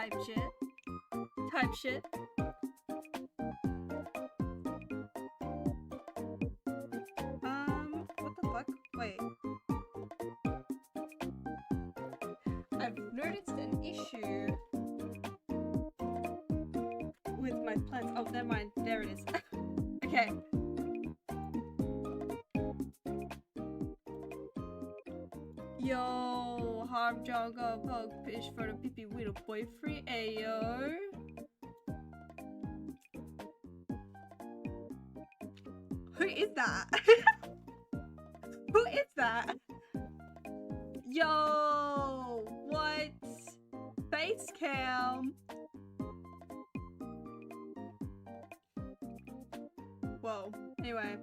Type shit. Type shit. What the fuck? Wait. I've noticed an issue with my plants. Oh, never mind. There it is. Okay. Yo, harm jungle poke fish for the pee with a boyfriend. Ayo. Who is that? Who is that? Yo, what? Face cam. Whoa. Anyway,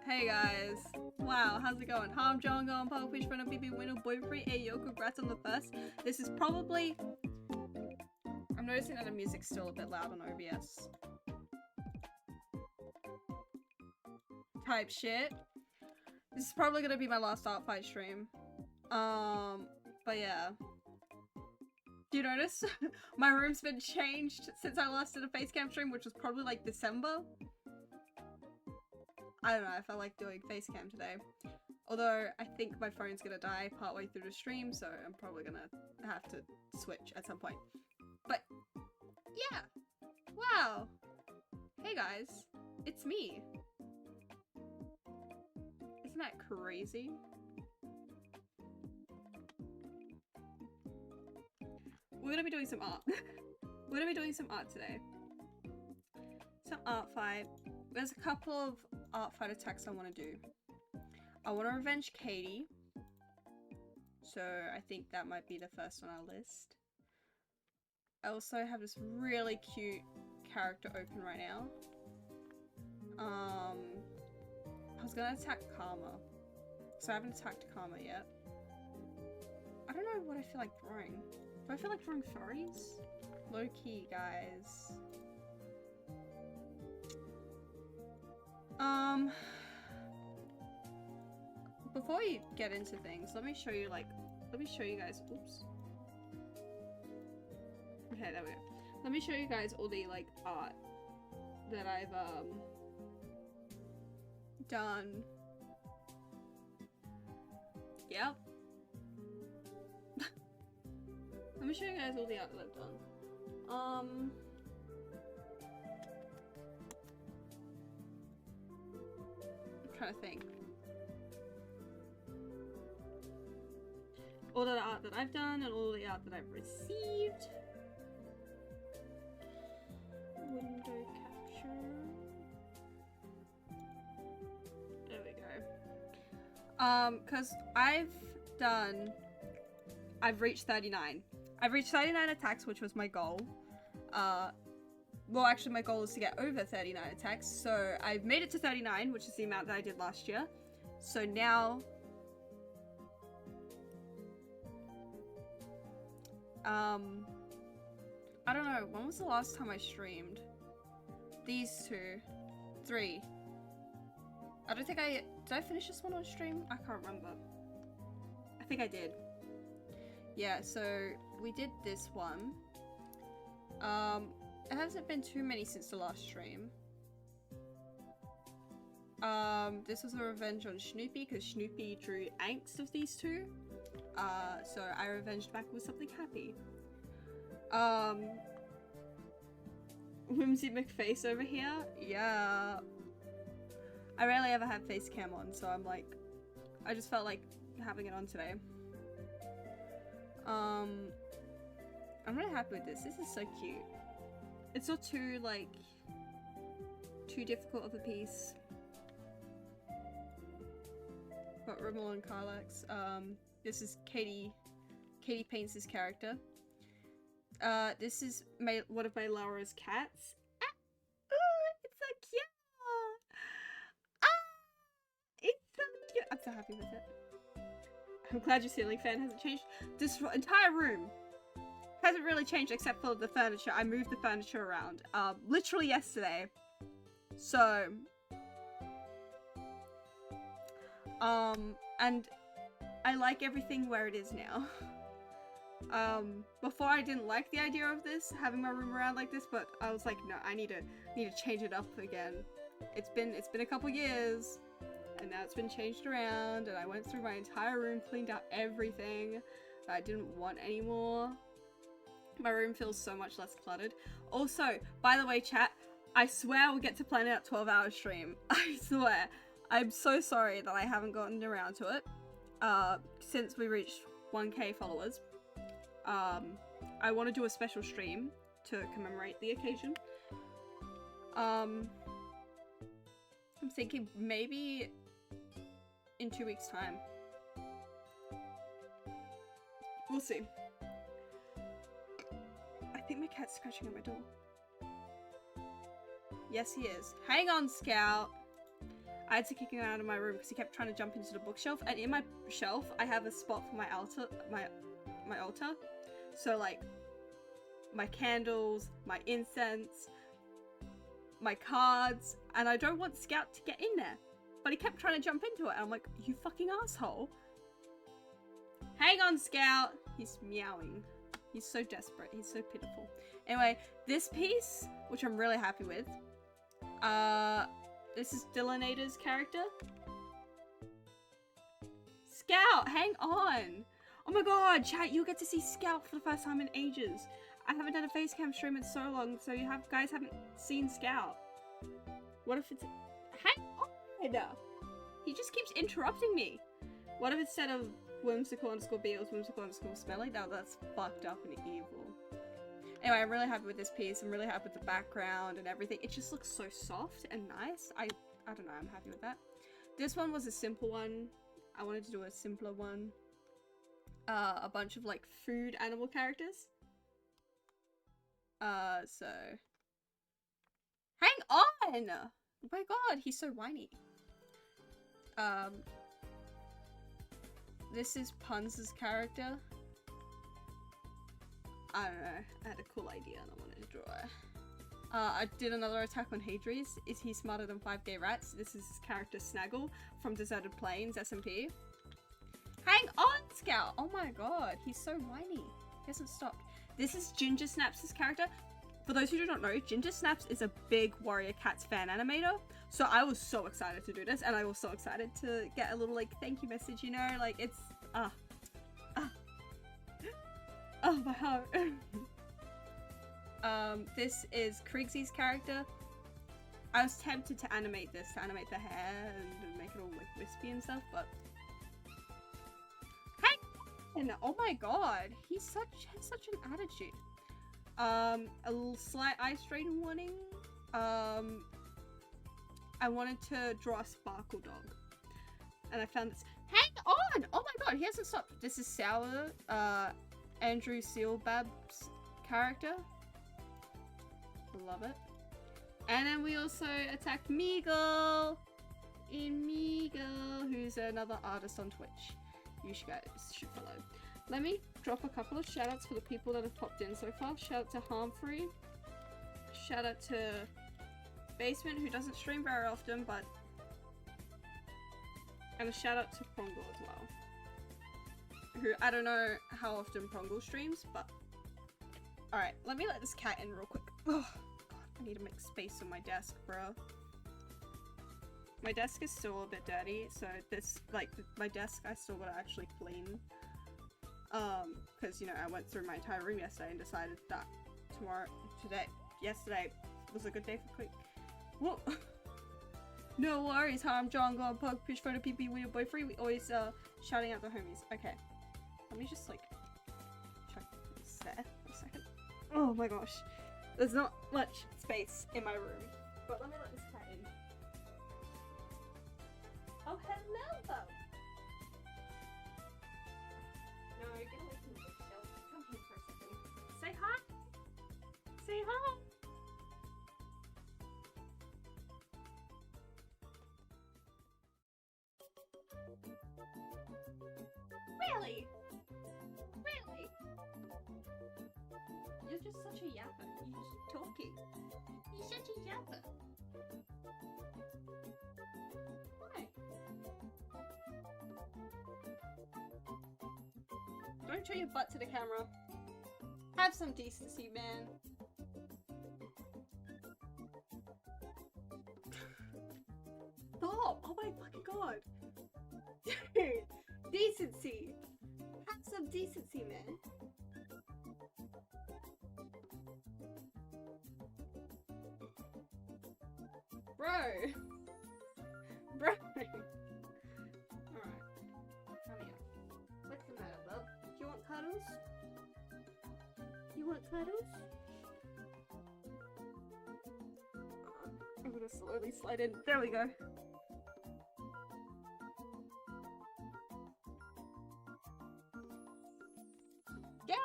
hey guys. Wow, how's it going? Harm John going Pokefish for a BB winner boyfriend. Hey yo, congrats on the first. This is probably. I'm noticing that the music's still a bit loud on OBS. Type shit. This is probably gonna be my last Artfight stream. But yeah. Do you notice? My room's been changed since I last did a facecam stream, which was probably like December. I don't know, I felt like doing facecam today. Although, I think my phone's gonna die partway through the stream, so I'm probably gonna have to switch at some point. But, yeah! Wow! Hey guys, it's me. Isn't that crazy? We're gonna be doing some art. We're gonna be doing some art today. Some Artfight. There's a couple of Artfight attacks I want to do. I want to revenge Katie. So I think that might be the first on our list. I also have this really cute character open right now. I was gonna attack Karma. So I haven't attacked Karma yet. I don't know what I feel like throwing. Do I feel like throwing furries? Low key, guys. Before we get into things, let me show you guys, oops. Okay, there we go. Let me show you guys all the, like, art that I've, done. Yep. Let me show you guys all the art that I've done. I'm trying to think. All the art that I've done and all the art that I've received. Window capture. There we go. Cause I've reached 39. I've reached 39 attacks, which was my goal. Well, actually, my goal is to get over 39 attacks, so I've made it to 39, which is the amount that I did last year. So now, I don't know, when was the last time I streamed? These two. 3. I don't think did I finish this one on stream? I can't remember. I think I did. Yeah, so we did this one. It hasn't been too many since the last stream. This was a revenge on Snoopy because Snoopy drew angst of these two. So I revenged back with something happy. Whimsy McFace over here. Yeah. I rarely ever have face cam on, so I'm like, I just felt like having it on today. I'm really happy with this. This is so cute. It's not too, like, too difficult of a piece. Got Rimmel and Carlax. This is Katie. Katie paints this character. This is one of my Laura's cats. Ah! Ooh, it's so cute! Ah! It's so cute! I'm so happy with it. I'm glad your ceiling fan hasn't changed. This entire room hasn't really changed except for the furniture. I moved the furniture around, literally yesterday. So, and I like everything where it is now. Before I didn't like the idea of this, having my room around like this, but I was like, no, I need to change it up again. It's been a couple years, and now it's been changed around, and I went through my entire room, cleaned out everything that I didn't want anymore. My room feels so much less cluttered. Also, by the way, chat, I swear we'll get to plan out 12-hour stream. I swear. I'm so sorry that I haven't gotten around to it since we reached 1K followers. I want to do a special stream to commemorate the occasion. I'm thinking maybe in 2 weeks' time. We'll see. I think my cat's scratching at my door. Yes, he is. Hang on, Scout! I had to kick him out of my room because he kept trying to jump into the bookshelf, and in my shelf I have a spot for my altar, my altar. So like my candles, my incense, my cards, and I don't want Scout to get in there. But he kept trying to jump into it, and I'm like, you fucking asshole. Hang on, Scout! He's meowing. He's so desperate. He's so pitiful. Anyway, this piece, which I'm really happy with, this is Dylanator's character. Scout, hang on! Oh my god, chat, you'll get to see Scout for the first time in ages. I haven't done a face cam stream in so long, so you guys haven't seen Scout. What if it's... Hang on! He just keeps interrupting me. What if instead of whimsical_b it was whimsical_smelly? Now that's fucked up and evil. Anyway, I'm really happy with this piece. I'm really happy with the background and everything. It just looks so soft and nice. I don't know, I'm happy with that. This one was a simple one. I wanted to do a simpler one. A bunch of like food animal characters. So hang on! Oh my god, he's so whiny. This is Punz's character. I don't know, I had a cool idea and I wanted to draw it. I did another attack on Hadri's. Is he smarter than 5-day rats? This is his character Snaggle from Deserted Plains SMP. Hang on, Scout! Oh my god, he's so whiny. He hasn't stopped. This is Ginger Snaps' character. For those who do not know, Ginger Snaps is a big Warrior Cats fan animator. So I was so excited to do this, and I was so excited to get a little like thank you message, you know, like it's oh my heart. This is Kriegsy's character. I was tempted to animate this, to animate the hair and make it all like wispy and stuff, but hey, oh my god, he's has such an attitude. A little slight eye strain warning. I wanted to draw a sparkle dog, and I found this. Hang on! Oh my god, he hasn't stopped. This is Sour, Andrew Sealbab's character. Love it. And then we also attacked Meagle, who's another artist on Twitch. You guys should follow. Let me drop a couple of shoutouts for the people that have popped in so far. Shout out to Harmfree. Shout out to Basement, who doesn't stream very often, but... And a shout out to Prongle as well. Who, I don't know how often Prongle streams, but... Alright, let me let this cat in real quick. Oh, God, I need to make space on my desk, bro. My desk is still a bit dirty, so this, like, my desk I still gotta actually clean. Because, you know, I went through my entire room yesterday and decided that yesterday was a good day for cleaning. Whoa! No worries, hi, I'm John, go on pug, push photo, PP, we boy free, we always, shouting out the homies. Okay. Let me just, like, check this there for a second. Oh my gosh. There's not much space in my room. But let me let this cat in. Oh, hello! No, get away from the bookshelf. Come here for a second. Say hi! Say hi! Really? Really? You're just such a yapper. You're just talking. You're such a yapper. Why? Don't don't show your butt to the camera. Have some decency, man. Stop! Oh my fucking god. Dude, decency. Have some decency, man. Bro. Bro. Alright. Come here. What's the matter, love? Do you want cuddles? You want cuddles? I'm gonna slowly slide in. There we go. Yeah.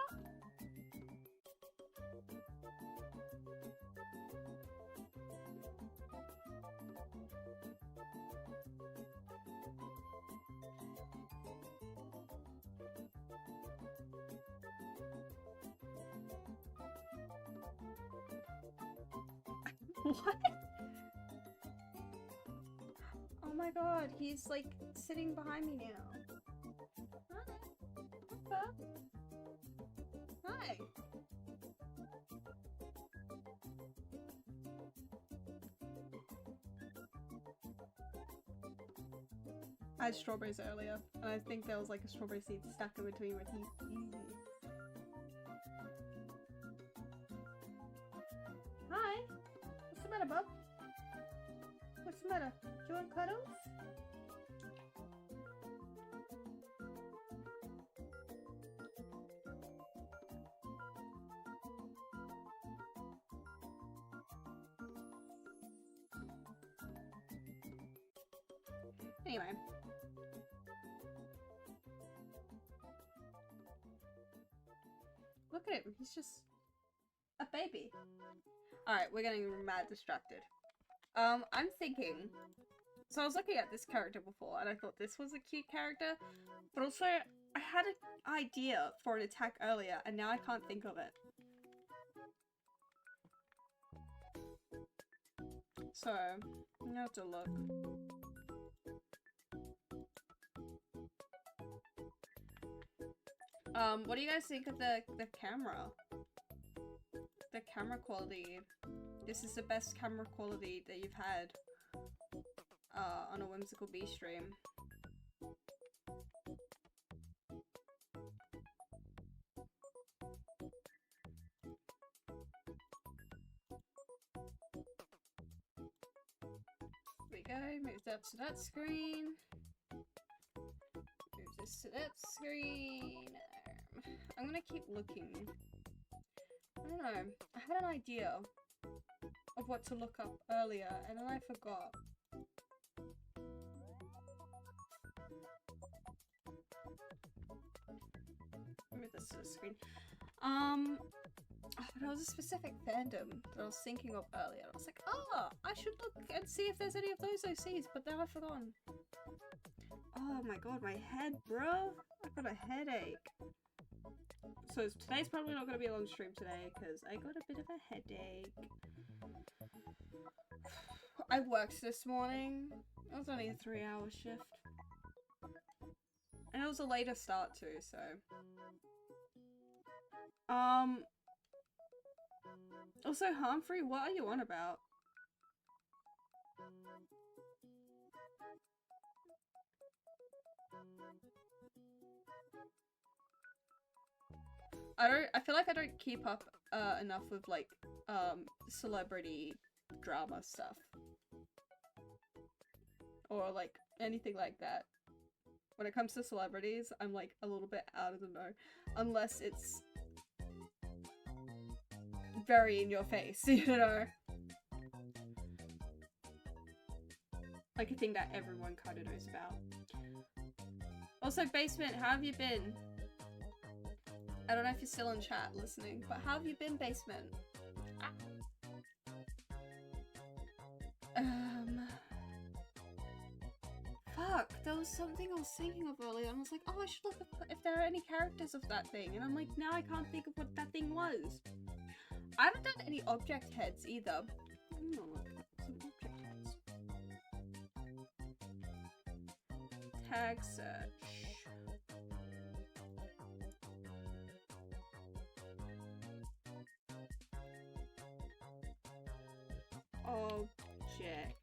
What? Oh my god, he's like sitting behind me now. Hi. Hi. I had strawberries earlier, and I think there was like a strawberry seed stuck in between my teeth. Hi. What's the matter, bub? What's the matter? Do you want cuddles? Anyway. Look at him, he's just a baby. Alright, we're getting mad distracted. I'm thinking, so I was looking at this character before and I thought this was a cute character, but also I had an idea for an attack earlier and now I can't think of it. So, I'm gonna have to look. What do you guys think of the camera? The camera quality. This is the best camera quality that you've had on a Whimsical Bee stream. There we go, move that to that screen. Move this to that screen. I'm gonna keep looking. I don't know, I had an idea of what to look up earlier and then I forgot. Move this to the screen. There was a specific fandom that I was thinking of earlier. I was like, oh, I should look and see if there's any of those OCs, but now I've forgotten. Oh my god, my head, bro. I've got a headache. So today's probably not going to be a long stream today because I got a bit of a headache. I worked this morning. It was only a 3-hour shift. And it was a later start too, so. Also, Humphrey, what are you on about? I feel like I don't keep up enough with like celebrity drama stuff or like anything like that. When it comes to celebrities, I'm like a little bit out of the know unless it's very in your face, you know, like a thing that everyone kind of knows about. Also, Basement, how have you been? I don't know if you're still in chat listening, but how have you been, Basement? Fuck, there was something I was thinking of earlier, and I was like, oh, I should look if there are any characters of that thing, and I'm like, now I can't think of what that thing was. I haven't done any object heads either. I'm gonna look at some object heads. Tag search. Object.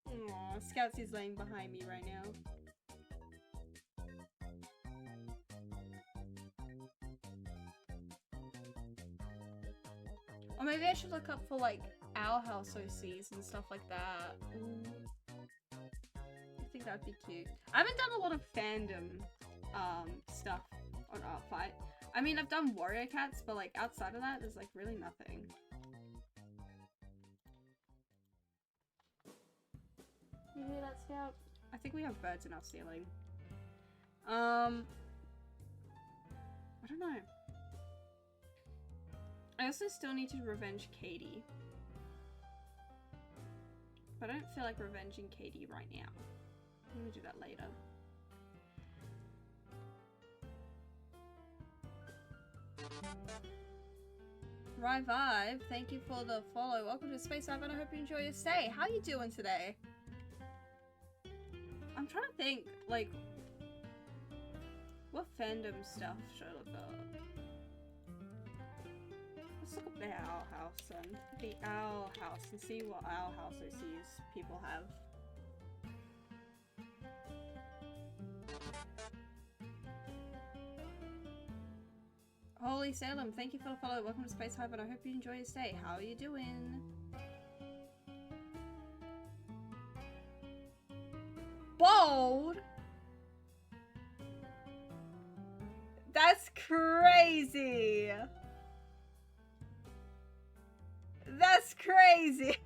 Aww, Scouts is laying behind me right now. Or maybe I should look up for like Our House OCs and stuff like that. Ooh. I think that'd be cute. I haven't done a lot of fandom stuff on Artfight. I mean, I've done Warrior Cats, but like outside of that, there's like really nothing. You hear that, Scout? I think we have birds in our ceiling. I don't know. I also still need to revenge Katie. But I don't feel like revenging Katie right now. I'm gonna do that later. Revive, thank you for the follow. Welcome to Space Dive and I hope you enjoy your stay. How you doing today? I'm trying to think, like, what fandom stuff should I look up? Let's look up the Owl House then. The Owl House and see what Owl House OCs people have. Holy Salem, thank you for the follow. Welcome to Space Hive and I hope you enjoy your stay. How are you doing? Bold? That's crazy. That's crazy.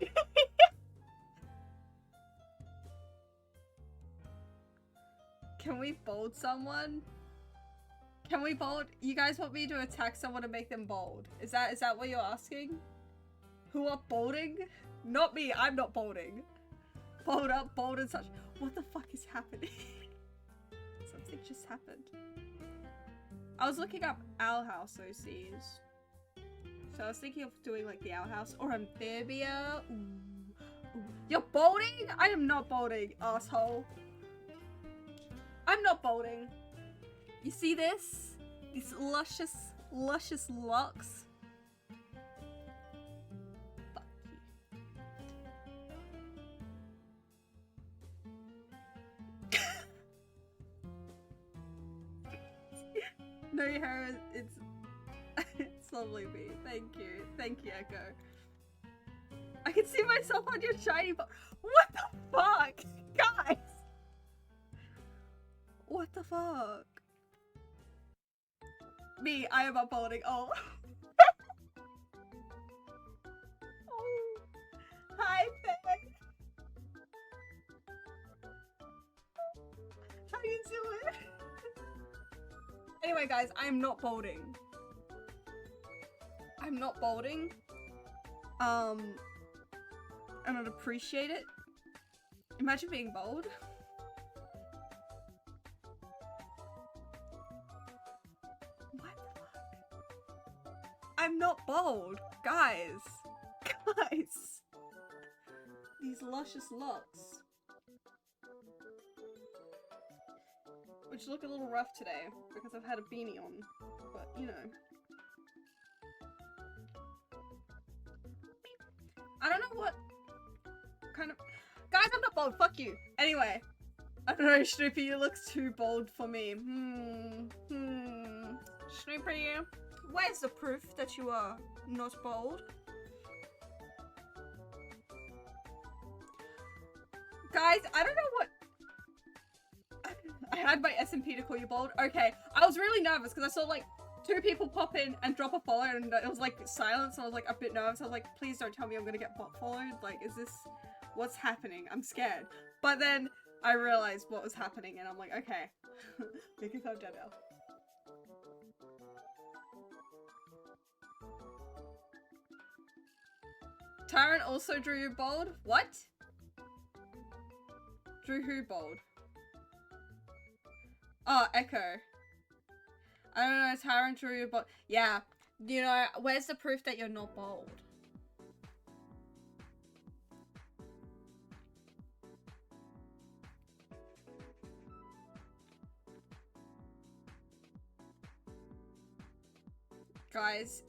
Can we bold someone? Can we bold? You guys want me to attack someone and make them bold? Is that what you're asking? Who are bolding? Not me, I'm not bolding. Bold up, bold and such. What the fuck is happening? Something just happened. I was looking up Owl House OCs. So I was thinking of doing like the Owl House or Amphibia. Ooh. Ooh. You're bolding? I am not bolding, asshole. I'm not bolding. You see this? These luscious, luscious locks? Fuck you. No, your hair is, it's lovely, B. Thank you. Thank you, Echo. I can see myself on your shiny bo- What the fuck? Guys! What the fuck? Me, I am uploading. Oh. Oh. Hi, Faye. How you doing? Anyway, guys, I am not bolding. I'm not bolding. I don't appreciate it. Imagine being bold. I'm not bold, guys. Guys. These luscious locks. Which look a little rough today because I've had a beanie on, but you know. I don't know what kind of- Guys, I'm not bold, fuck you. Anyway. I don't know, Snoopy, you look too bold for me. Snoopy. Where's the proof that you are not bold? Guys, I don't know what... I had my SMP to call you bold. Okay, I was really nervous because I saw like 2 people pop in and drop a follow and it was like silence. So I was like a bit nervous. I was like, please don't tell me I'm gonna get bot followed. Like, is this... What's happening? I'm scared. But then I realized what was happening and I'm like, okay. Make yourself dead now. Tyrant also drew you bold? What? Drew who bold? Oh, Echo. I don't know, Tyrant drew you bold. Yeah, you know, where's the proof that you're not bold? Guys.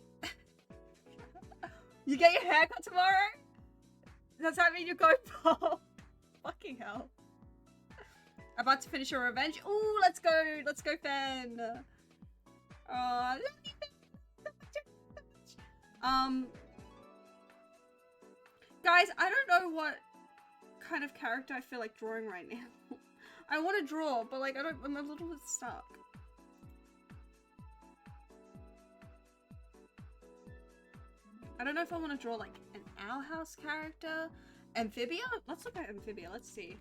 You get your haircut tomorrow? Does that mean you go bald? Fucking hell. About to finish your revenge? Ooh, let's go. Let's go, Fan. Love you, Fan. Guys, I don't know what kind of character I feel like drawing right now. I want to draw, but like I'm a little bit stuck. I don't know if I want to draw like an Owl House character. Amphibia? Let's look at Amphibia. Let's see.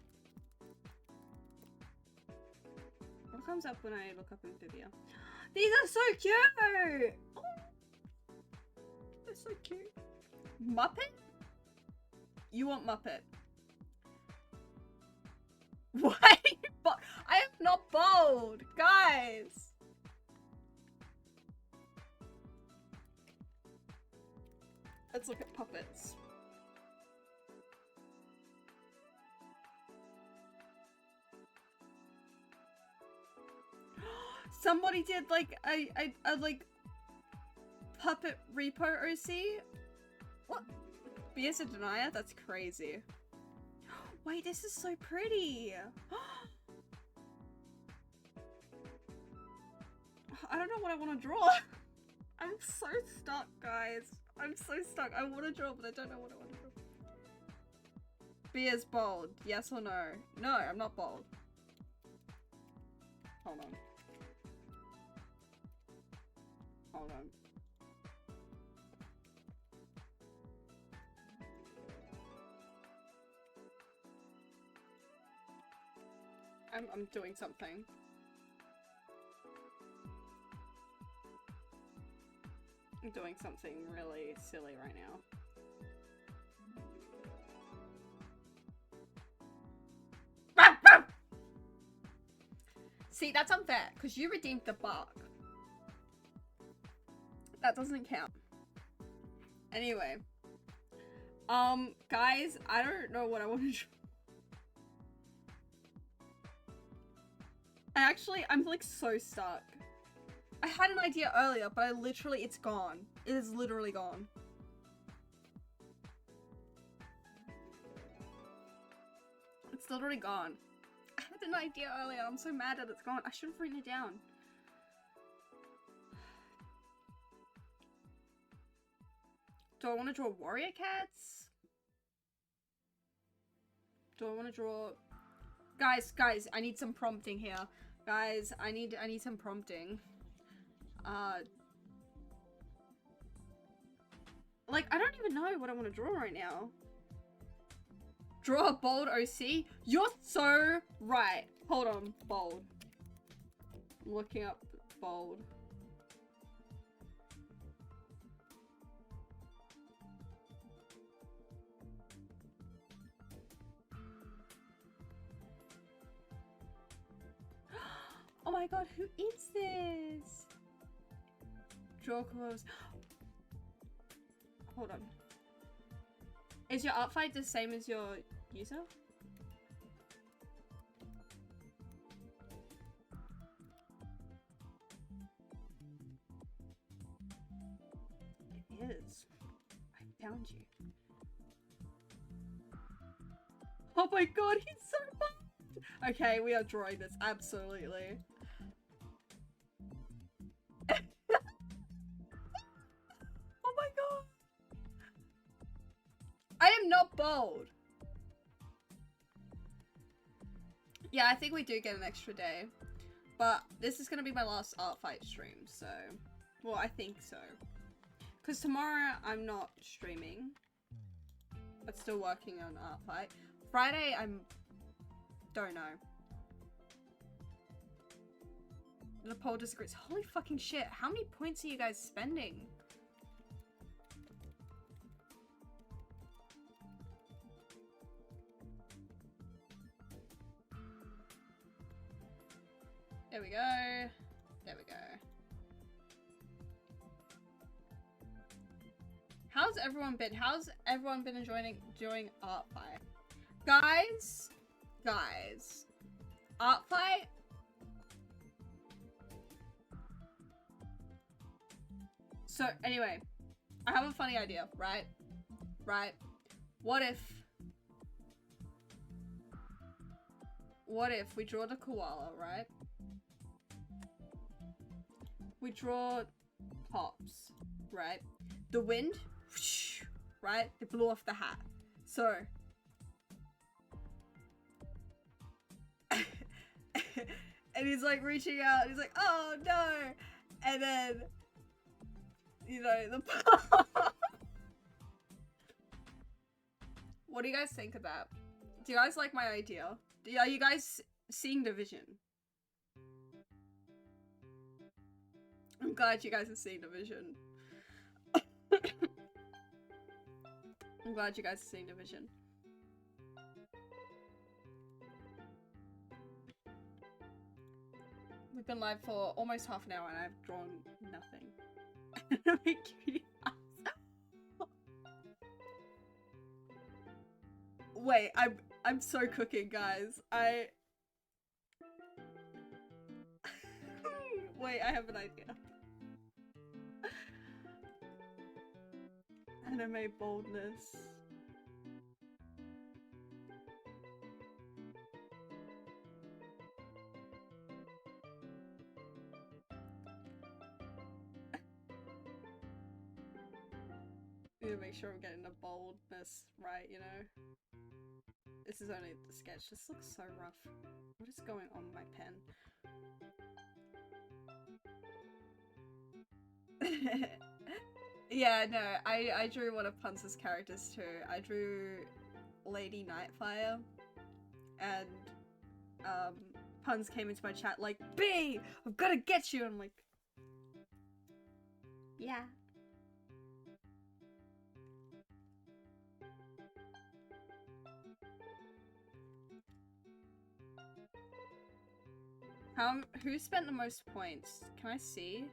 What comes up when I look up Amphibia? These are so cute! Oh, they're so cute. Muppet? You want Muppet? Why? I am not bold, guys. Let's look at puppets. Somebody did like a like puppet repo OC. What? BS a denier? That's crazy. Wait, this is so pretty. I don't know what I want to draw. I'm so stuck, guys. I'm so stuck. I want to draw, but I don't know what I want to draw. Be as bold. Yes or no? No, I'm not bold. Hold on. Hold on. I'm doing something. I'm doing something really silly right now. See, that's unfair, because you redeemed the bark. That doesn't count. Anyway. Guys, I don't know what I want to do. I'm like so stuck. I had an idea earlier, but it's gone. It is literally gone. It's literally gone. I had an idea earlier. I'm so mad that it's gone. I should have written it down. Do I want to draw warrior cats? Do I want to draw... Guys, I need some prompting here. Guys, I need some prompting. Like, I don't even know what I want to draw right now. Draw a bold OC? You're so right. Hold on, bold. I'm looking up bold. Oh my god, who is this? Draw close. Hold on. Is your Artfight the same as your user? It is. I found you. Oh my god, he's so fun! Okay, we are drawing this, absolutely. Oh my god! I am not bold! Yeah, I think we do get an extra day. But this is gonna be my last Artfight stream, so... Well, I think so. Because tomorrow I'm not streaming. But still working on Artfight. Friday, don't know. The poll disagrees. Holy fucking shit. How many points are you guys spending? There we go. There we go. How's everyone been? How's everyone been enjoying Artfight? Guys, Artfight. So anyway, I have a funny idea, right? Right? What if we draw the koala, right? We draw Pops, right? The wind, whoosh, right? It blew off the hat. So and he's like reaching out, and he's like, oh no! And then, you know, the What do you guys think of that? Do you guys like my idea? Are you guys seeing the vision? I'm glad you guys are seeing the vision. I'm glad you guys are seeing the vision. We've been live for almost half an hour and I've drawn nothing. Wait, I'm so cooking, guys. Wait, I have an idea. Anime boldness. Need to make sure I'm getting the boldness right, you know? This is only the sketch. This looks so rough. What is going on with my pen? Yeah, no, I drew one of Punz's characters too. I drew Lady Nightfire, and Punz came into my chat like, B, I've gotta get you! And I'm like, yeah. Who spent the most points? Can I see?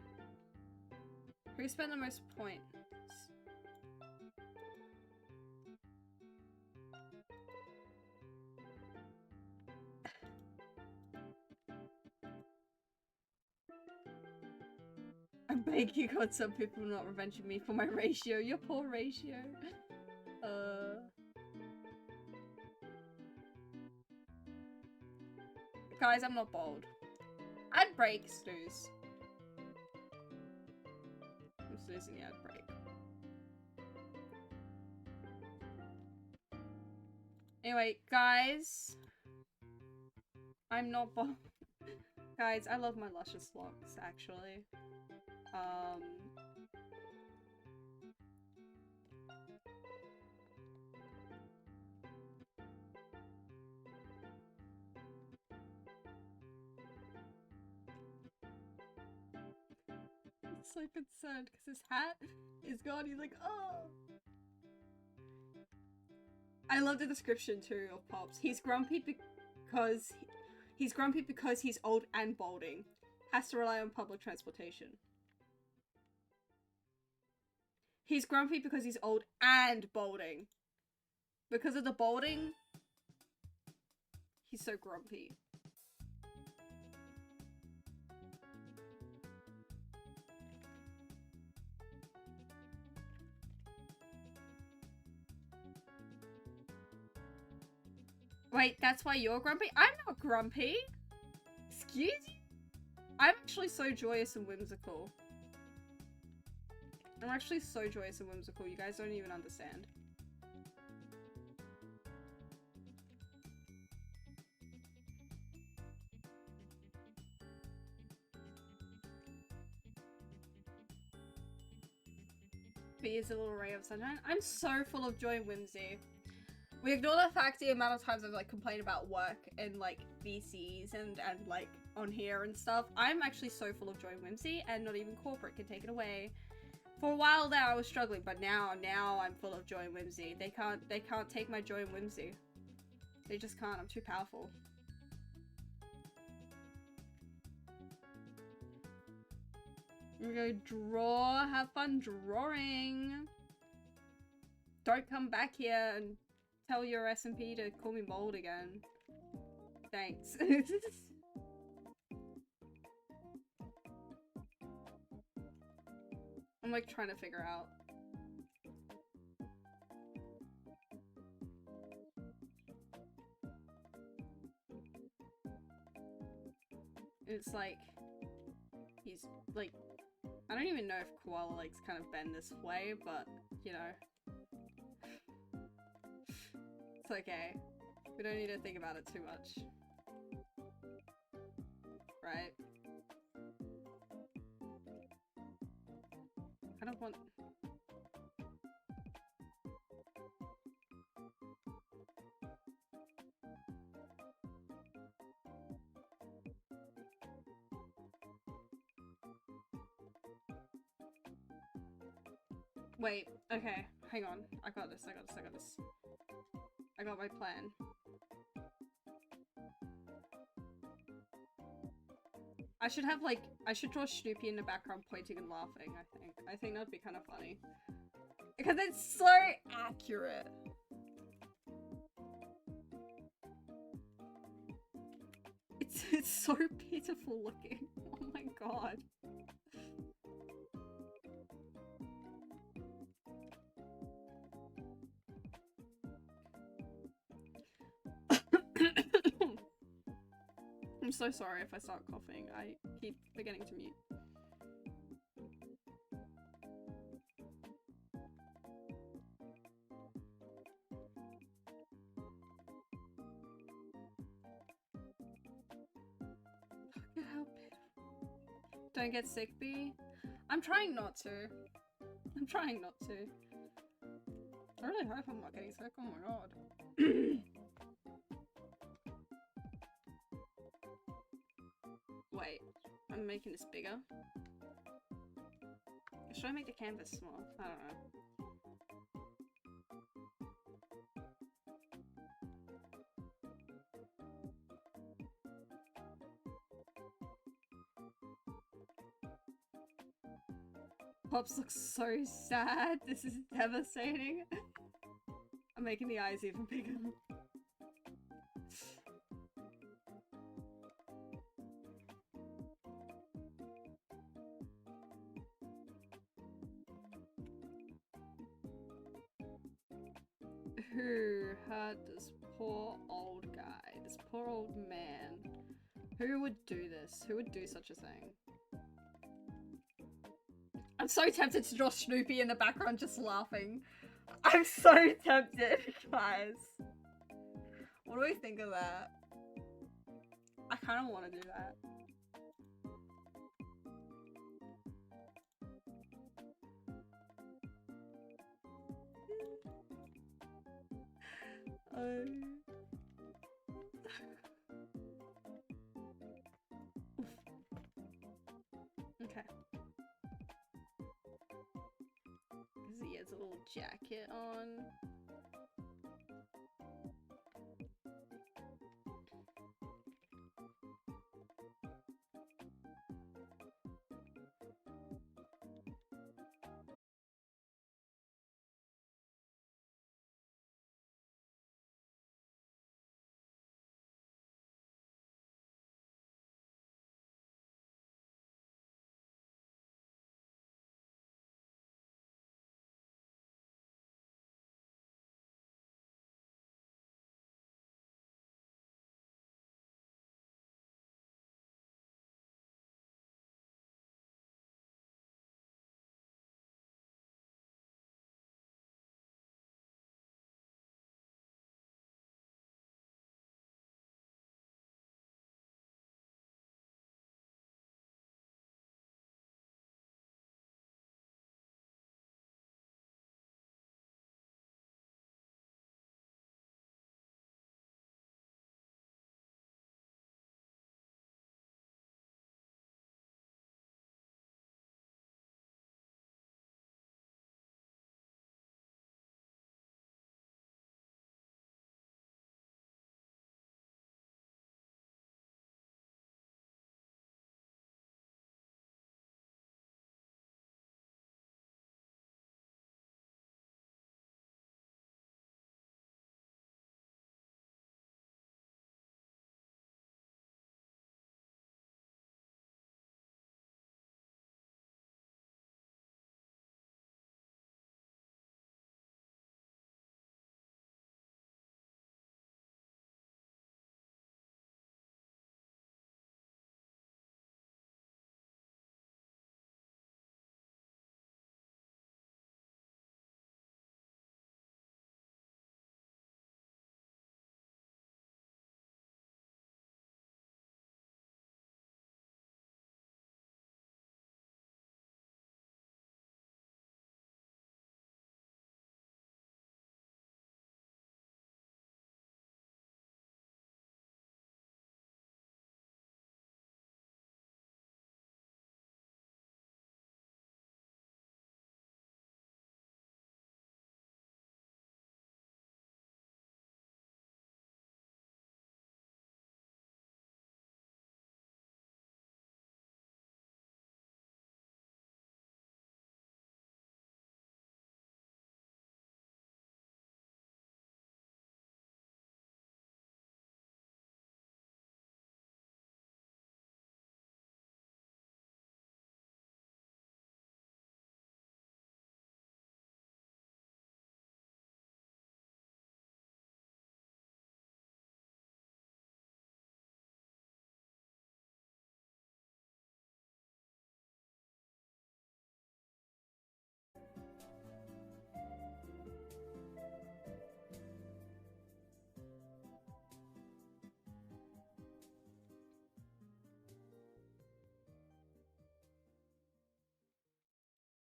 Who spent the most points? I'm begging God, some people not revenging me for my ratio. Your poor ratio. Guys, I'm not bold. I'd break, snooze. I'm snoozing, yeah, I'd break. Anyway, guys. I'm not bold. Guys, I love my luscious locks, actually. So concerned because his hat is gone. He's like, oh. I love the description too of Pops. He's grumpy because he's old and balding. Has to rely on public transportation. He's grumpy because he's old and balding. Because of the balding, he's so grumpy. Wait, that's why you're grumpy? I'm not grumpy! Excuse you? I'm actually so joyous and whimsical. I'm actually so joyous and whimsical, you guys don't even understand. But here's a little ray of sunshine. I'm so full of joy and whimsy. We ignore the fact the amount of times I've like complained about work and like VCs and like on here and stuff. I'm actually so full of joy and whimsy, and not even corporate can take it away. For a while there I was struggling, but now I'm full of joy and whimsy. They can't take my joy and whimsy. They just can't. I'm too powerful. We're gonna draw. Have fun drawing. Don't come back here and tell your SMP to call me mold again. Thanks. I'm like trying to figure out. It's like, he's like, I don't even know if koala legs kind of bend this way, but you know. It's okay. We don't need to think about it too much. Right? I don't want... Wait, okay, hang on. I got this, I got this, I got this. I got my plan. I should have like, I should draw Snoopy in the background pointing and laughing, I think. I think that'd be kind of funny. Because it's so accurate. It's so pitiful looking. Oh my god. I'm so sorry if I start coughing. I keep forgetting to mute. Help it. Don't get sick, B. I'm trying not to. I'm trying not to. I really hope I'm not getting sick. Oh my god. Wait, I'm making this bigger. Should I make the canvas small? I don't know. Pops looks so sad. This is devastating. I'm making the eyes even bigger. Who hurt this poor old guy? This poor old man. Who would do this? Who would do such a thing? I'm so tempted to draw Snoopy in the background just laughing. I'm so tempted, guys. What do we think of that? I kind of want to do that. Okay. Because he has a little jacket on.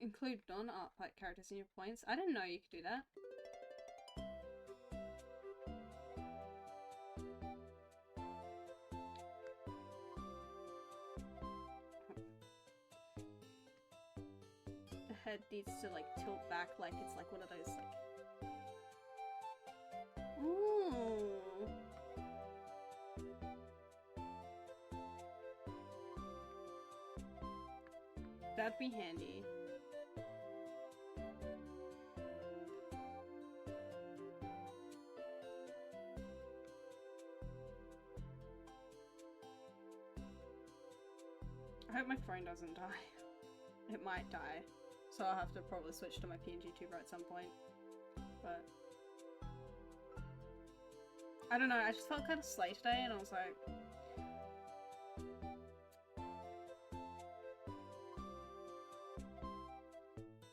Include non-Artfight characters in your points. I didn't know you could do that. The head needs to like tilt back like it's like one of those like... Ooh. That'd be handy. I hope my phone doesn't die. It might die. So I'll have to probably switch to my PNG tuber at some point. But... I don't know, I just felt kind of slay today and I was like...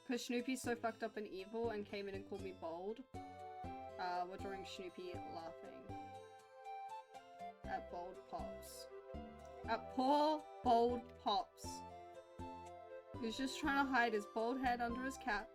Because Snoopy's so fucked up and evil and came in and called me bold. We're drawing Snoopy laughing. At bold pops. At poor bold pops. He's just trying to hide his bald head under his cap.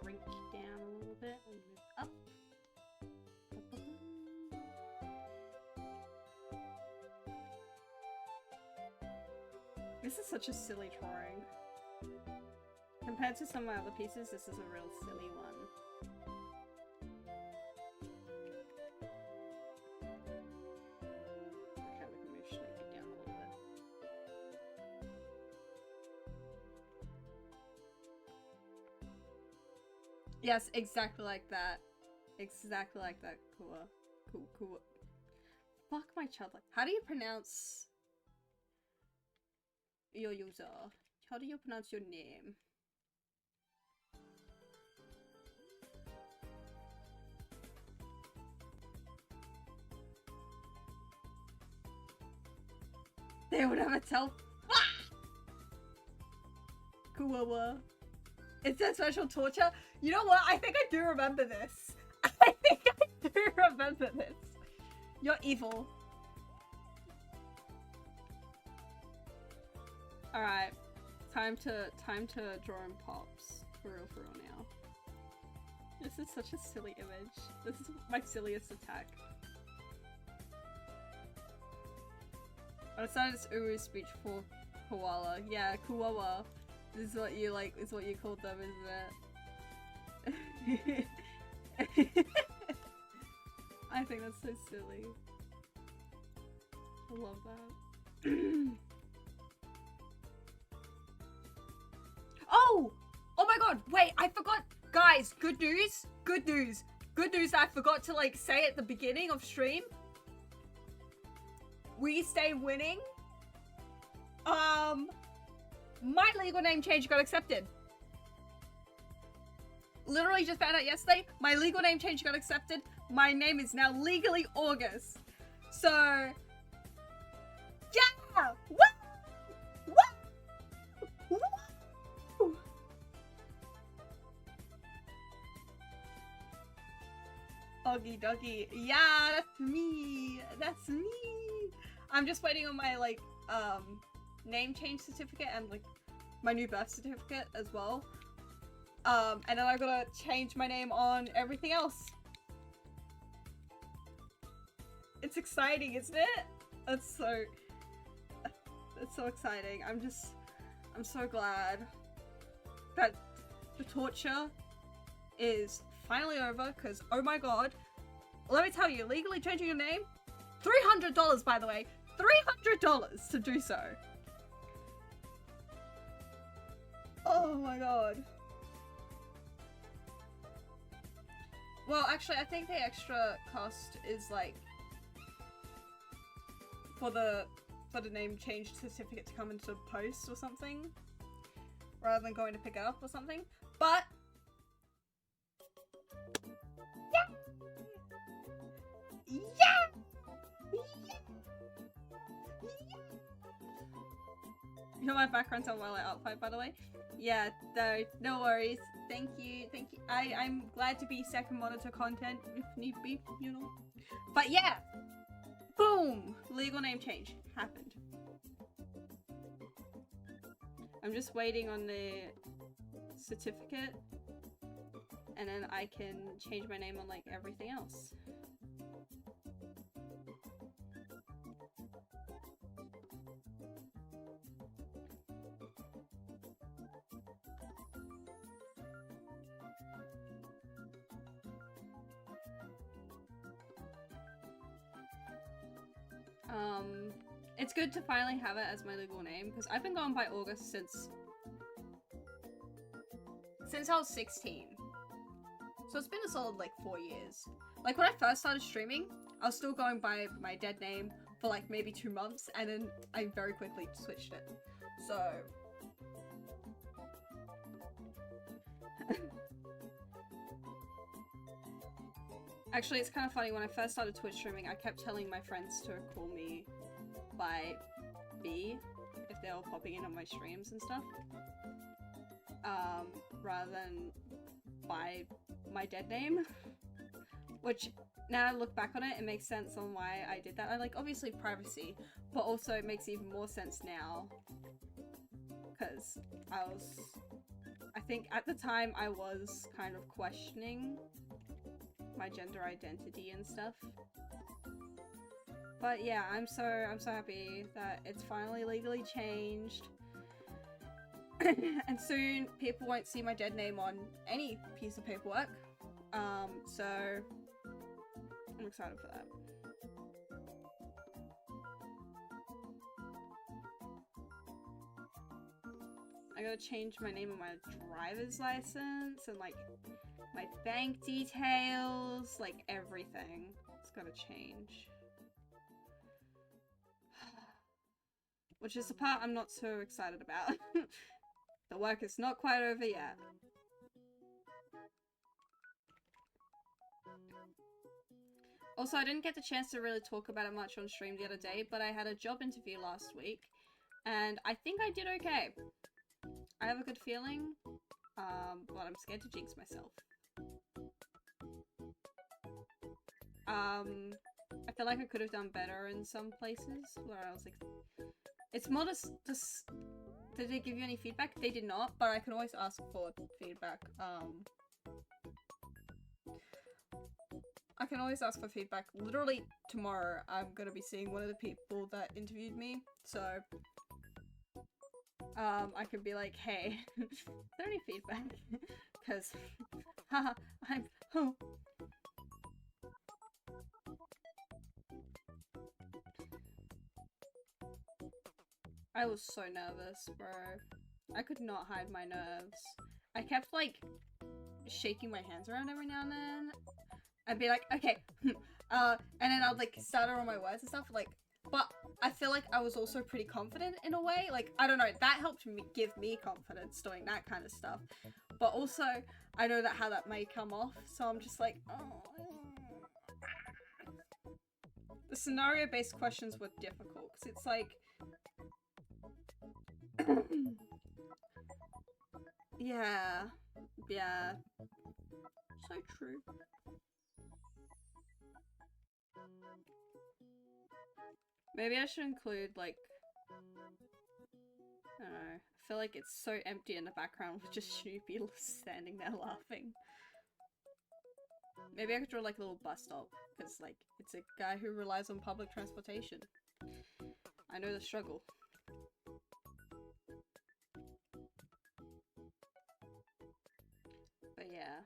Shrink down a little bit and move up. This is such a silly drawing. Compared to some of my other pieces, this is a real silly one. Okay, we can move Snoopy down a little bit. Yes, exactly like that. Exactly like that. Cool. Fuck my child. How do you pronounce your user? How do you pronounce your name? They would never tell. Kuwawa. It's a special torture. You know what? I think I do remember this. I think I do remember this. You're evil. Alright. Time to draw in pops. For real now. This is such a silly image. This is my silliest attack. I decided it's Uru's speech for koala. Yeah, koala. This is what you like, is what you called them, isn't it? I think that's so silly. I love that. Oh! Oh my god, wait, I forgot! Guys, good news! Good news! Good news, I forgot to like say at the beginning of stream. We stay winning. My legal name change got accepted. Literally just found out yesterday. My legal name change got accepted. My name is now legally August. So, yeah! Woo! Woo! Woo! Oggy doggy. Yeah, that's me. That's me. I'm just waiting on my like name change certificate and like my new birth certificate as well. And then I gotta change my name on everything else. It's exciting, isn't it? It's so exciting. I'm so glad that the torture is finally over, because oh my god, let me tell you, legally changing your name, $300 by the way, $300 to do so. Oh my god. Well, actually, I think the extra cost is like for the name change certificate to come into post or something. rather than going to pick it up or something. But yeah! You know my background's on while I Artfight, by the way. Yeah, no worries. Thank you. I'm glad to be second monitor content if need be, you know. But yeah, boom! Legal name change happened. I'm just waiting on the certificate, and then I can change my name on like everything else. It's good to finally have it as my legal name, because I've been going by August since I was 16. So it's been a solid like 4 years. Like when I first started streaming, I was still going by my dead name for like maybe 2 months, and then I very quickly switched it. So actually, it's kind of funny, when I first started Twitch streaming, I kept telling my friends to call me by B if they were popping in on my streams and stuff, rather than by my dead name, which now I look back on it, it makes sense on why I did that. I like, obviously privacy, but also it makes even more sense now, because I think at the time I was kind of questioning my gender identity and stuff. But yeah, I'm so happy that it's finally legally changed. And soon people won't see my dead name on any piece of paperwork. So I'm excited for that. I gotta change my name on my driver's license and like my bank details, like everything. It's gotta change. Which is the part I'm not so excited about. The work is not quite over yet. Also, I didn't get the chance to really talk about it much on stream the other day, but I had a job interview last week, and I think I did okay. I have a good feeling, but I'm scared to jinx myself. I feel like I could have done better in some places where I was like, it's more just did they give you any feedback? They did not, but I can always ask for feedback. I can always ask for feedback. Literally tomorrow I'm gonna be seeing one of the people that interviewed me, so I could be like, hey, is there any feedback? Because haha, I was so nervous, bro. I could not hide my nerves. I kept like shaking my hands around every now and then. I'd be like, okay, and then I'd like stutter on my words and stuff, like, but I feel like I was also pretty confident in a way. Like, I don't know, that helped me give me confidence doing that kind of stuff. But also, I know that how that may come off, so I'm just like, oh. The scenario-based questions were difficult, because it's like, yeah, so true. Maybe I should include, like, I don't know, I feel like it's so empty in the background with just Snoopy standing there laughing. Maybe I could draw, like, a little bus stop, because, like, it's a guy who relies on public transportation. I know the struggle. But yeah.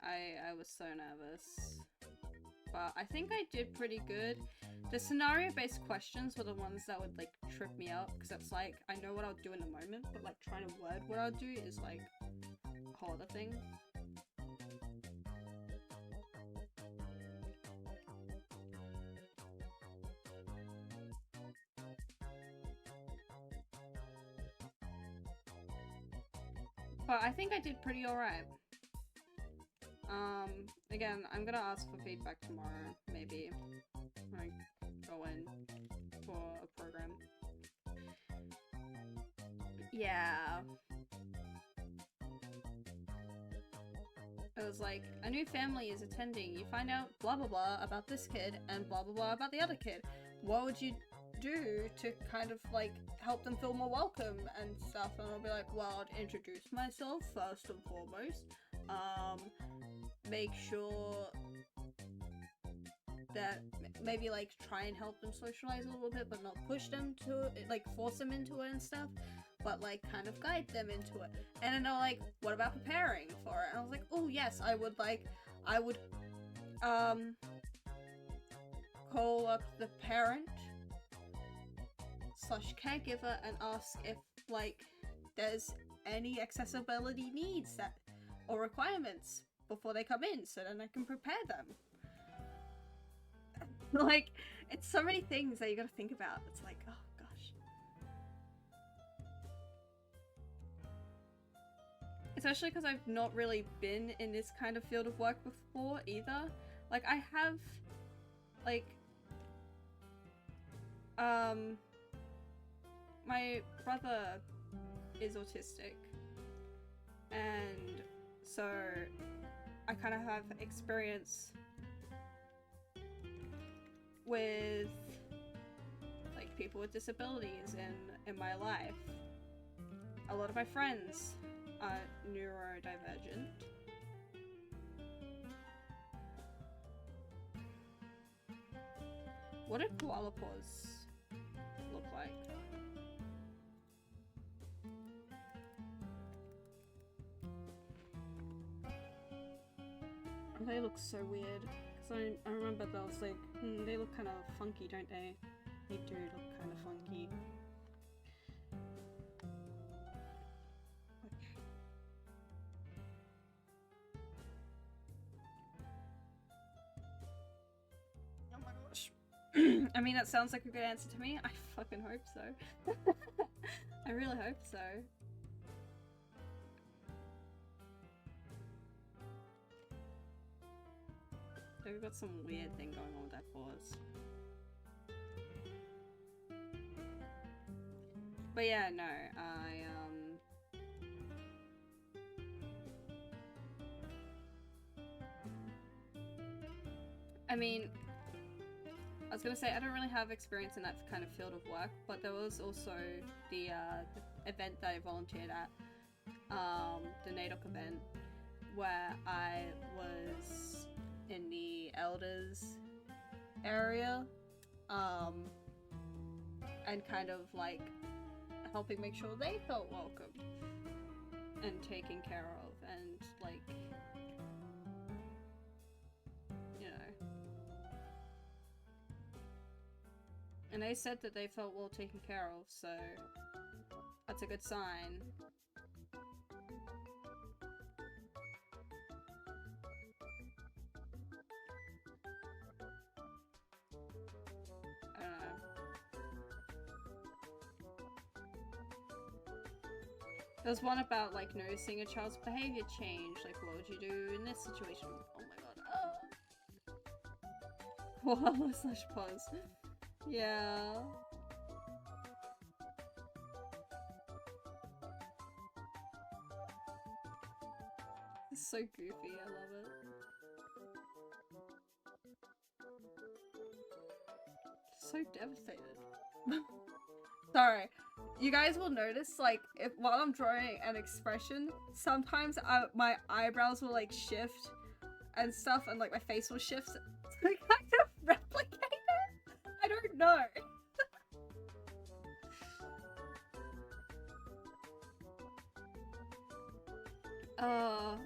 I was so nervous. But I think I did pretty good. The scenario-based questions were the ones that would, like, trip me up, because it's like, I know what I'll do in the moment, but, like, trying to word what I'll do is, like, a whole other thing. But I think I did pretty alright. Again, I'm gonna ask for feedback tomorrow, maybe. When I go in for a program. Yeah. It was like, a new family is attending, you find out blah blah blah about this kid and blah blah blah about the other kid. What would you do to kind of like help them feel more welcome and stuff? And I'll be like, well, I'd introduce myself first and foremost. Make sure that maybe like try and help them socialize a little bit, but not push them to it, like force them into it and stuff, but like kind of guide them into it. And then they're like, what about preparing for it? And I was like, oh yes, I would call up the parent / caregiver and ask if like there's any accessibility needs that or requirements before they come in, so then I can prepare them. Like, it's so many things that you gotta think about. It's like, oh gosh. Especially because I've not really been in this kind of field of work before either. Like, I have, like, my brother is autistic, and so I kind of have experience with like people with disabilities in my life. A lot of my friends are neurodivergent. What do koala paws look like? They look so weird. Because I remember that I was like, they look kind of funky, don't they? They do look kind of funky. Oh my gosh. I mean, that sounds like a good answer to me. I fucking hope so. I really hope so. We've got some weird thing going on with that pause. But yeah, no, I mean, I was gonna say I don't really have experience in that kind of field of work, but there was also the event that I volunteered at, the NAIDOC event, where I was in the elders area, and kind of like helping make sure they felt welcome and taken care of, and like, you know, and they said that they felt well taken care of, so that's a good sign. There's one about like noticing a child's behavior change, like what would you do in this situation? Oh my god. Koala / pause. Yeah. It's so goofy, I love it. So devastated. Sorry. You guys will notice, like, while I'm drawing an expression, sometimes my eyebrows will, like, shift and stuff, and, like, my face will shift to kind of replicate it. I don't know.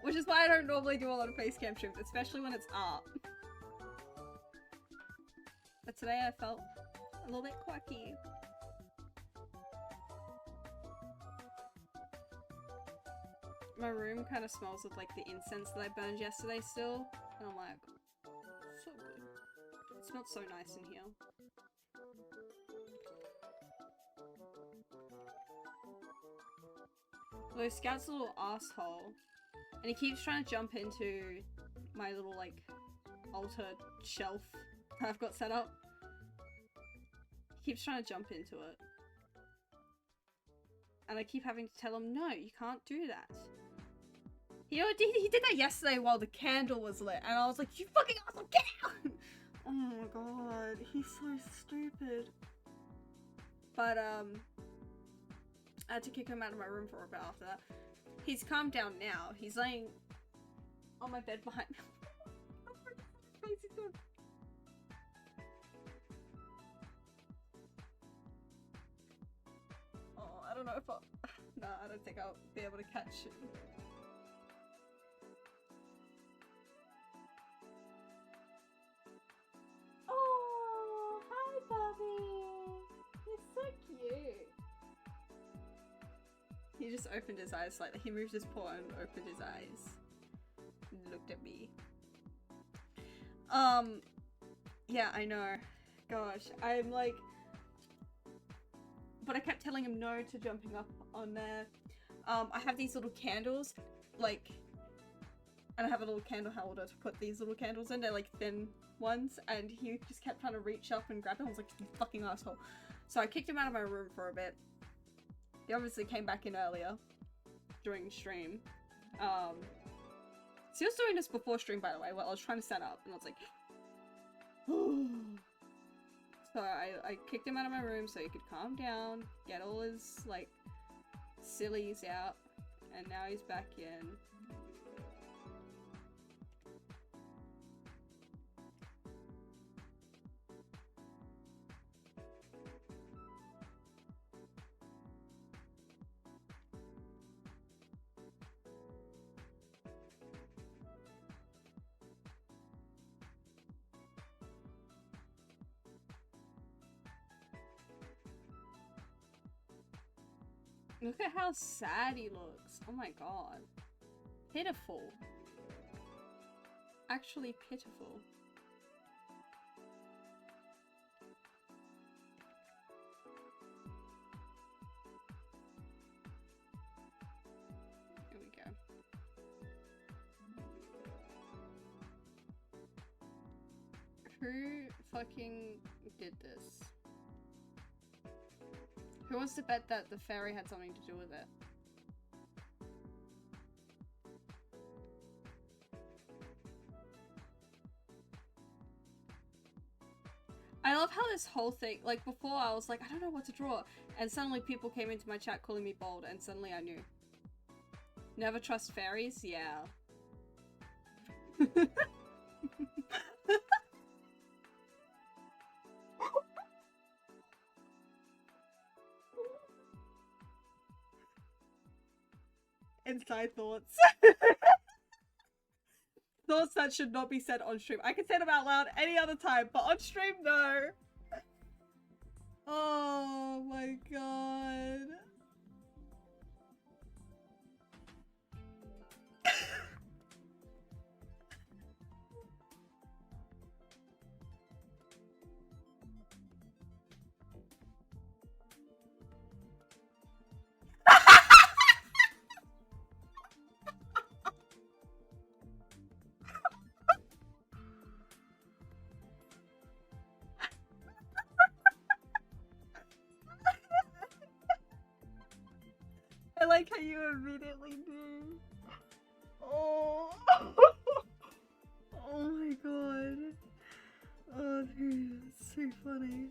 Which is why I don't normally do a lot of face cam streams, especially when it's art. But today I felt a little bit quirky. My room kind of smells of like the incense that I burned yesterday still, and I'm like, so good. It smells so nice in here. So Scout's a little asshole. And he keeps trying to jump into my little, like, altar shelf that I've got set up. He keeps trying to jump into it. And I keep having to tell him, no, you can't do that. He did that yesterday while the candle was lit. And I was like, you fucking asshole, get out! Oh my god, he's so stupid. But, I had to kick him out of my room for a bit after that. He's calmed down now. He's laying on my bed behind me. Oh, I don't know if I'll... No, I don't think I'll be able to catch him. Oh, hi, Bobby. You're so cute. He just opened his eyes slightly. He moved his paw and opened his eyes. And looked at me. Yeah, I know. Gosh, I'm like... But I kept telling him no to jumping up on there. I have these little candles, like... And I have a little candle holder to put these little candles in. They're like thin ones. And he just kept trying to reach up and grab them. I was like, you fucking asshole. So I kicked him out of my room for a bit. He obviously came back in earlier. During stream. So he was doing this before stream, by the way, while I was trying to set up. And I was like... So I kicked him out of my room so he could calm down. Get all his, like, sillies out. And now he's back in. Look at how sad he looks. Oh my god. Pitiful. Actually pitiful. Here we go. Who fucking did this? Who wants to bet that the fairy had something to do with it? I love how this whole thing, like before I was like, I don't know what to draw. And suddenly people came into my chat calling me bold and suddenly I knew. Never trust fairies? Yeah. Inside thoughts. Thoughts that should not be said on stream. I can say them out loud any other time, but on stream, no. Oh my god. I like how you immediately do. Oh. Oh my god. Oh dude, that's so funny.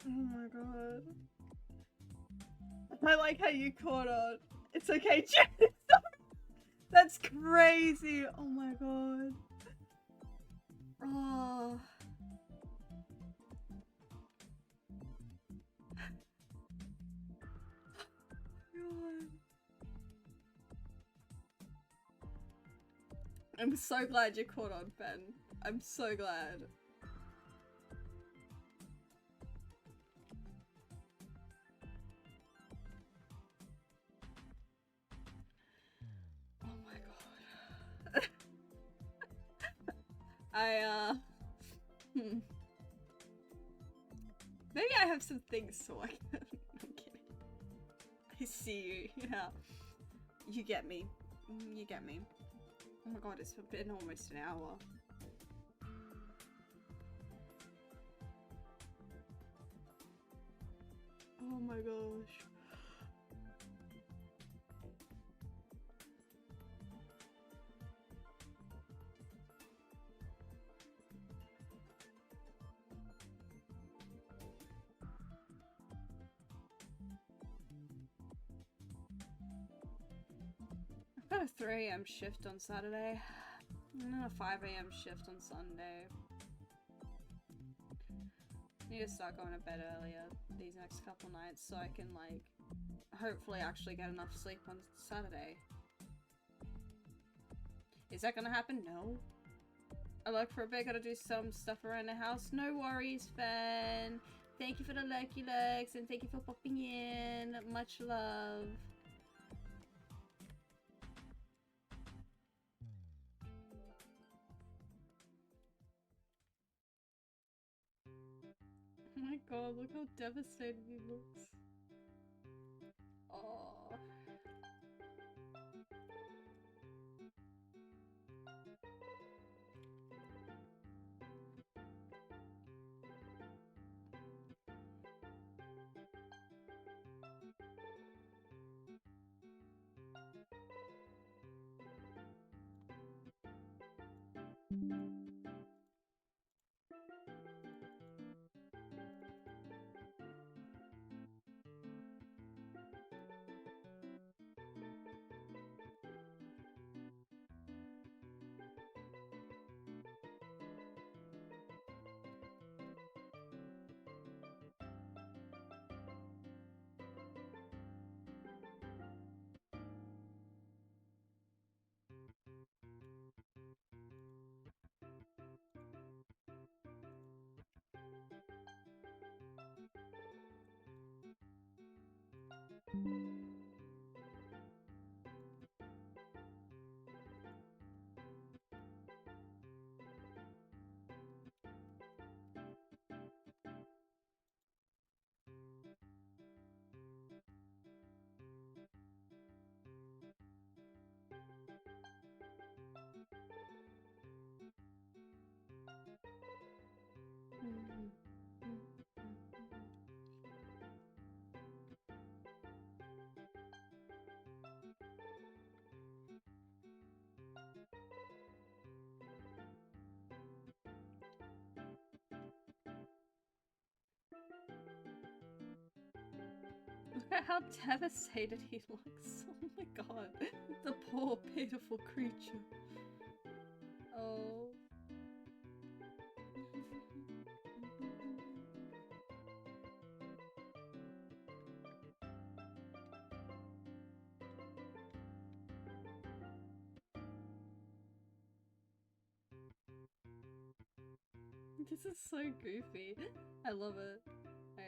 Oh my god. I like how you caught on. It's okay, Jen. That's crazy. Oh my god. Oh. God. I'm so glad you caught on, Ben. I'm so glad. Oh my god. Maybe I have some things to work on. I'm kidding. I see you. Yeah. You get me. You get me. Oh my god, it's been almost an hour. Oh my gosh. I've got a 3 AM shift on Saturday, and then a 5 AM shift on Sunday. I need to start going to bed earlier these next couple nights so I can, like, hopefully actually get enough sleep on Saturday. Is that gonna happen? No. I work for a bit, gotta do some stuff around the house. No worries, Fan. Thank you for the lurky lurks, and thank you for popping in. Much love. Oh my god, look how devastated he looks. Oh. Look at how devastated he looks. Oh my god. The poor, pitiful creature. Oh. This is so goofy. I love it. Okay.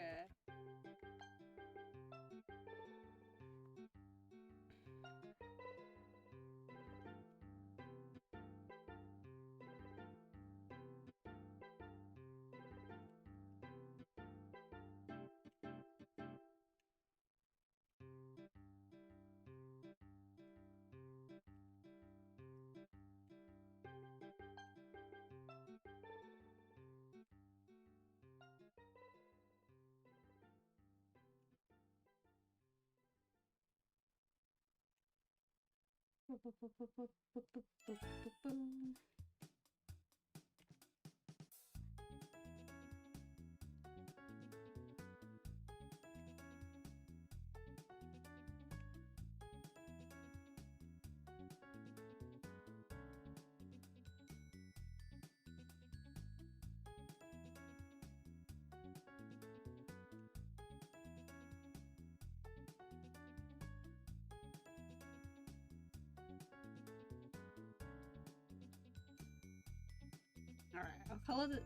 Alright, I'll color the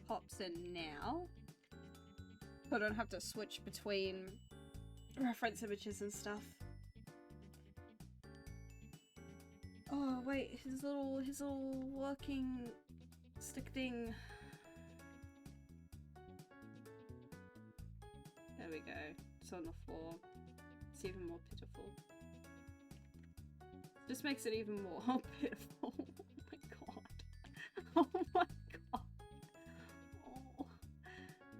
pops in now, so I don't have to switch between reference images and stuff. Oh wait, his little working stick thing. There we go. It's on the floor. So even more pitiful. Just makes it even more pitiful. Oh my god. Oh my god. Oh,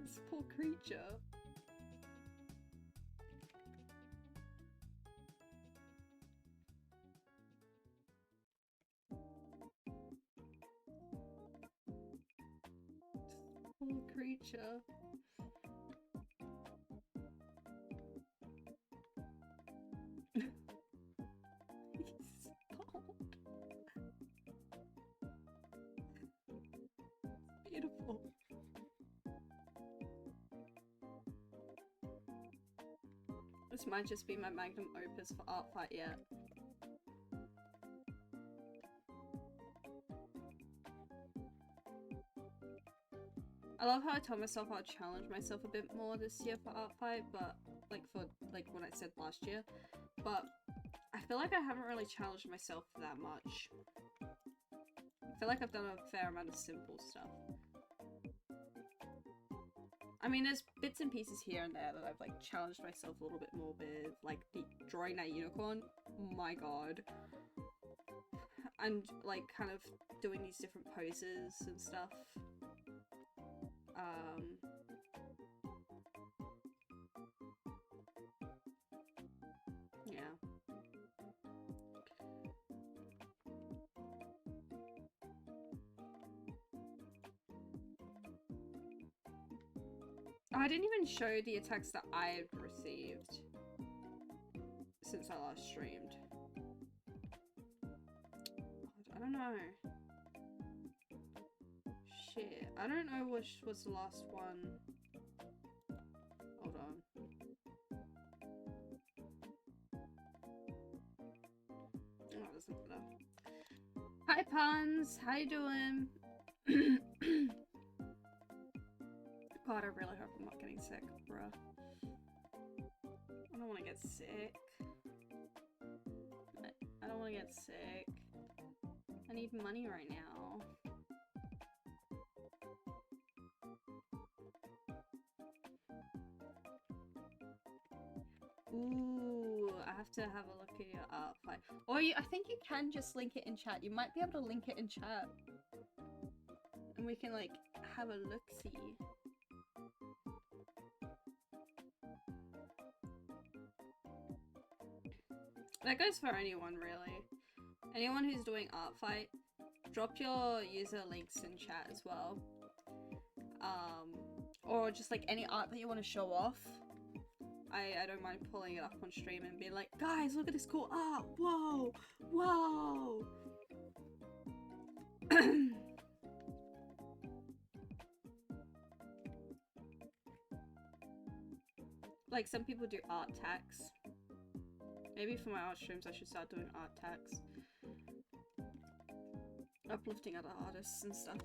this poor creature. Poor creature. Beautiful. This might just be my magnum opus for Artfight yet. I love how I told myself I'd challenge myself a bit more this year for Artfight, but like what I said last year, but I feel like I haven't really challenged myself that much. I feel like I've done a fair amount of simple stuff. I mean, there's bits and pieces here and there that I've like challenged myself a little bit more with, like the drawing that unicorn. Oh my god. And like kind of doing these different poses and stuff. Yeah. Oh, I didn't even show the attacks that I've received since I last streamed. I don't know. Shit. I don't know which was the last one. Hold on. Oh, it doesn't matter. Hi, Puns. How you doing? God, I really hope I'm not getting sick, bruh. I don't want to get sick. I don't want to get sick. I need money right now. Ooh, I have to have a look at your Artfight. Or I think you can just link it in chat. You might be able to link it in chat. And we can, like, have a look-see. That goes for anyone, really. Anyone who's doing Artfight, drop your user links in chat as well. Or just like any art that you want to show off. I don't mind pulling it up on stream and being like, guys, look at this cool art! Whoa! Whoa! Like, some people do art tags. Maybe for my art streams I should start doing art tags. Uplifting other artists and stuff.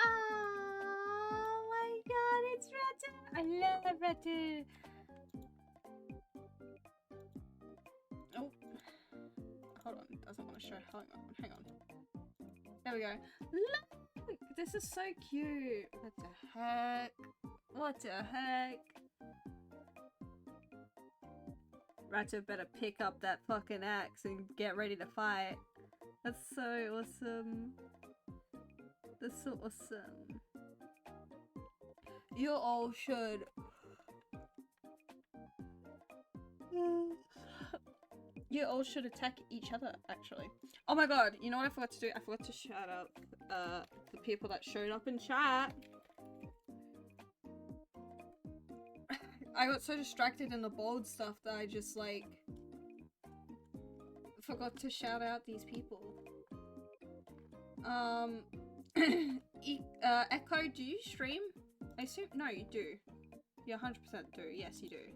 Oh my god, it's Ratu! I love Ratu! Oh. Hold on, it doesn't want to show. Hang on. There we go. Look! This is so cute! What the heck? What the heck? Ratu better pick up that fucking axe and get ready to fight. That's so awesome. That's so awesome. You all should. You all should attack each other, actually. Oh my god, you know what I forgot to do? I forgot to shout out the people that showed up in chat. I got so distracted in the bold stuff that I just, like, forgot to shout out these people. Echo, do you stream? I assume- no, you do. You 100% do. Yes, you do.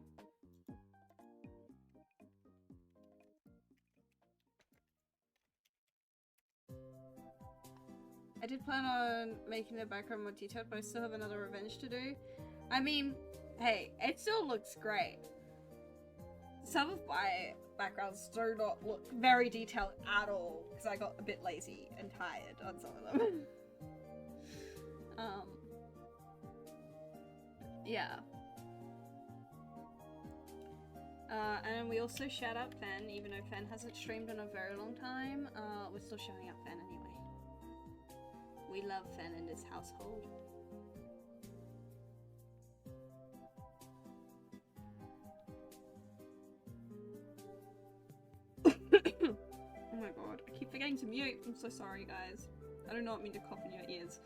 I did plan on making the background more detailed, but I still have another revenge to do. I mean, hey, it still looks great. Some of my backgrounds do not look very detailed at all, because I got a bit lazy and tired on some of them. yeah. And we also shout out Fen, even though Fen hasn't streamed in a very long time. We're still shouting out Fen anyway. We love Fen in this household. Oh my god, I keep forgetting to mute. I'm so sorry, guys. I do not mean to cough in your ears.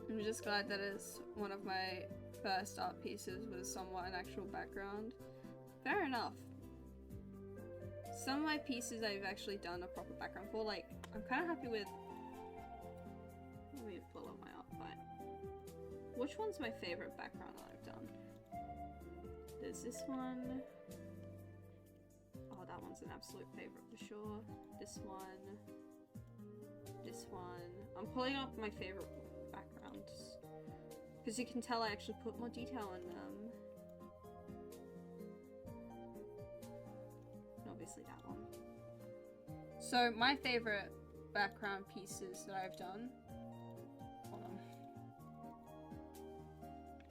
I'm just glad that it's one of my first art pieces with somewhat an actual background. Fair enough. Some of my pieces I've actually done a proper background for. Like, I'm kind of happy with... Let me pull up my Artfight. Which one's my favorite background that I've done? There's this one. Oh, that one's an absolute favorite for sure. This one. This one. I'm pulling up my favorite backgrounds. Because you can tell I actually put more detail in them. And obviously that one. So my favorite background pieces that I've done. Hold on.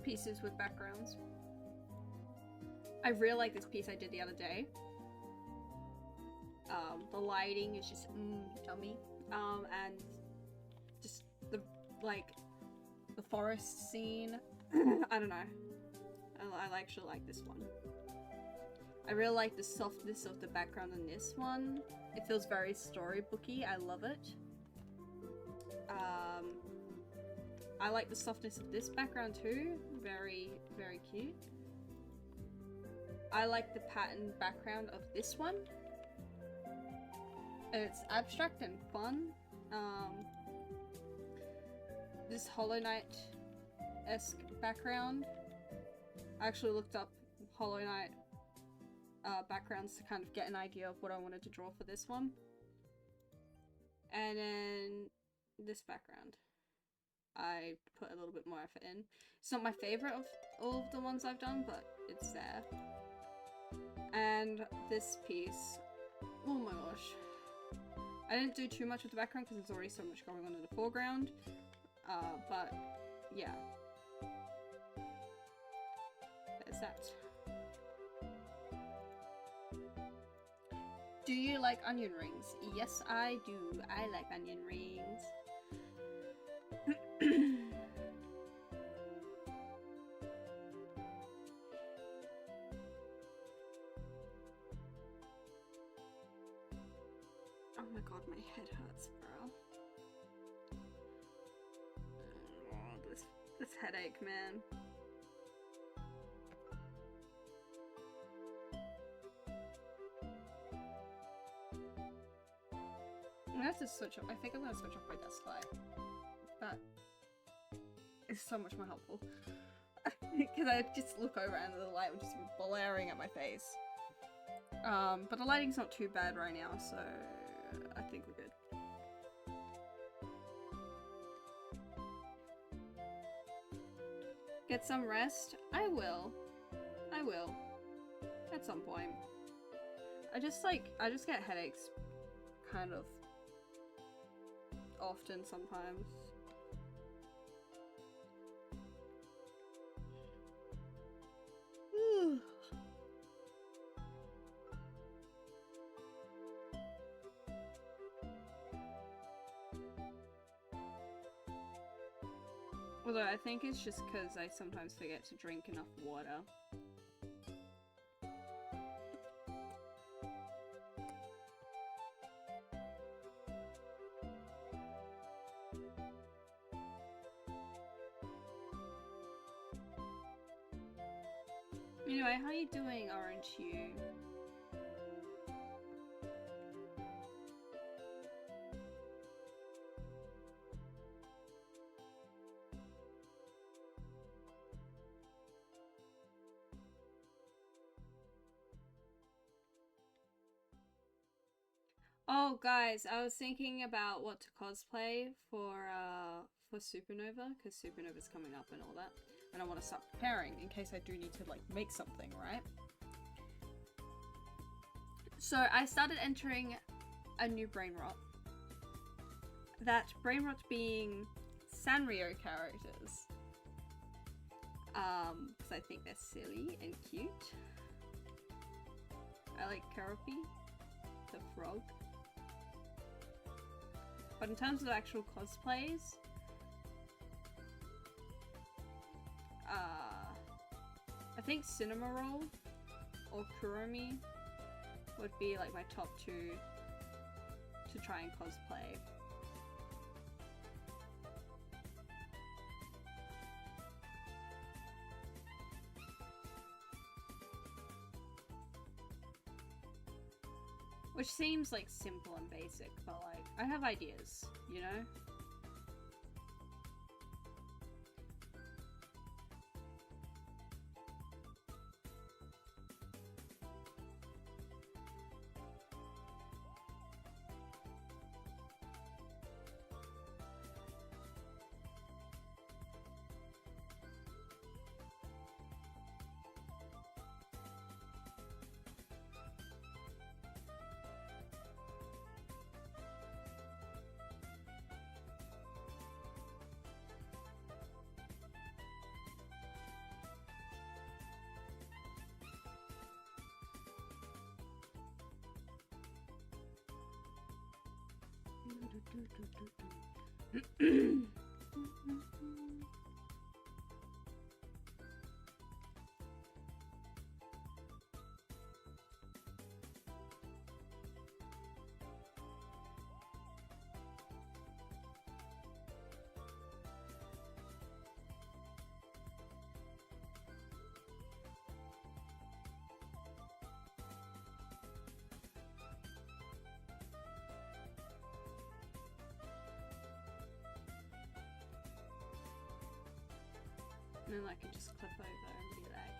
Pieces with backgrounds. I really like this piece I did the other day. The lighting is just yummy. And just the the forest scene. I don't know. I actually like this one. I really like the softness of the background in this one. It feels very storybooky. I love it. I like the softness of this background too. Very, very cute. I like the pattern background of this one. It's abstract and fun. This Hollow Knight-esque background. I actually looked up Hollow Knight backgrounds to kind of get an idea of what I wanted to draw for this one. And then this background. I put a little bit more effort in. It's not my favorite of all of the ones I've done, but it's there. And this piece. Oh my gosh. I didn't do too much with the background because there's already so much going on in the foreground. But yeah. There's that. Do you like onion rings? Yes, I do. I like onion rings. Oh my god, my head hurts, bro. Oh, this headache, man. I have to switch up. I think I'm gonna switch off my desk light. That is so much more helpful. Because I just look over and the light would just be blaring at my face. But the lighting's not too bad right now, so I think we're good. Get some rest? I will. I will. At some point. I just get headaches kind of often sometimes. Although I think it's just because I sometimes forget to drink enough water. Anyway, how are you doing, Orange Hue? Oh, guys, I was thinking about what to cosplay for Supernova, because Supernova's coming up and all that. And I want to start preparing in case I do need to, like, make something, right? So I started entering a new brain rot. That brain rot being Sanrio characters. because I think they're silly and cute. I like Caropi, the frog. But in terms of actual cosplays, I think Cinema Roll or Kuromi would be like my top two to try and cosplay. Which seems like simple and basic, but like, I have ideas, you know? And then I can just clip over and be like,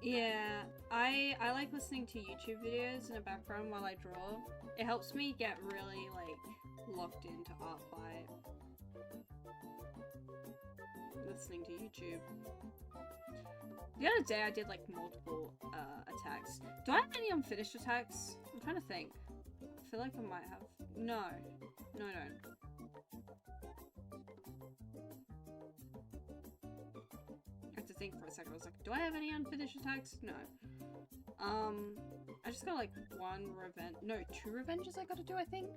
yeah, I like listening to YouTube videos in the background while I draw. It helps me get really like locked into Artfight. Listening to YouTube. The other day I did like multiple attacks. Do I have any unfinished attacks? I'm trying to think. I feel like I might have. No. No, I don't. I have to think for a second. I was like, do I have any unfinished attacks? No. I just got like one revenge. No, two revenges I gotta do, I think.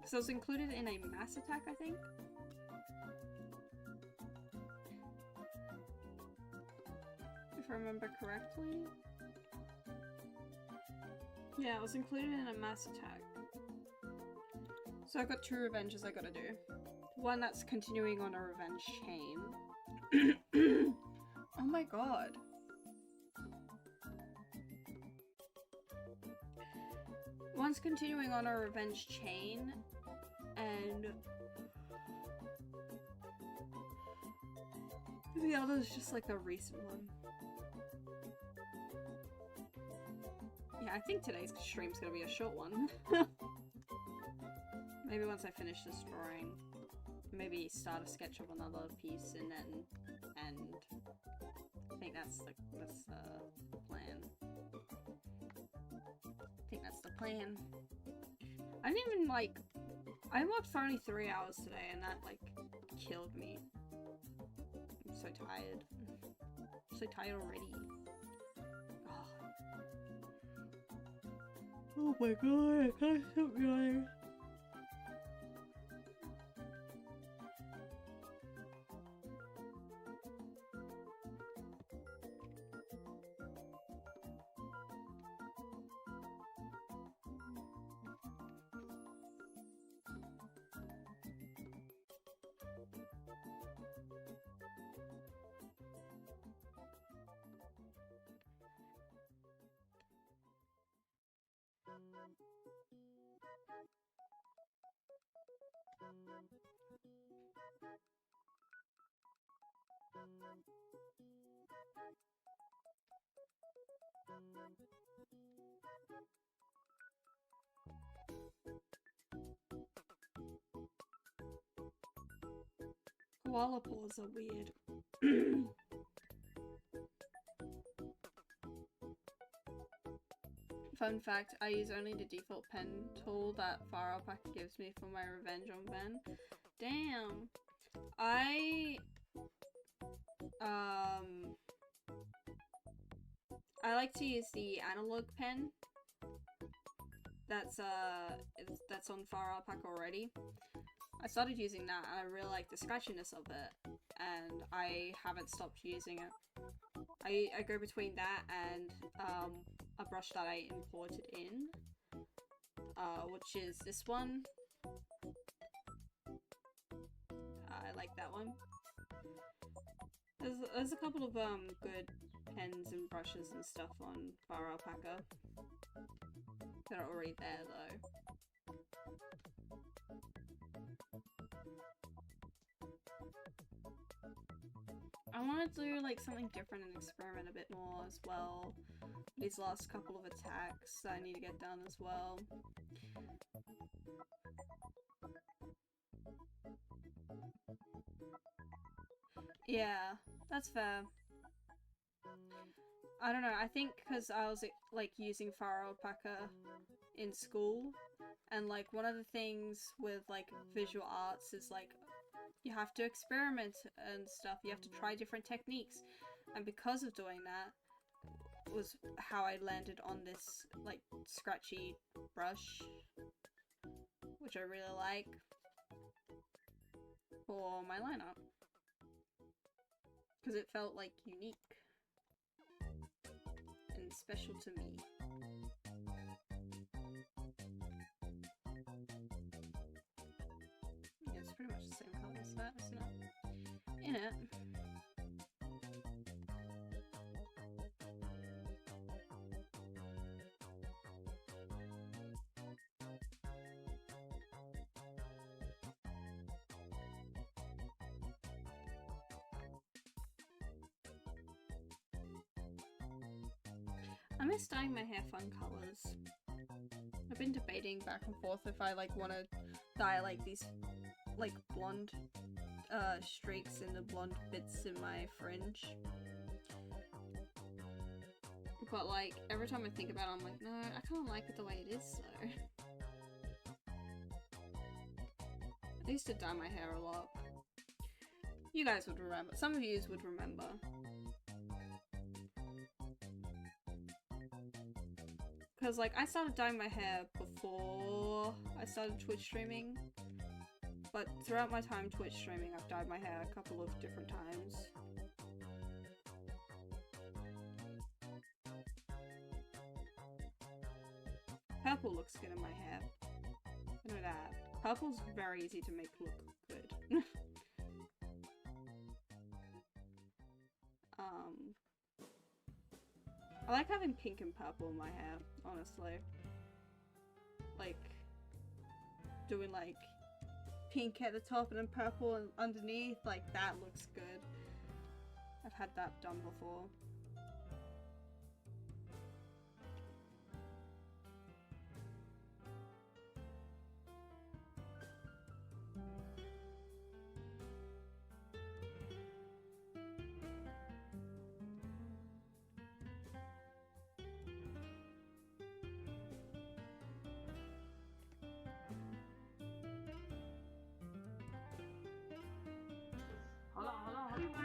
So it's included in a mass attack, I think. If I remember correctly. Yeah, it was included in a mass attack. So I've got two revenges I gotta do. One that's continuing on a revenge chain. Oh my god. One's continuing on a revenge chain, and the other's just like a recent one. Yeah, I think today's stream's gonna be a short one. Maybe once I finish this drawing, maybe start a sketch of another piece and then end. I think that's the plan. I think that's the plan. I didn't even like. I worked for only 3 hours today, and that like killed me. I'm so tired. I'm so tired already. Oh my god! I can't stop yawning. Koala paws are weird. Fun fact, I use only the default pen tool that Fire Alpaca gives me for my revenge on Ben. Damn. I like to use the analog pen. That's on Fire Alpaca already. I started using that and I really like the scratchiness of it, and I haven't stopped using it. I go between that and a brush that I imported in, which is this one. I like that one. There's a couple of good pens and brushes and stuff on Fire Alpaca. They're not already there though. I want to do like something different and experiment a bit more as well. These last couple of attacks I need to get done as well. Yeah, that's fair. I don't know, I think because I was like using Fire Alpaca in school, and like one of the things with like visual arts is like you have to experiment and stuff, you have to try different techniques, and because of doing that was how I landed on this like scratchy brush, which I really like for my lineup because it felt like unique and special to me. Yeah, it's pretty much the same color as that, isn't it? In it. I miss dyeing my hair fun colors. I've been debating back and forth if I like want to dye like these like blonde streaks and the blonde bits in my fringe. But like every time I think about it I'm like, no, I kind of like it the way it is though. I used to dye my hair a lot. You guys would remember. Some of you would remember. Because, like, I started dyeing my hair before I started Twitch streaming. But throughout my time Twitch streaming, I've dyed my hair a couple of different times. Purple looks good in my hair. I know that. Purple's very easy to make look good. I like having pink and purple in my hair, honestly. Like, doing like pink at the top and then purple and underneath, like that looks good. I've had that done before.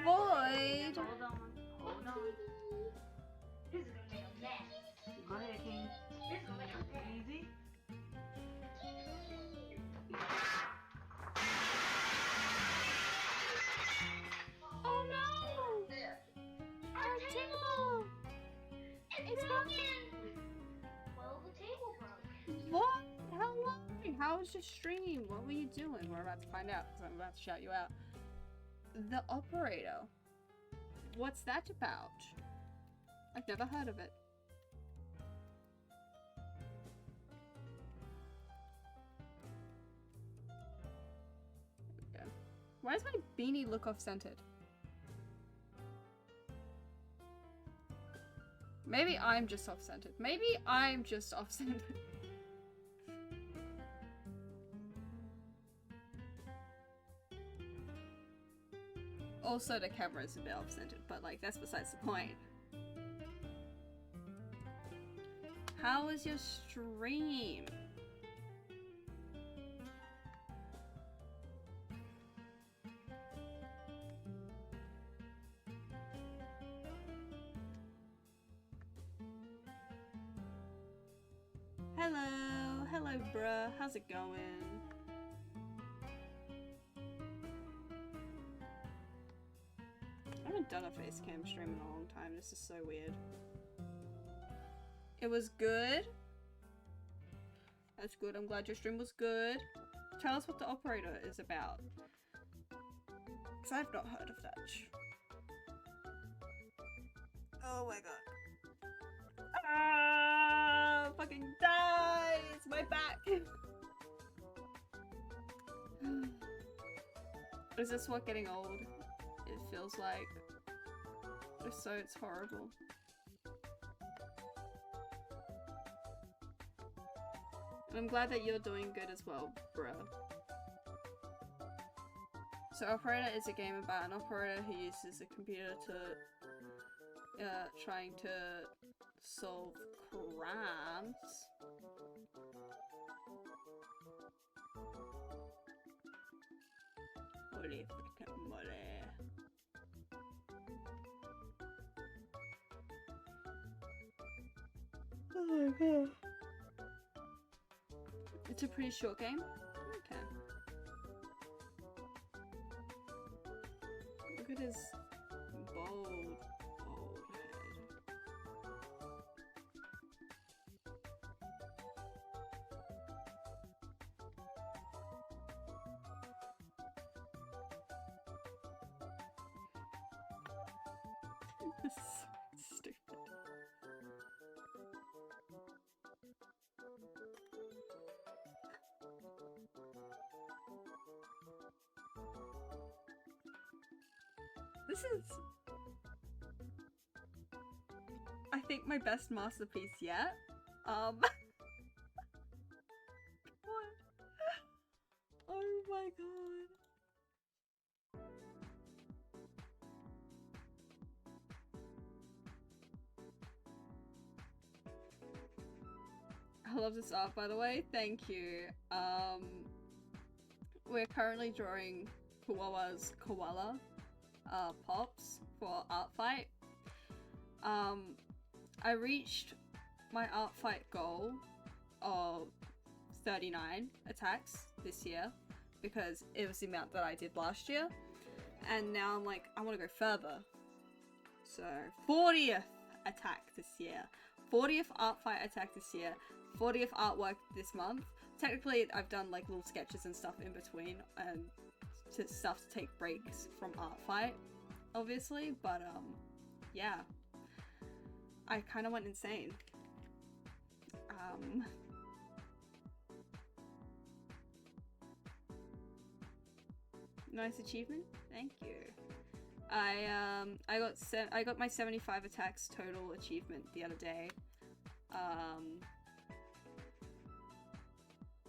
Void! Hold on. This is gonna make a mess. Go ahead, King. This is gonna make a mess. Easy. Oh no! Our table! It's broken! Well, the table broke. What? How long? How was your stream? What were you doing? We're about to find out because I'm about to shout you out. The operator. What's that about? I've never heard of it. Okay. Why does my beanie look off-centered? Maybe I'm just off-centered. Maybe I'm just off-centered. Also, the camera is a bit off-centered, but like, that's besides the point. How was your stream? Hello bruh, how's it going? I haven't done a face cam stream in a long time, this is so weird. It was good? That's good, I'm glad your stream was good. Tell us what the operator is about. Because I've not heard of that. Oh my god. Ah, fucking die! It's my back! Is this what getting old it feels like? If so, it's horrible. And I'm glad that you're doing good as well, bruh. So Operator is a game about an operator who uses a computer to trying to solve crimes. Holy freaking moly. Oh my god. It's a pretty short game. Okay. Look at his bald head. This is so stupid. This is, I think, my best masterpiece yet. What? Oh my god. I love this art, by the way. Thank you. We're currently drawing Kawawa's koala pops for Artfight. I reached my Artfight goal of 39 attacks this year because it was the amount that I did last year, and now I'm like, I want to go further. So 40th attack this year, 40th Artfight attack this year, 40th artwork this month. Technically I've done like little sketches and stuff in between and stuff to take breaks from Artfight, obviously, but yeah, I kind of went insane. Nice achievement, thank you. I got my 75 attacks total achievement the other day,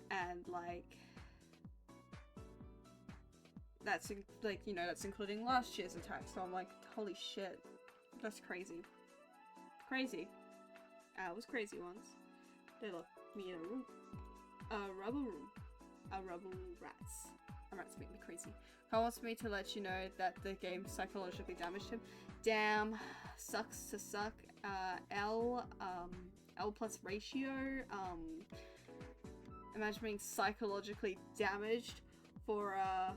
and like, that's like, you know, that's including last year's attack, so I'm like, holy shit, that's crazy. Crazy. I was crazy once. They locked me in a room. A rubber room. A rubber rats. Rats make me crazy. Carl wants me to let you know that the game psychologically damaged him. Damn. Sucks to suck. L plus ratio. Imagine being psychologically damaged by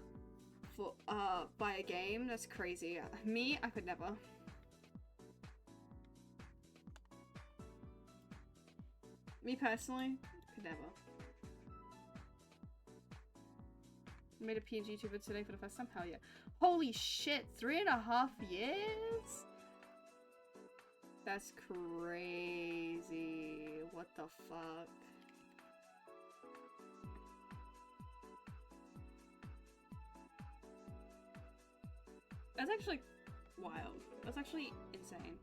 a game. That's crazy. Me, I could never. Me personally, could never. Made a PNG YouTuber today for the first time? Hell yeah. Holy shit, 3.5 years? That's crazy. What the fuck? That's actually wild. That's actually insane.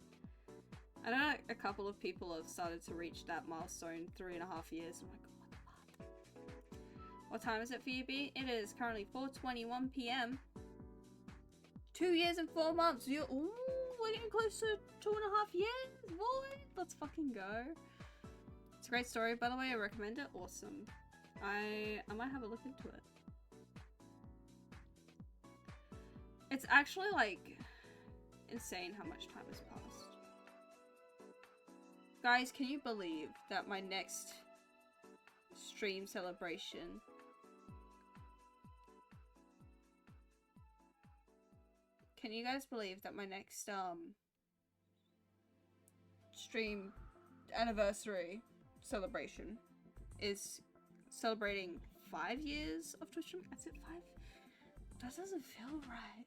I know a couple of people have started to reach that milestone, 3.5 years. I'm like, what the fuck? What time is it for you, B? It is currently 4:21 p.m. 2 years and 4 months. You're, ooh, we're getting close to 2.5 years, boy. Let's fucking go. It's a great story, by the way. I recommend it. Awesome. I might have a look into it. It's actually like insane how much time has passed. Guys, can you believe that my next stream celebration can you guys believe that my next stream anniversary celebration is celebrating 5 years of Twitch streaming? Is it 5? That doesn't feel right.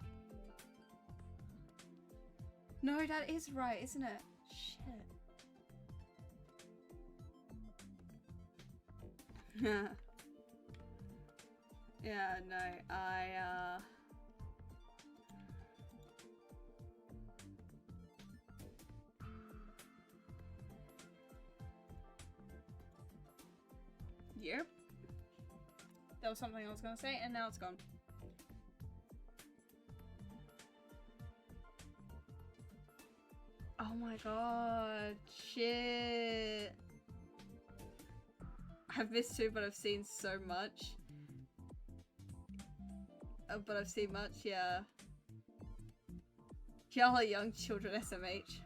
No, that is right, isn't it? Shit. Yeah, no, Yep. That was something I was gonna say, and now it's gone. Oh my god, shit. I've missed too, but I've seen so much. But I've seen much, yeah. Y'all are young children, SMH.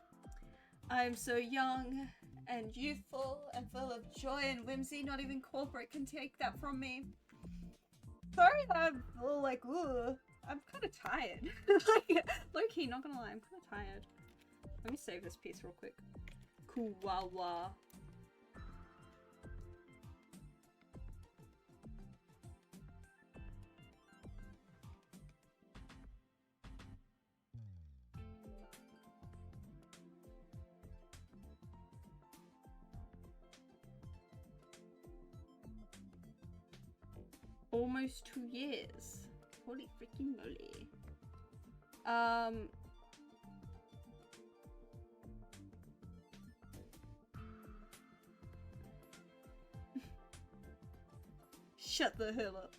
I'm so young and youthful and full of joy and whimsy. Not even corporate can take that from me. Sorry that I'm like, ooh, I'm kind of tired. Like, low-key, not gonna lie, I'm kind of tired. Let me save this piece real quick. Kuwawa. Almost 2 years. Holy freaking moly. Shut the hell up.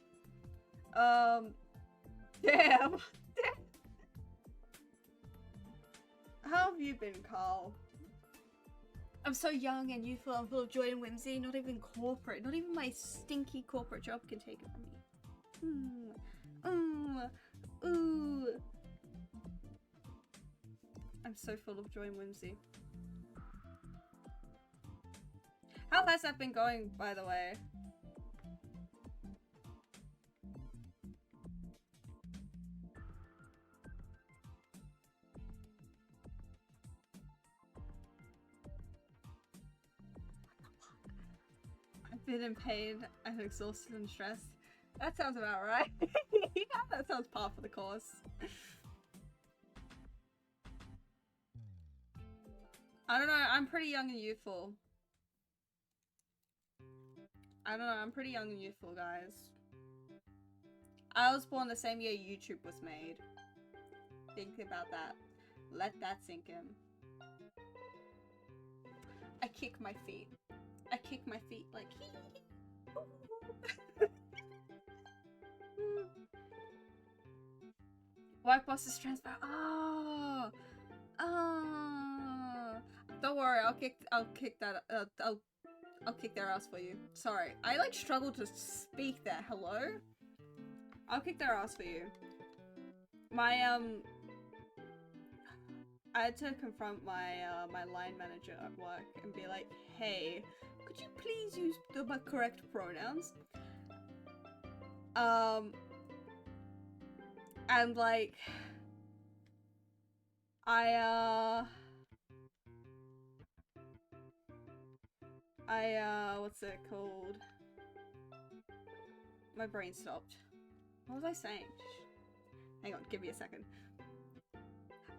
Damn. How have you been, Carl? I'm so young and youthful and full of joy and whimsy. Not even corporate, not even my stinky corporate job can take it from me. Ooh. I'm so full of joy and whimsy. How has that been going, by the way? I've been in pain and exhausted and stressed. That sounds about right. Yeah, that sounds par for the course. I don't know, I'm pretty young and youthful. I don't know, I'm pretty young and youthful, guys. I was born the same year YouTube was made. Think about that. Let that sink in. I kick my feet. I kick my feet like White boss is transparent. Oh. Don't worry, I'll kick that I'll kick their ass for you. Sorry. I like struggle to speak there. Hello? I'll kick their ass for you. My I had to confront my my line manager at work and be like, hey, could you please use the correct pronouns? And like what's it called? My brain stopped. What was I saying? Hang on, give me a second.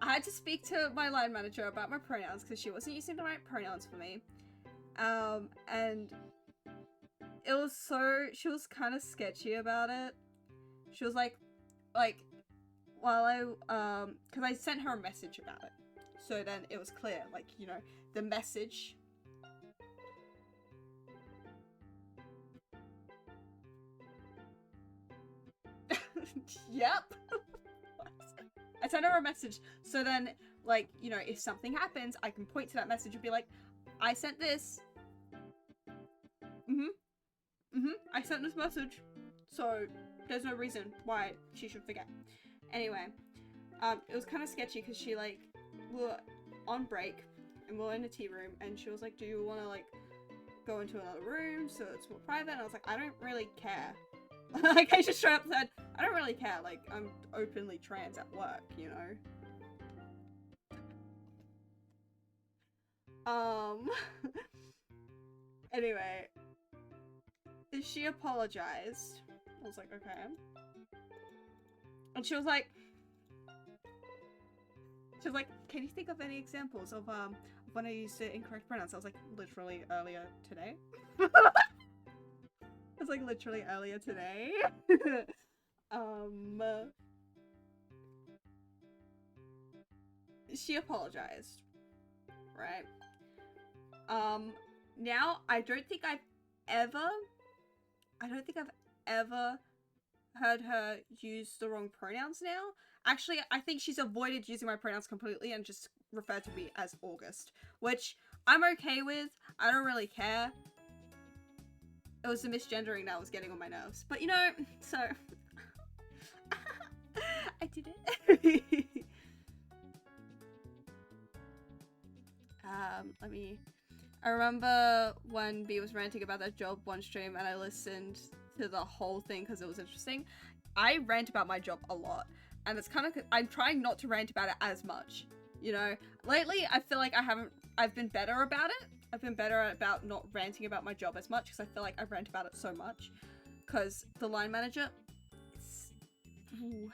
I had to speak to my line manager about my pronouns because she wasn't using the right pronouns for me. And it was she was kind of sketchy about it. She was like, while because I sent her a message about it. So then it was clear, like, you know, the message. Yep. I sent her a message so then, like, you know, if something happens, I can point to that message and be like, I sent this. I sent this message. So there's no reason why she should forget. Anyway, it was kind of sketchy because she, like, we were on break and we were in a tea room and she was like, do you want to, like, go into another room so it's more private? And I was like, I don't really care. Like, I just straight up said, I don't really care. Like, I'm openly trans at work, you know? Anyway, she apologized. I was like, okay. And she was like, can you think of any examples of when I used the incorrect pronouns? I was like, literally earlier today. I was like, literally earlier today. She apologized, right? Now I don't think I've ever heard her use the wrong pronouns now. Actually, I think she's avoided using my pronouns completely and just referred to me as August, which I'm okay with. I don't really care. It was the misgendering that was getting on my nerves. But, you know, so... I did it. I remember when B was ranting about that job one stream and I listened to the whole thing because it was interesting. I rant about my job a lot. And it's kind of... I'm trying not to rant about it as much. You know? Lately, I feel like I've been better about it. I've been better about not ranting about my job as much because I feel like I rant about it so much. Because the line manager... Ooh,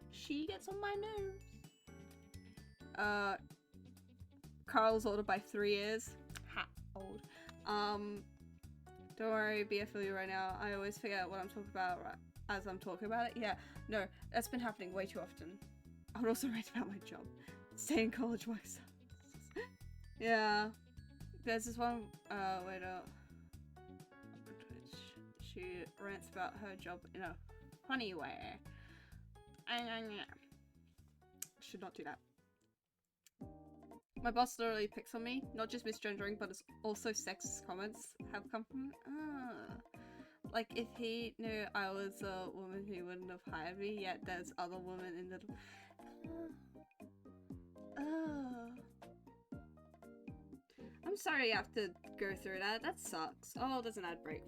she gets on my nerves. Carl's older by 3 years. Ha, old. Don't worry, B, I feel you right now. I always forget what I'm talking about as I'm talking about it. Yeah, no, that's been happening way too often. I would also rant about my job. Stay in college works. Yeah. There's this one, wait up. She rants about her job in a funny way. Should not do that. My boss literally picks on me, not just misgendering, but it's also sexist comments have come from like, if he knew I was a woman, he wouldn't have hired me, yet there's other women in the... I'm sorry you have to go through that. That sucks. Oh, there's an ad break.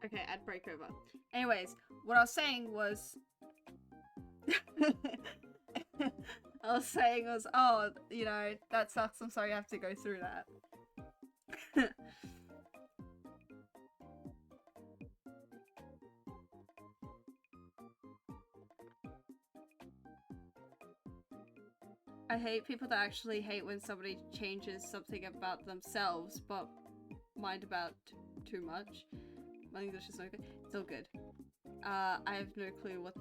Okay, ad break over. Anyways, what I was saying was... oh, you know, that sucks. I'm sorry you have to go through that. I hate people that actually hate when somebody changes something about themselves, but mind about too much. My English is so good. It's all good. I have no clue what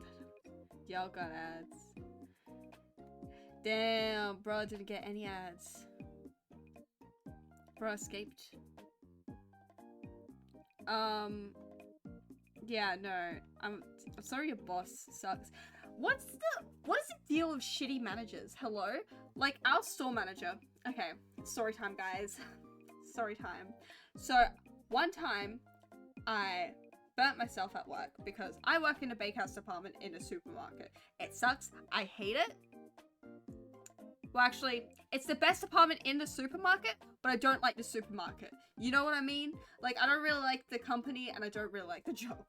y'all got ads. Damn, bro, didn't get any ads. Bro escaped. Yeah, no. I'm sorry your boss sucks. What is the deal with shitty managers? Hello? Like, our store manager. Okay, story time, guys. Story time. So, one time, I burnt myself at work because I work in a bakehouse department in a supermarket. It sucks. I hate it. Well, actually, it's the best department in the supermarket, but I don't like the supermarket. You know what I mean? Like, I don't really like the company, and I don't really like the job.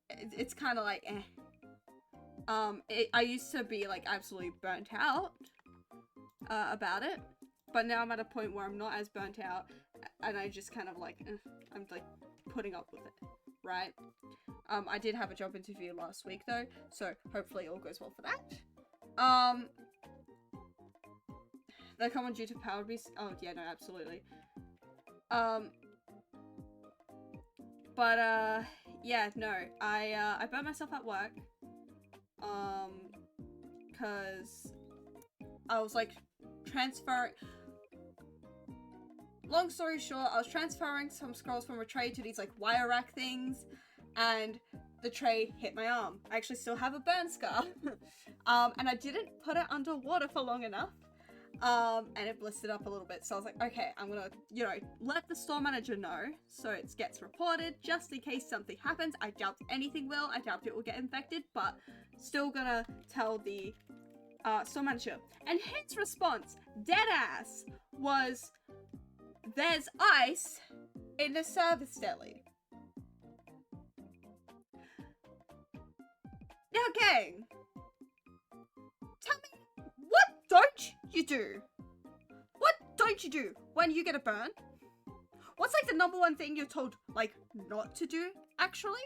It's kind of like, eh. I used to be, like, absolutely burnt out about it, but now I'm at a point where I'm not as burnt out, and I just kind of, like, I'm, like, putting up with it, right? I did have a job interview last week, though, so hopefully all goes well for that. They're common due to power abuse. Oh, yeah, no, absolutely. But, yeah, no. I burnt myself at work. Because I was, like, transferring... Long story short, I was transferring some scrolls from a tray to these, like, wire rack things, and the tray hit my arm. I actually still have a burn scar. And I didn't put it under water for long enough. And it blistered up a little bit. So I was like, okay, I'm gonna, you know, let the store manager know so it gets reported just in case something happens. I doubt anything will. I doubt it will get infected, but still gonna tell the store manager. And his response, deadass, was, there's ice in the service deli. Now, gang, tell me, what don't you do? What don't you do when you get a burn? What's like the number one thing you're told, like, not to do, actually?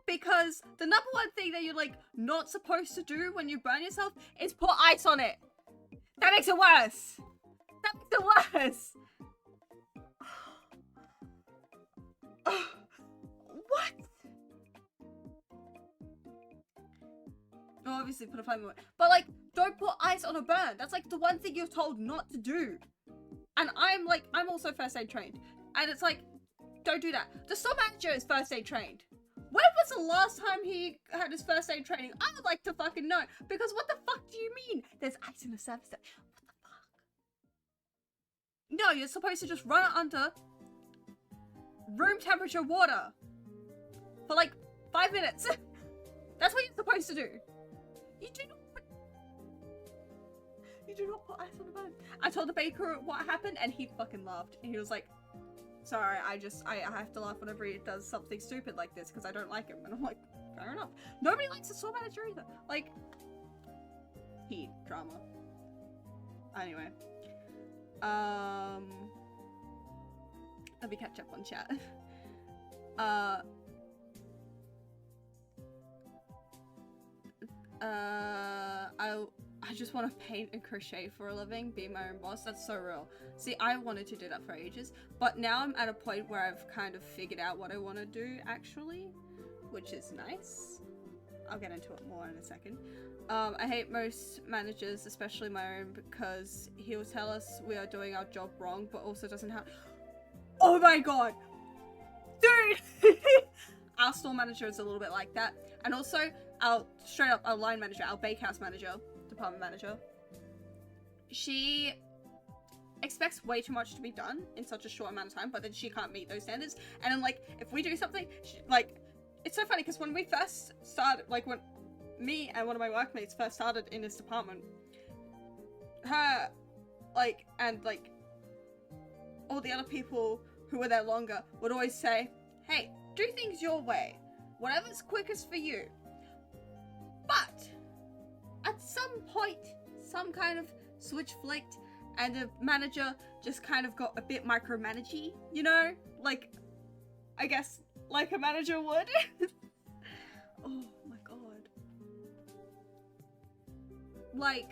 Because the number one thing that you're, like, not supposed to do when you burn yourself is put ice on it. That makes it worse. That makes it worse. What? Well, obviously put a flame on it. But, like, don't put ice on a burn. That's, like, the one thing you're told not to do. And I'm also first aid trained. And it's like, don't do that. The store manager is first aid trained. When was the last time he had his first aid training? I would like to fucking know. Because what the fuck do you mean? There's ice in the service there. What the fuck? No, you're supposed to just run it under room temperature water. For like 5 minutes. That's what you're supposed to do. You do not put ice on the burn. I told the baker what happened and he fucking laughed. And he was like, sorry, I have to laugh whenever he does something stupid like this because I don't like him. And I'm like, fair enough. Nobody likes the store manager either. Like, heat drama. Anyway. Let me catch up on chat. I just want to paint and crochet for a living, be my own boss. That's so real. See, I wanted to do that for ages, but now I'm at a point where I've kind of figured out what I want to do, actually, which is nice. I'll get into it more in a second. I hate most managers, especially my own, because he will tell us we are doing our job wrong, but also doesn't have... Oh my god! Dude! Our store manager is a little bit like that. And also, our line manager, our bakehouse manager, department manager, she expects way too much to be done in such a short amount of time, but then she can't meet those standards. And then, like, if we do something, it's so funny, because when we first started, like, when me and one of my workmates first started in this department, her, like, and, like, all the other people who were there longer would always say, hey, do things your way. Whatever's quickest for you. But at some point, some kind of switch flicked and the manager just kind of got a bit micromanagey, you know? Like, I guess, like a manager would. Oh my god. Like,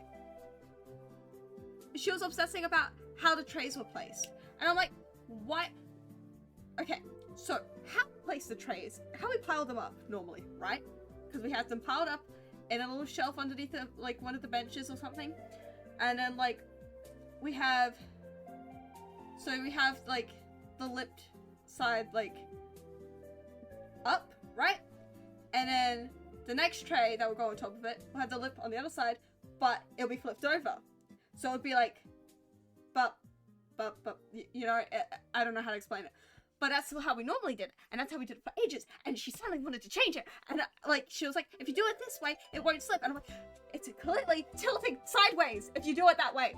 she was obsessing about how the trays were placed. And I'm like, what? Okay, so how we place the trays, how we pile them up normally, right? Because we have them piled up in a little shelf underneath the, like, one of the benches or something. And then, like, we have like the lipped side, like, up, right? And then the next tray that will go on top of it will have the lip on the other side, but it'll be flipped over. So it'll be like, but, you know, I don't know how to explain it. But that's how we normally did, and that's how we did it for ages, and she suddenly wanted to change it, and like, she was like, if you do it this way, it won't slip, and I'm like, it's completely tilting sideways if you do it that way.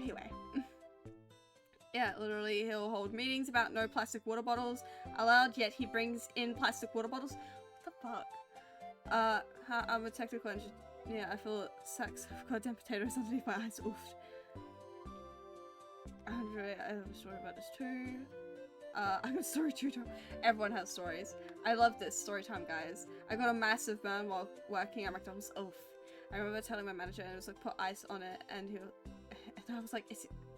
Anyway. Yeah, literally, he'll hold meetings about no plastic water bottles allowed, yet he brings in plastic water bottles. What the fuck? I'm a technical engineer. Yeah, I feel sex. I've got damn potatoes underneath my eyes. Oof. Andre, I have a story about this too. I got a story tutor. Everyone has stories. I love this story time, guys. I got a massive burn while working at McDonald's. Oof. I remember telling my manager, and it was like, put ice on it, and I was like,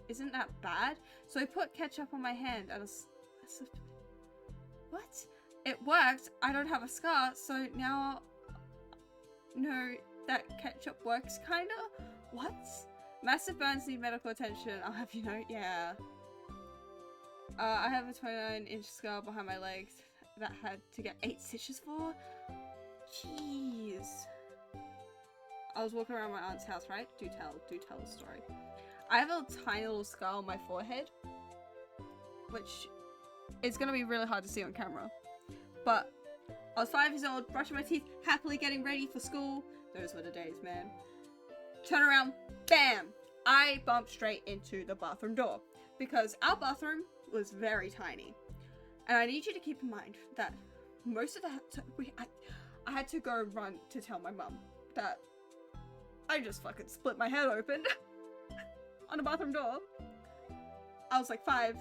isn't that bad? So I put ketchup on my hand, and I was what? It worked. I don't have a scar, so now no, that ketchup works, kinda? What? Massive burns need medical attention. I'll have you know, yeah. I have a 29-inch scar behind my legs that had to get 8 stitches for. Jeez. I was walking around my aunt's house, right? Do tell the story. I have a tiny little scar on my forehead, which is gonna be really hard to see on camera. But I was 5 years old, brushing my teeth, happily getting ready for school. Those were the days, man. Turn around, bam! I bumped straight into the bathroom door because our bathroom was very tiny. And I need you to keep in mind that most of the I had to go run to tell my mum that I just fucking split my head open on a bathroom door. I was like 5.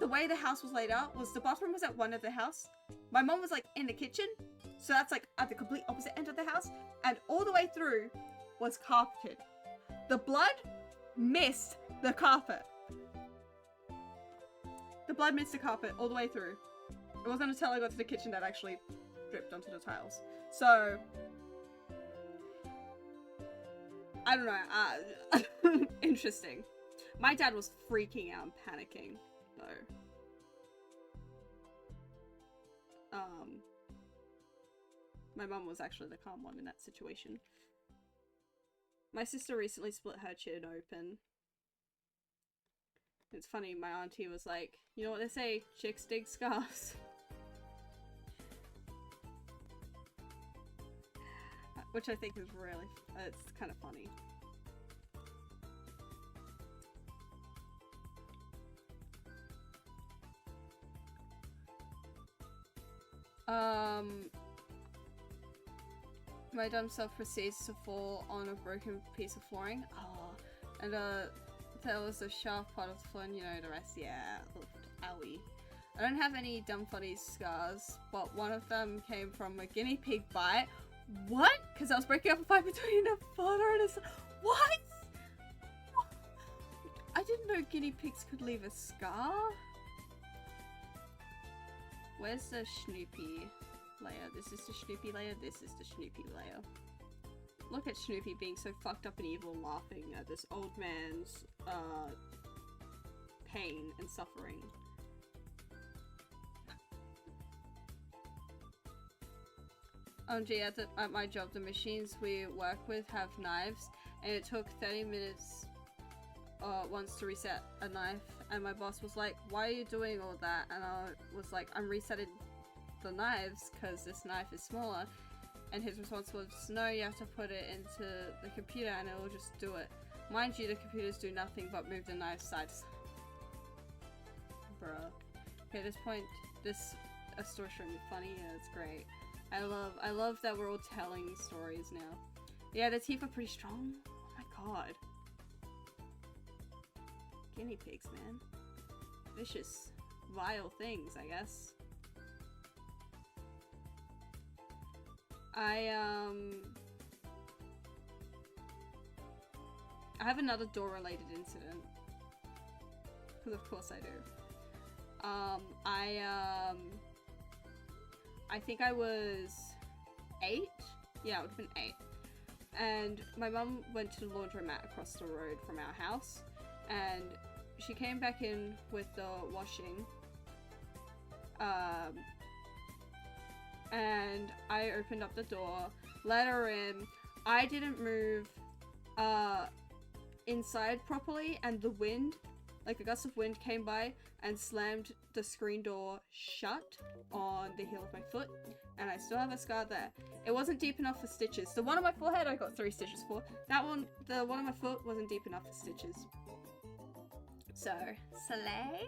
The way the house was laid out was the bathroom was at one end of the house. My mom was like in the kitchen, so that's like at the complete opposite end of the house, and all the way through was carpeted. The blood missed the carpet. The blood missed the carpet all the way through. It wasn't until I got to the kitchen that actually dripped onto the tiles. So I don't know. Interesting. My dad was freaking out and panicking, though. My mum was actually the calm one in that situation. My sister recently split her chin open. It's funny, my auntie was like, you know what they say, chicks dig scars. Which I think is really, it's kind of funny. My dumb self proceeds to fall on a broken piece of flooring. Oh, and there was a sharp part of the floor, and you know the rest. Yeah, owie. I don't have any dumb funny scars, but one of them came from a guinea pig bite. What? Because I was breaking up a fight between a father and his. What? I didn't know guinea pigs could leave a scar. Where's the Snoopy layer? This is the Snoopy layer, this is the Snoopy layer. Look at Snoopy being so fucked up and evil, laughing at this old man's pain and suffering. Gee, at my job, the machines we work with have knives, and it took 30 minutes once to reset a knife, and my boss was like, why are you doing all that? And I was like, I'm resetting the knives because this knife is smaller, and his response was, no, you have to put it into the computer and it will just do it. Mind you, the computers do nothing but move the knife sides. Bruh. Okay, at this point, a story's really funny. Yeah, it's great. I love that we're all telling stories now. Yeah, the teeth are pretty strong. Oh my god. Guinea pigs, man. Vicious, vile things, I guess. I have another door-related incident. Because of course I do. I think I was 8? Yeah, it would have been 8. And my mum went to the laundromat across the road from our house, and she came back in with the washing. And I opened up the door, let her in. I didn't move inside properly, and the wind, like a gust of wind came by and slammed the screen door shut on the heel of my foot, and I still have a scar there. It wasn't deep enough for stitches. The one on my forehead I got 3 stitches for. That one, the one on my foot, wasn't deep enough for stitches. So, slay?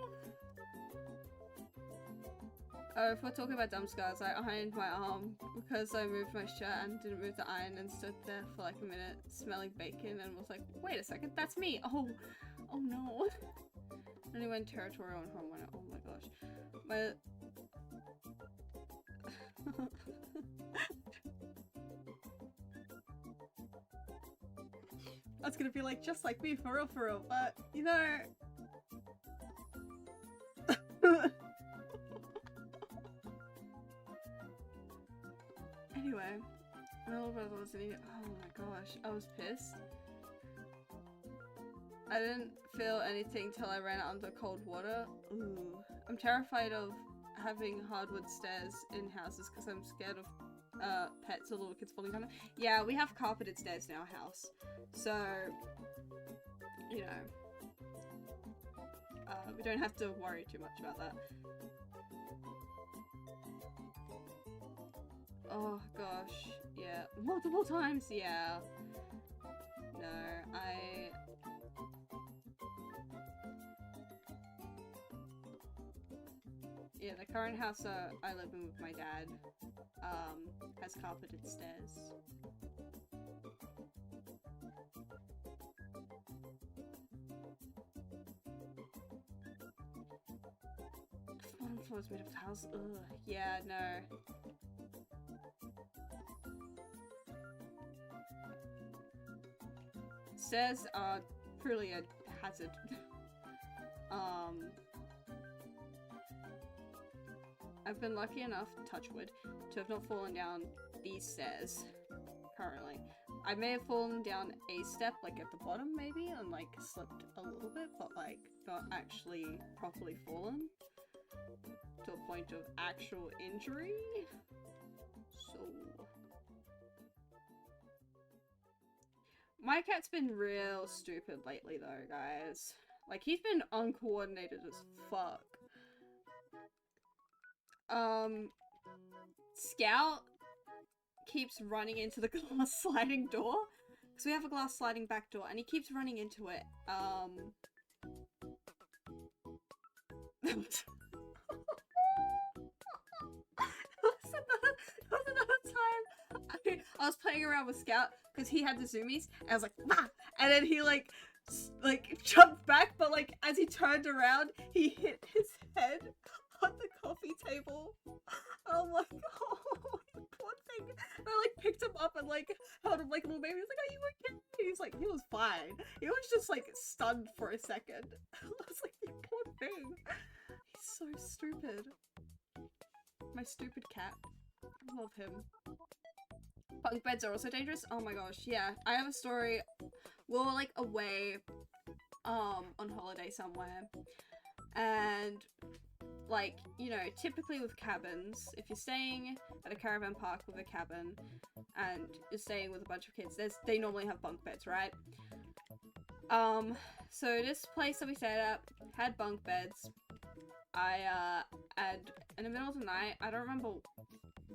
Oh, if we're talking about dumb scars, I ironed my arm because I moved my shirt and didn't move the iron and stood there for like a minute smelling bacon and was like, wait a second, that's me! Oh no. Only when territorial and home when oh my gosh. My I was gonna be like, just like me, for real, but you know. Anyway, my little brother was eating. Oh my gosh, I was pissed. I didn't feel anything till I ran under cold water. Ooh. I'm terrified of having hardwood stairs in houses because I'm scared of pets or little kids falling down. Yeah, we have carpeted stairs in our house, so you know, we don't have to worry too much about that. Oh gosh, yeah, multiple times, yeah. No, yeah, the current house I live in with my dad, has carpeted stairs. Bottom floor is made of tiles. Ugh. Yeah, no. Stairs are truly a hazard. I've been lucky enough, touch wood, to have not fallen down these stairs currently. I may have fallen down a step, like at the bottom maybe, and like slipped a little bit, but like not actually properly fallen to a point of actual injury. So my cat's been real stupid lately though, guys. Like, he's been uncoordinated as fuck. Scout keeps running into the glass sliding door. Because we have a glass sliding back door, and he keeps running into it. That was another time I was playing around with Scout because he had the zoomies, and I was like, "Bah!" And then he like jumped back, but like as he turned around, he hit his head on the coffee table. Oh my god, poor thing. And I like picked him up and like held him like a little baby. He was like, "Are you okay?" He's like, he was fine. He was just like stunned for a second. I was like, "You poor thing." He's so stupid. My stupid cat. I love him. Bunk beds are also dangerous. Oh my gosh, yeah. I have a story. We were like away on holiday somewhere, and like, you know, typically with cabins, if you're staying at a caravan park with a cabin and you're staying with a bunch of kids, they normally have bunk beds, right? So this place that we stayed at had bunk beds. And in the middle of the night, I don't remember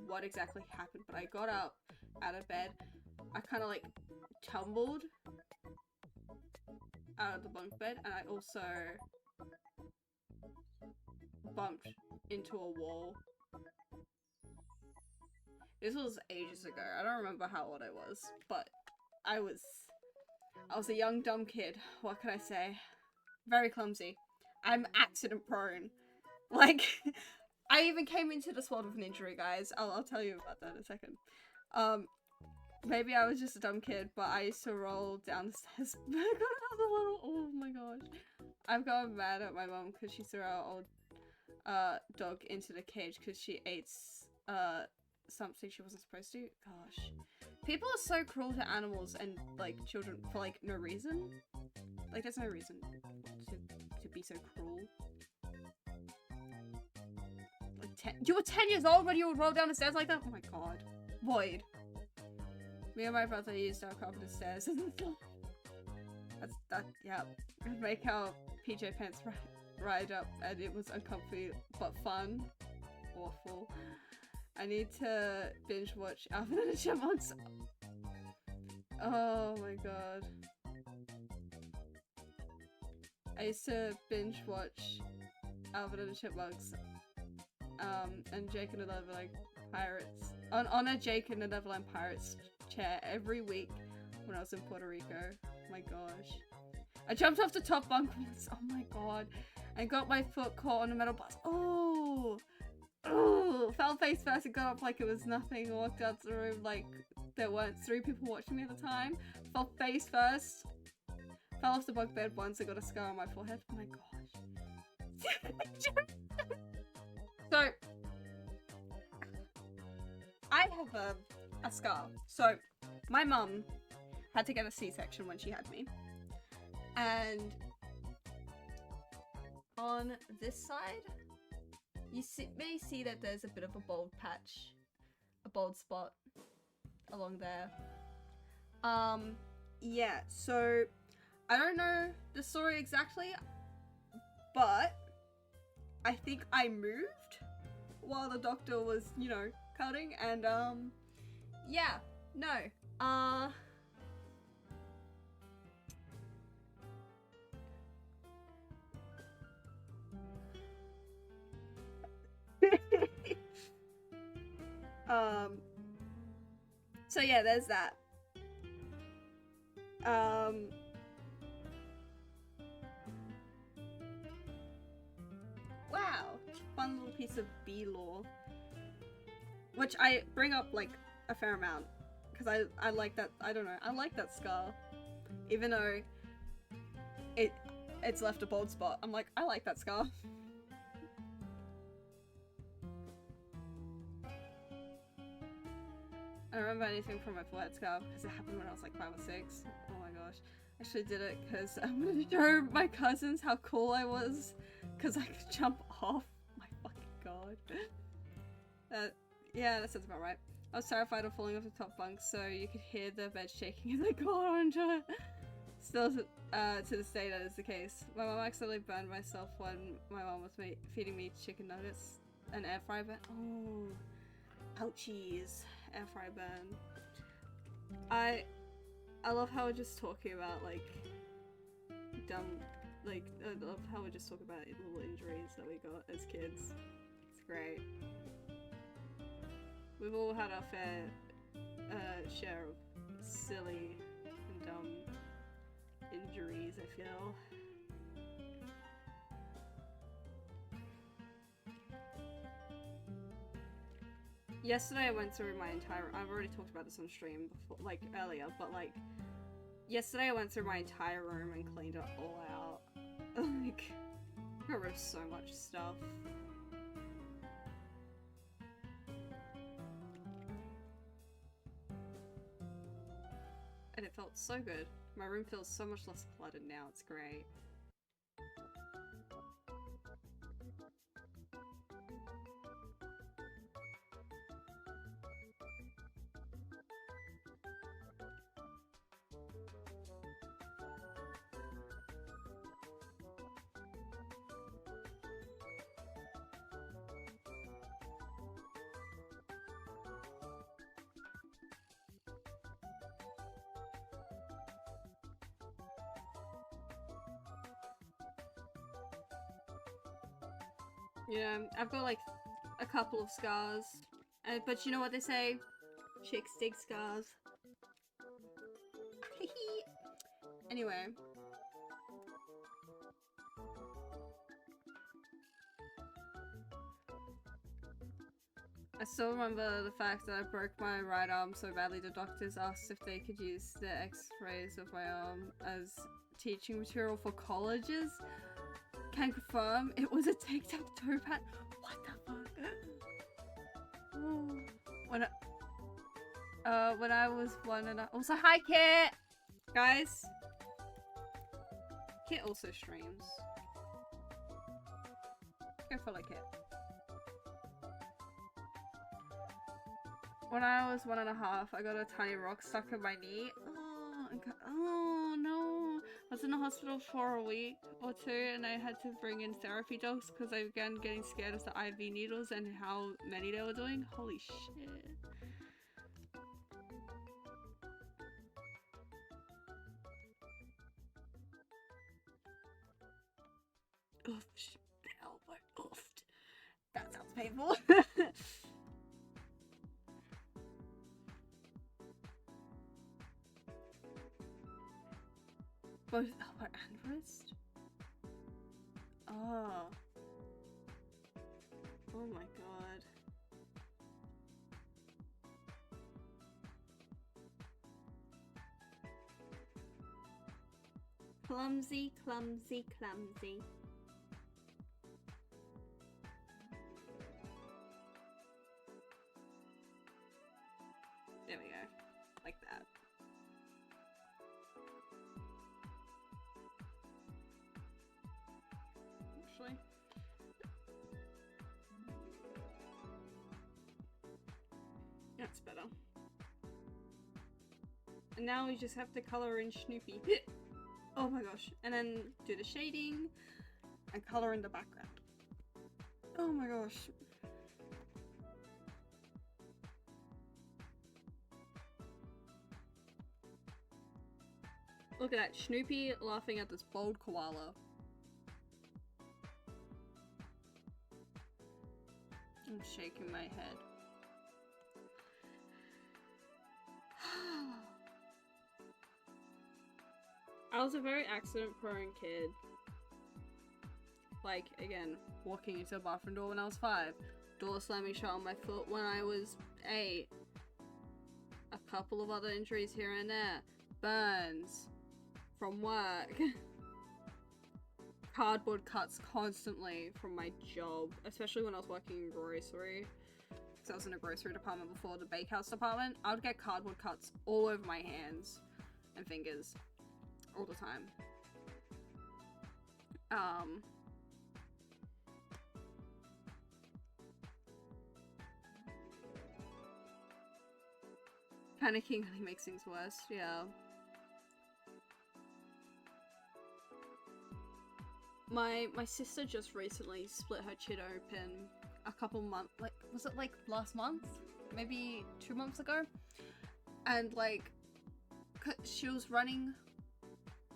what exactly happened, but I got up out of bed. I kind of like tumbled out of the bunk bed, and I also bumped into a wall. This was ages ago. I don't remember how old I was, but I was a young dumb kid. What can I say? Very clumsy. I'm accident prone. Like, I even came into this world with an injury, guys. I'll tell you about that in a second. Maybe I was just a dumb kid, but I used to roll down the stairs. Oh my gosh. I've gotten mad at my mom because she threw our old dog into the cage because she ate something she wasn't supposed to. Gosh. People are so cruel to animals and like children for like no reason. Like, there's no reason to be so cruel. Like, you were 10 years old when you would roll down the stairs like that? Oh my god. Void. Me and my brother used our carpeted stairs. Yeah. We'd make our PJ pants ride up, and it was uncomfy but fun. Awful. I need to binge watch Alvin and the Chipmunks. Oh my god. I used to binge watch Alvin and the Chipmunks, and Jake and the Neverland Pirates, on a Jake and the Neverland Pirates chair every week when I was in Puerto Rico. Oh my gosh. I jumped off the top bunk once. Oh my god. and got my foot caught on a metal bus. Oh! Oh! Fell face first and got up like it was nothing. Walked out the room like there weren't 3 people watching me at the time. Fell face first. Fell off the bunk bed once. I got a scar on my forehead. Oh my gosh. So, I have a scar. So, my mum had to get a C-section when she had me. And on this side, you may see that there's a bit of a bald patch, a bald spot along there. Yeah, so I don't know the story exactly, but I think I moved while the doctor was, you know, cutting, and yeah, no, so yeah, there's that. Wow, fun little piece of B-lore, which I bring up like a fair amount because I like that. I don't know, I like that scar, even though it's left a bald spot. I'm like, I like that scar. I don't remember anything from my forehead scar because it happened when I was like 5 or 6. Oh my gosh. I actually did it because I'm gonna show my cousins how cool I was because I could jump off. My fucking god. Yeah, that sounds about right. I was terrified of falling off the top bunk, so you could hear the bed shaking as I got onto it. Still, to this day, that is the case. My mom accidentally burned myself when my mom was feeding me chicken nuggets. An air fryer burn. Oh, ouchies. Air fryer burn. I love how we're just talking about like dumb, like I love how we just talk about little injuries that we got as kids. It's great. We've all had our fair share of silly and dumb injuries, I feel. Yesterday I went through my entire— I've already talked about this on stream before, like earlier, but like yesterday I went through my entire room and cleaned it all out. Like, I got rid of so much stuff. And it felt so good. My room feels so much less cluttered now, it's great. Yeah, I've got like a couple of scars, but you know what they say? Chicks dig scars. Anyway. I still remember the fact that I broke my right arm so badly the doctors asked if they could use the x-rays of my arm as teaching material for colleges. Can confirm it was a tic-tac-toe pad. What the fuck? When I was 1 and also hi Kit! Guys. Kit also streams. Go follow Kit. When I was 1.5, I got a tiny rock stuck in my knee. Oh no! I was in the hospital for a week or 2 and I had to bring in therapy dogs because I began getting scared of the IV needles and how many they were doing. Holy shit. Oof. Elbow. Oof. That sounds painful. Both elbow and wrist? Oh. Oh. Oh my god. Clumsy, clumsy, clumsy. There we go. Like that. Actually. That's better. And now we just have to color in Snoopy. Oh my gosh. And then do the shading and color in the background. Oh my gosh. Look at that, Snoopy laughing at this bold koala. I'm shaking my head. I was a very accident-prone kid. Like, again, walking into a bathroom door when I was 5. Door slamming shut on my foot when I was 8. A couple of other injuries here and there. Burns from work. Cardboard cuts constantly from my job, especially when I was working in grocery. Because I was in a grocery department before the bakehouse department. I would get cardboard cuts all over my hands and fingers all the time. Panicking only makes things worse, yeah. My sister just recently split her chin open a couple months, like, was it like last month? Maybe 2 months ago? And like, she was running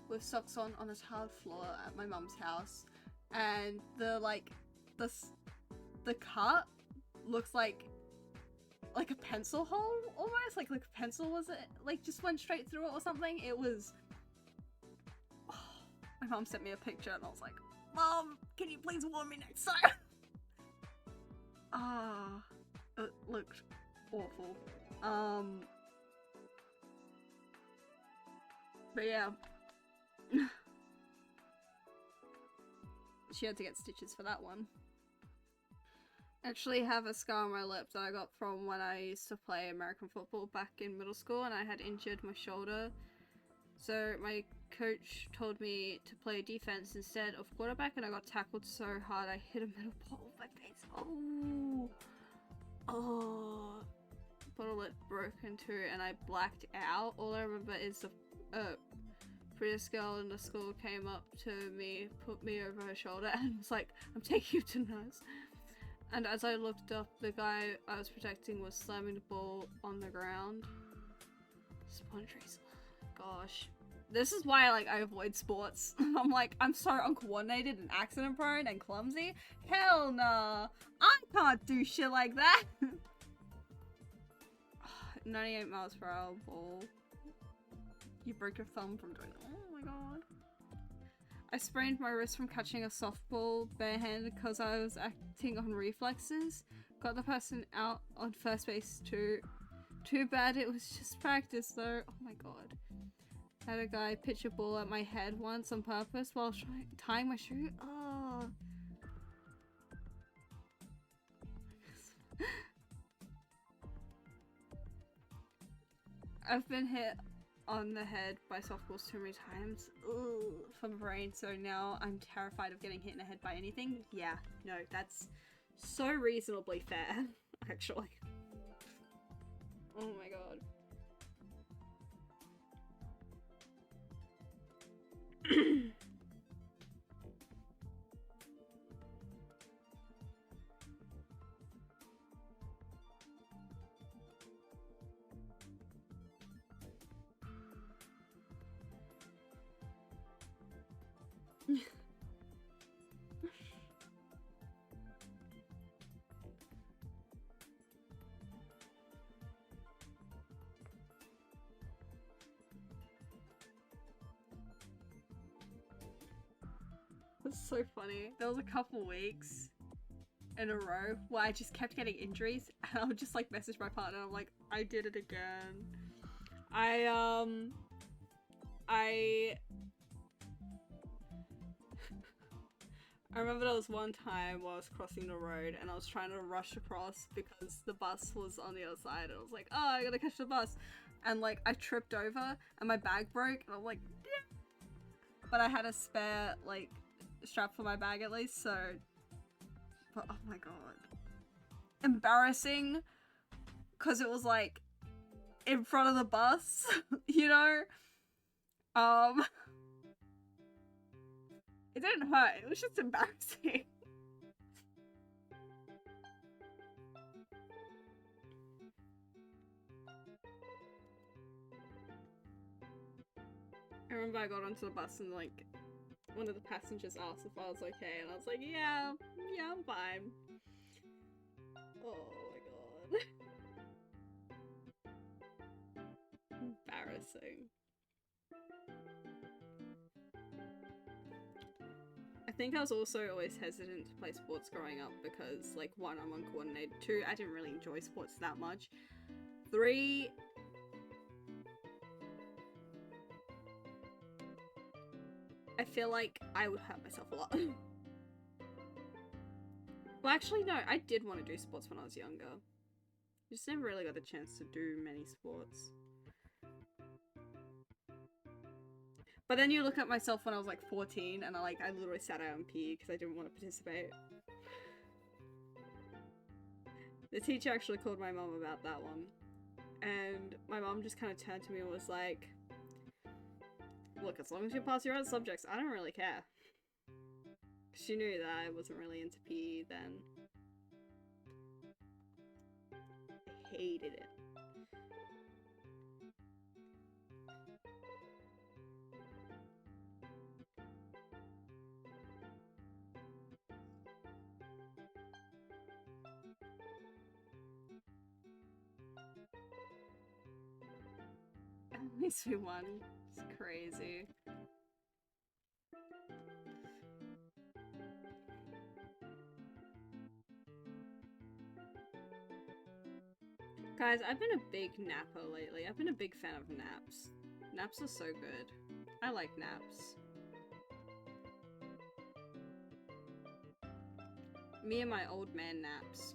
with socks on a tiled floor at my mum's house, and the cut looks like a pencil hole almost, like a pencil was it, like just went straight through it or something. It was, oh, my mum sent me a picture and I was like, Mom, can you please warn me next time? It looked awful. But yeah. She had to get stitches for that one. Actually have a scar on my lip that I got from when I used to play American football back in middle school, and I had injured my shoulder. So my coach told me to play defense instead of quarterback, and I got tackled so hard I hit a metal pole with my face. Oh! Oh! Bottle lip broken too, and I blacked out. All I remember is the prettiest girl in the school came up to me, put me over her shoulder, and was like, I'm taking you to nurse. And as I looked up, the guy I was protecting was slamming the ball on the ground. Sponges. Gosh. This is why I avoid sports. I'm like, I'm so uncoordinated and accident prone and clumsy. Hell nah. I can't do shit like that. 98 miles per hour ball. You broke your thumb from doing, oh my god. I sprained my wrist from catching a softball barehanded because I was acting on reflexes. Got the person out on first base too. Too bad it was just practice though. Oh my god. Had a guy pitch a ball at my head once on purpose while tying my shoe. Oh. I've been hit on the head by softballs too many times. Ugh, for my brain, so now I'm terrified of getting hit in the head by anything. Yeah, no, that's so reasonably fair, actually. Oh my god. was so funny. There was a couple weeks in a row where I just kept getting injuries, and I would just like message my partner. And I'm like, I did it again. I remember there was one time while I was crossing the road and I was trying to rush across because the bus was on the other side, and I was like, oh, I gotta catch the bus, and like I tripped over and my bag broke, and I'm like, yeah. But I had a spare like strap for my bag at least, so. But oh my god, embarrassing, because it was like in front of the bus, you know. It didn't hurt, it was just embarrassing. I remember I got onto the bus and like one of the passengers asked if I was okay, and I was like, yeah, I'm fine. Oh my god. Embarrassing. I think I was also always hesitant to play sports growing up because, like, 1, I'm uncoordinated, 2, I didn't really enjoy sports that much, 3, I feel like I would hurt myself a lot. Well, actually, no, I did want to do sports when I was younger. Just never really got the chance to do many sports. But then you look at myself when I was like 14 and I literally sat out in PE because I didn't want to participate. The teacher actually called my mom about that one. And my mom just kind of turned to me and was like, look, as long as you pass your other subjects, I don't really care. She knew that I wasn't really into PE then. I hated it. At least we won. It's crazy. Guys, I've been a big napper lately. I've been a big fan of naps. Naps are so good. I like naps. Me and my old man naps.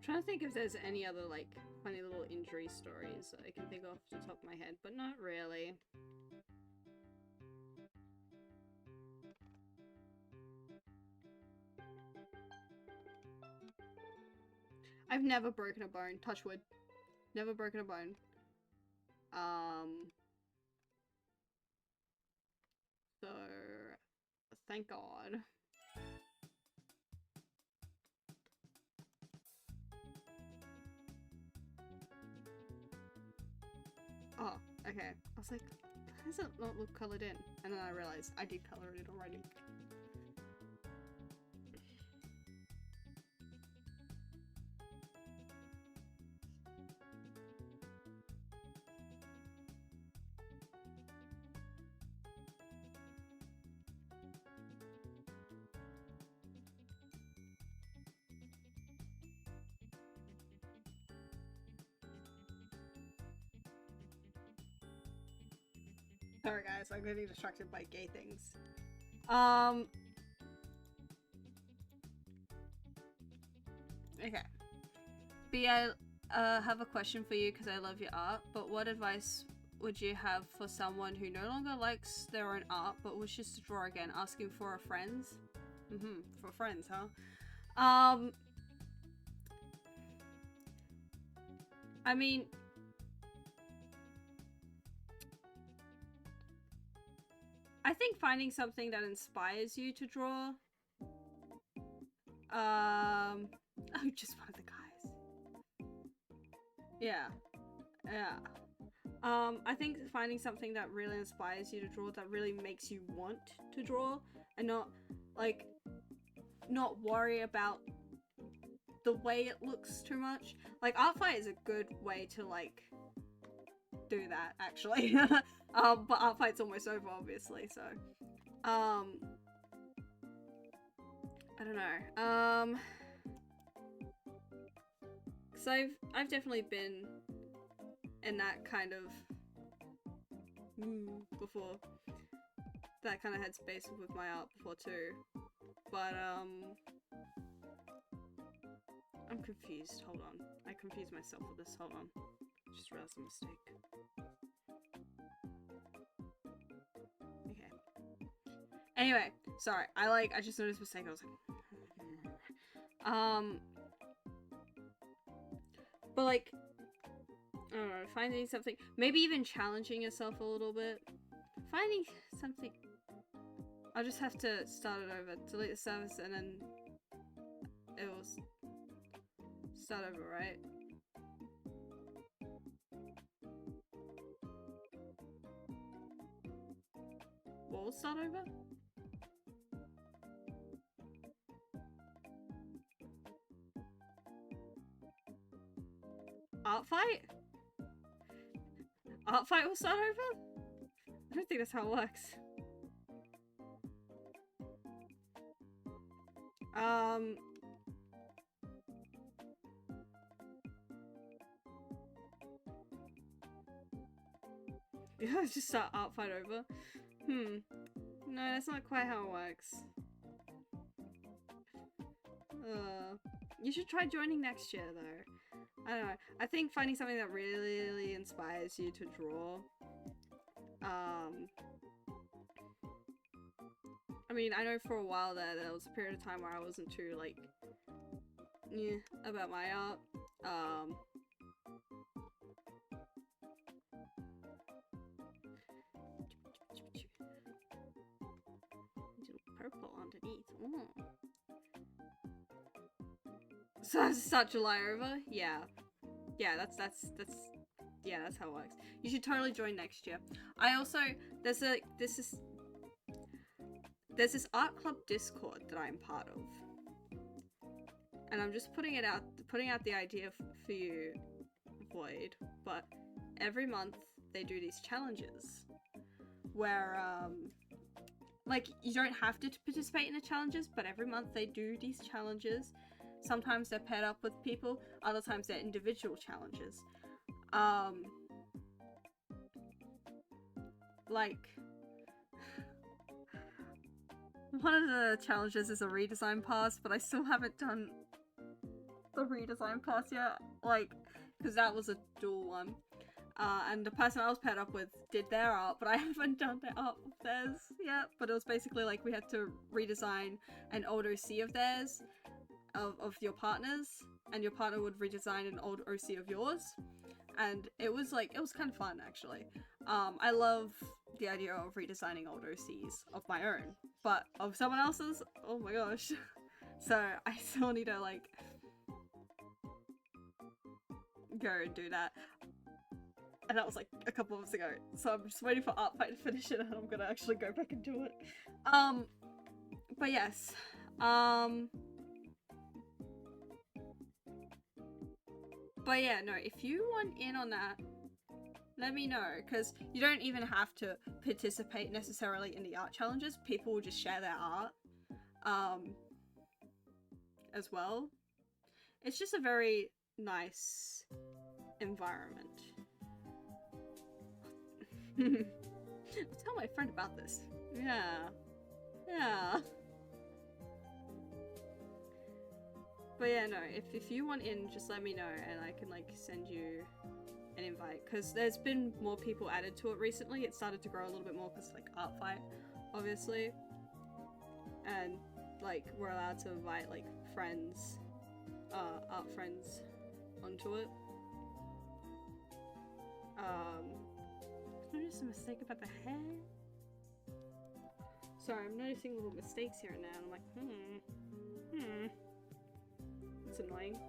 Trying to think if there's any other like funny little injury stories that I can think off the top of my head, but not really. I've never broken a bone, touch wood. Never broken a bone. So thank God. Oh, okay. I was like, how does it not look coloured in? And then I realised I did colour it already. Sorry guys, I'm getting distracted by gay things. Okay. B, I have a question for you because I love your art, but what advice would you have for someone who no longer likes their own art but wishes to draw again, asking for a friends? For friends, huh? I mean, I think finding something that inspires you to draw. Oh, just one of the guys. Yeah. I think finding something that really inspires you to draw, that really makes you want to draw, and not, like, not worry about the way it looks too much. Like, Artfight is a good way to, like, do that, actually. But Artfight's almost over, obviously, so. I don't know. Cause I've definitely been in that kind of before. That kind of headspace with my art before too. But I'm confused. Hold on. I confused myself with this. Hold on. Just realized a mistake. Okay. Anyway, sorry. I just noticed a mistake. I was like, but like, I don't know, finding something, maybe even challenging yourself a little bit. Finding something. I'll just have to start it over, delete the service, and then it will start over, right? What will start over? Artfight? Artfight will start over? I don't think that's how it works. Yeah, just start Artfight over. No, that's not quite how it works. You should try joining next year, though. I don't know. I think finding something that really inspires you to draw. I mean, I know for a while there was a period of time where I wasn't too, like, about my art. Purple underneath. Ooh. So start July over? Yeah. Yeah, that's yeah, that's how it works. You should totally join next year. I also, there's this art club Discord that I'm part of. And I'm just putting out the idea for you, Void, but every month they do these challenges where like, you don't have to participate in the challenges, but every month they do these challenges. Sometimes they're paired up with people, other times they're individual challenges. Like, one of the challenges is a redesign pass, but I still haven't done the redesign pass yet, like, because that was a dual one. And the person I was paired up with did their art, but I haven't done their art of theirs yet. But it was basically like we had to redesign an old OC of theirs, of your partners, and your partner would redesign an old OC of yours. And it was kind of fun, actually. I love the idea of redesigning old OCs of my own, but of someone else's, oh my gosh. So I still need to, like, go and do that. And that was like a couple months ago, so I'm just waiting for Artfight to finish it and I'm gonna actually go back and do it. But yes. But yeah, no, if you want in on that, let me know, because you don't even have to participate necessarily in the art challenges. People will just share their art as well. It's just a very nice environment. I'll tell my friend about this. Yeah. But yeah, no, if you want in, just let me know and I can, like, send you an invite, because there's been more people added to it recently. It started to grow a little bit more because, like, Artfight, obviously, and, like, we're allowed to invite, like, friends, art friends onto it. I noticed a mistake about the hair. Sorry, I'm noticing little mistakes here and there, and I'm like, It's annoying.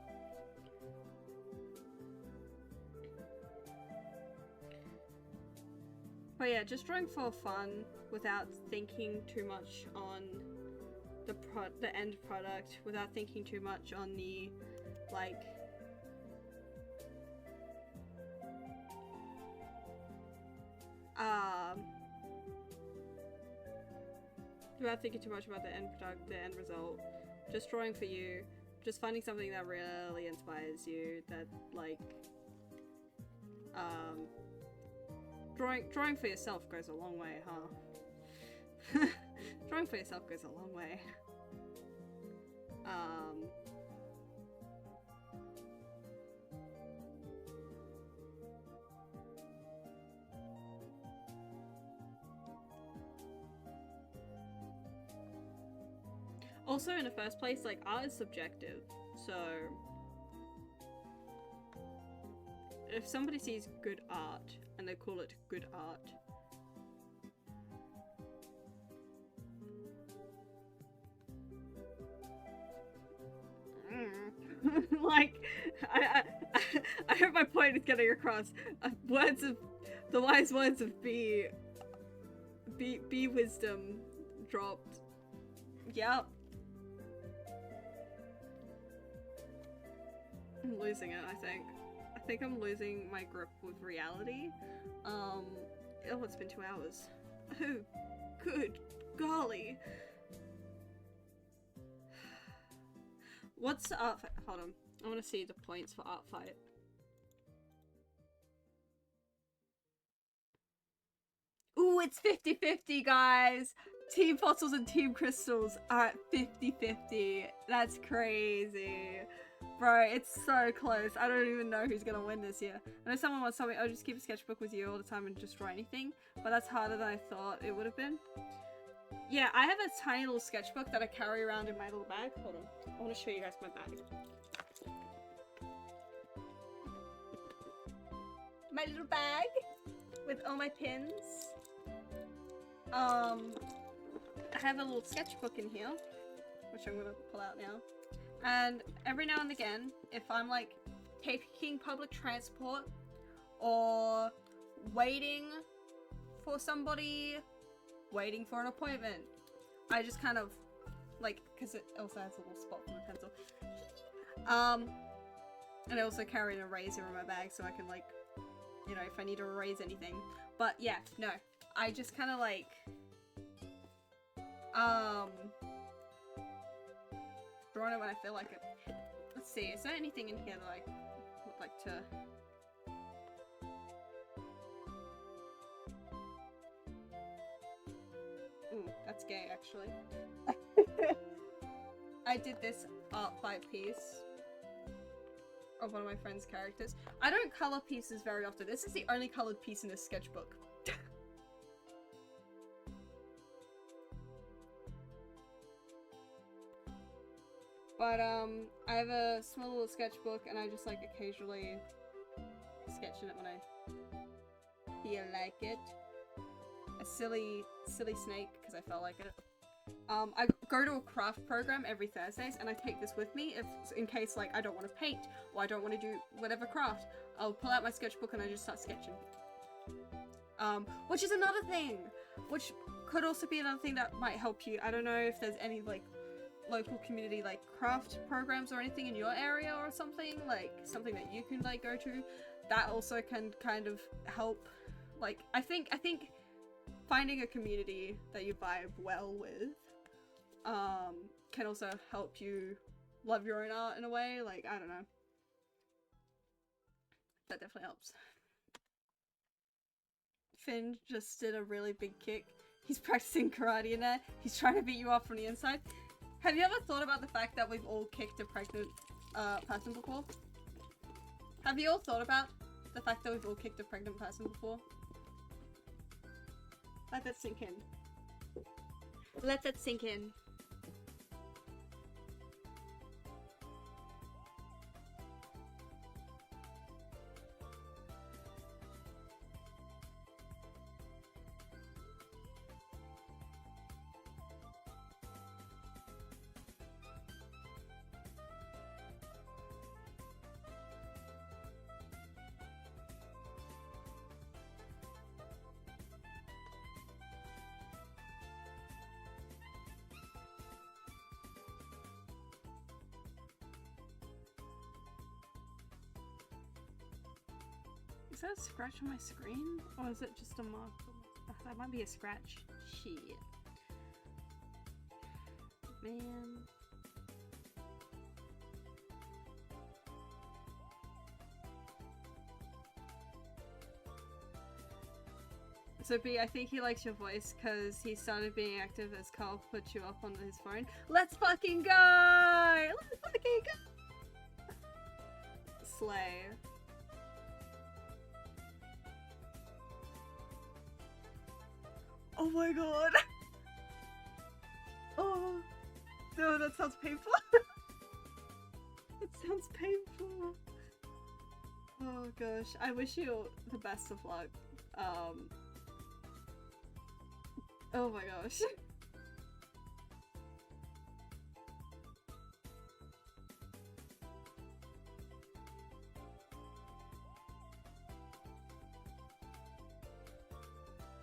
But yeah, just drawing for fun without thinking too much on the end product, without thinking too much on the, like, without thinking too much about the end product, the end result. Just drawing for you, just finding something that really inspires you, that, like, drawing for yourself goes a long way, huh? Drawing for yourself goes a long way. Also, in the first place, like, art is subjective, so if somebody sees good art and they call it good art, like, I hope my point is getting across. Words of the wise words of B wisdom dropped. Yep. I'm losing it, I think. I think I'm losing my grip with reality. Oh, it's been 2 hours. Oh, good golly. What's Artfight? Hold on. I want to see the points for Artfight. Ooh, it's 50-50, guys! Team Fossils and Team Crystals are at 50-50. That's crazy. Bro, it's so close. I don't even know who's gonna win this year. I know someone once told me, oh, just keep a sketchbook with you all the time and just draw anything. But that's harder than I thought it would have been. Yeah, I have a tiny little sketchbook that I carry around in my little bag. Hold on. I want to show you guys my bag. My little bag with all my pins. I have a little sketchbook in here, which I'm gonna pull out now. And every now and again, if I'm like taking public transport or waiting for somebody, waiting for an appointment, I just kind of like, because it also has a little spot for my pencil. And I also carry an eraser in my bag so I can, like, you know, if I need to erase anything. But yeah, no, I just kind of like draw it when I feel like it. Let's see, is there anything in here that I would like to... Ooh, that's gay, actually. I did this Artfight piece of one of my friend's characters. I don't color pieces very often. This is the only colored piece in this sketchbook. But, I have a small little sketchbook and I just, like, occasionally sketch in it when I feel like it. A silly snake, because I felt like it. I go to a craft program every Thursdays and I take this with me in case, like, I don't want to paint or I don't want to do whatever craft. I'll pull out my sketchbook and I just start sketching. Which is another thing, which could also be another thing that might help you. I don't know if there's any, like, local community, like, craft programs or anything in your area or something, like, something that you can, like, go to. That also can kind of help. Like, I think finding a community that you vibe well with, can also help you love your own art in a way. Like, I don't know. That definitely helps. Finn just did a really big kick. He's practicing karate in there. He's trying to beat you up from the inside. Have you ever thought about the fact that we've all kicked a pregnant person before? Have you all thought about the fact that we've all kicked a pregnant person before? Let that sink in. Let that sink in. Is that a scratch on my screen? Or is it just a mark? That might be a scratch. Shit. Man. So B, I think he likes your voice because he started being active as Carl put you up on his phone. Let's fucking go! Let's fucking go! Slay. Oh my god! Oh no, that sounds painful. It sounds painful. Oh gosh, I wish you the best of luck. Oh my gosh.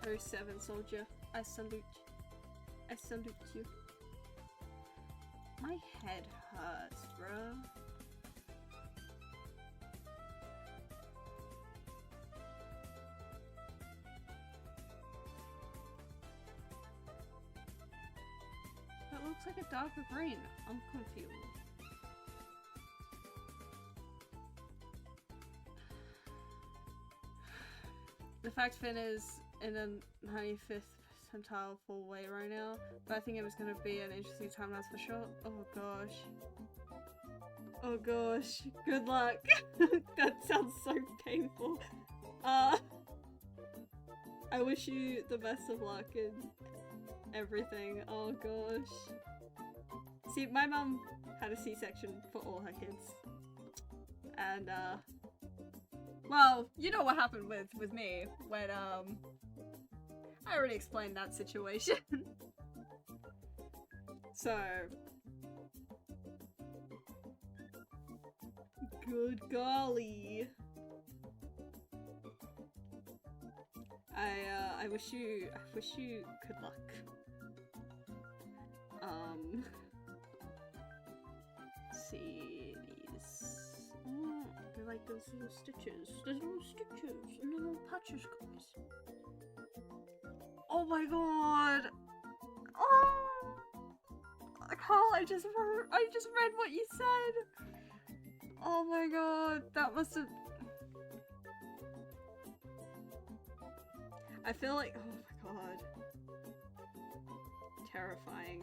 Oh, 7 soldier. I salute. I salute you. My head hurts, bruh. That looks like a darker green. I'm confused. The fact Finn is in a 95th percentile full weight right now, but I think it was gonna be an interesting time, that's for sure. Oh gosh. Oh gosh. Good luck. That sounds so painful. I wish you the best of luck in everything. Oh gosh. See, my mum had a C-section for all her kids. And well, you know what happened with me when I already explained that situation. So good golly. I wish you good luck. See these. Oh, they're like those little stitches. There's little stitches and little patches, guys. Oh my god! Oh, Carl, I just read what you said. Oh my god, that must have. I feel like, oh my god, terrifying.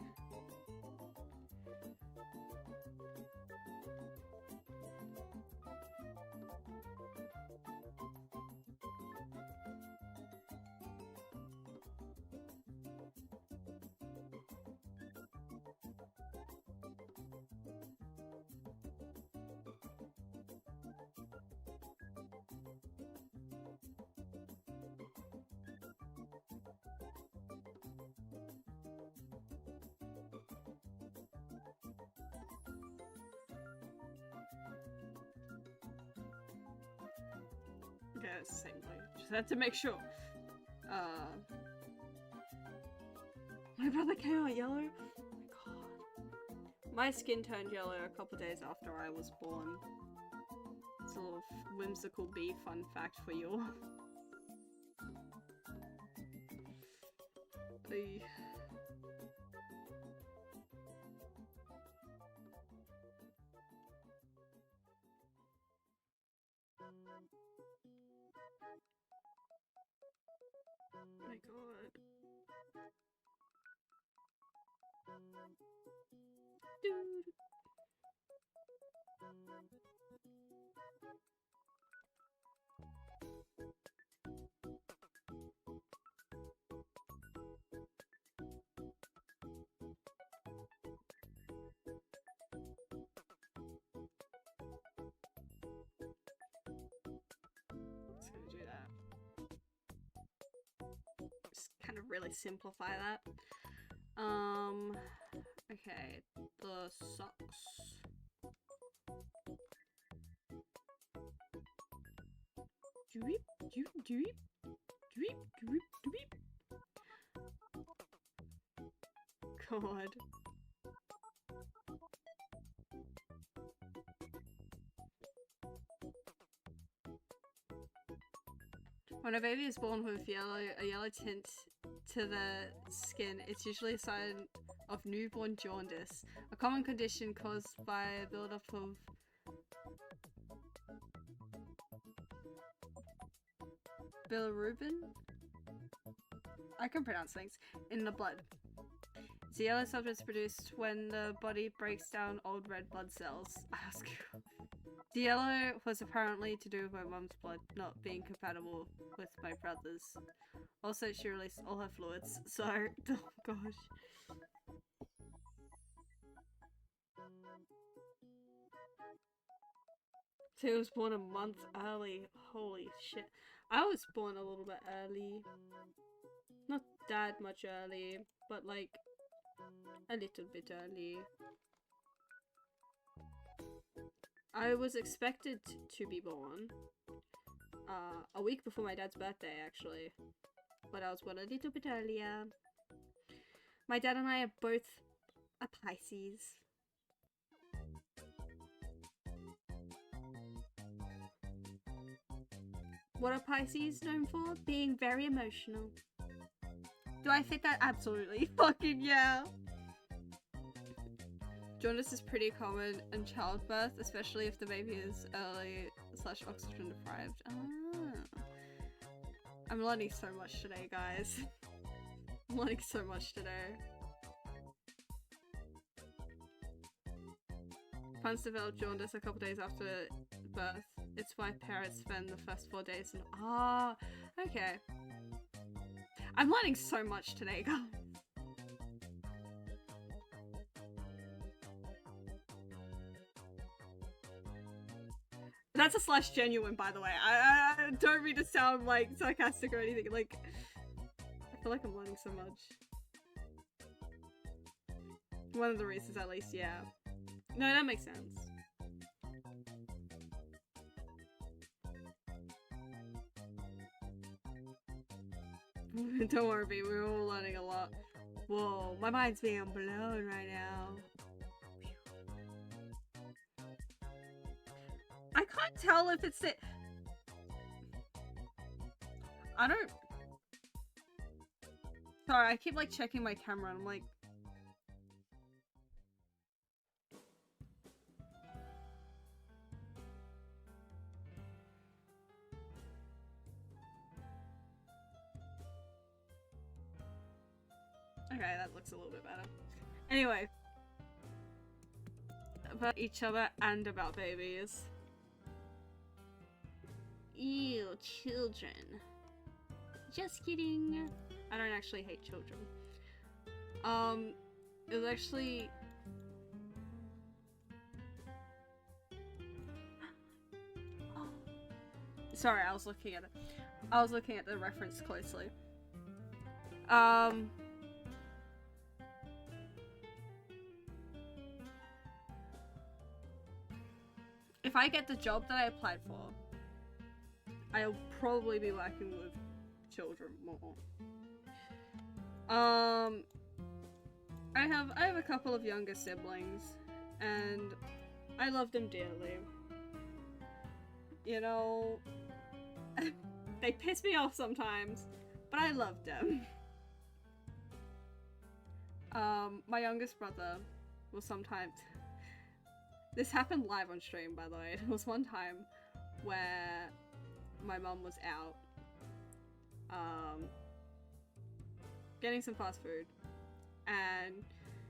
Yeah, it's the same way. Just had to make sure. My brother came out yellow? Oh my god. My skin turned yellow a couple days after I was born. It's a little whimsical bee fun fact for you. Oh my god. Dude. Just gonna do that. Just kind of really simplify that. Okay, the socks. Doop, doop, doop, doop, doop, doop. God. When a baby is born with a yellow tint to the skin, it's usually a sign of newborn jaundice, a common condition caused by a buildup of bilirubin? I can pronounce things. In the blood. It's a yellow substance produced when the body breaks down old red blood cells. The yellow was apparently to do with my mum's blood not being compatible with my brother's. Also, she released all her fluids, so oh gosh. So he was born a month early. Holy shit. I was born a little bit early. Not that much early, but like a little bit early. I was expected to be born a week before my dad's birthday, actually. But I was born a little bit earlier. My dad and I are both a Pisces. What are Pisces known for? Being very emotional. Do I fit that? Absolutely. Fucking yeah. Jaundice is pretty common in childbirth, especially if the baby is early / oxygen deprived. Ah. I'm learning so much today, guys. I'm learning so much today. Parents develop jaundice a couple days after birth. It's why parents spend the first 4 days in— ah, okay. I'm learning so much today, guys. That's a /genuine, by the way. I don't mean to sound like sarcastic or anything. Like, I feel like I'm learning so much. One of the reasons, at least, yeah. No, that makes sense. Don't worry, we're all learning a lot. Whoa, my mind's being blown right now. I can't tell if it's it. I don't. Sorry, I keep like checking my camera and I'm like. Okay, that looks a little bit better. Anyway. About each other and about babies. Ew, children. Just kidding. I don't actually hate children. It was actually... Sorry, I was looking at it. I was looking at the reference closely. If I get the job that I applied for, I'll probably be working with children more. I have a couple of younger siblings, and I love them dearly. You know, they piss me off sometimes, but I love them. My youngest brother will sometimes... This happened live on stream, by the way. It was one time where my mum was out getting some fast food, and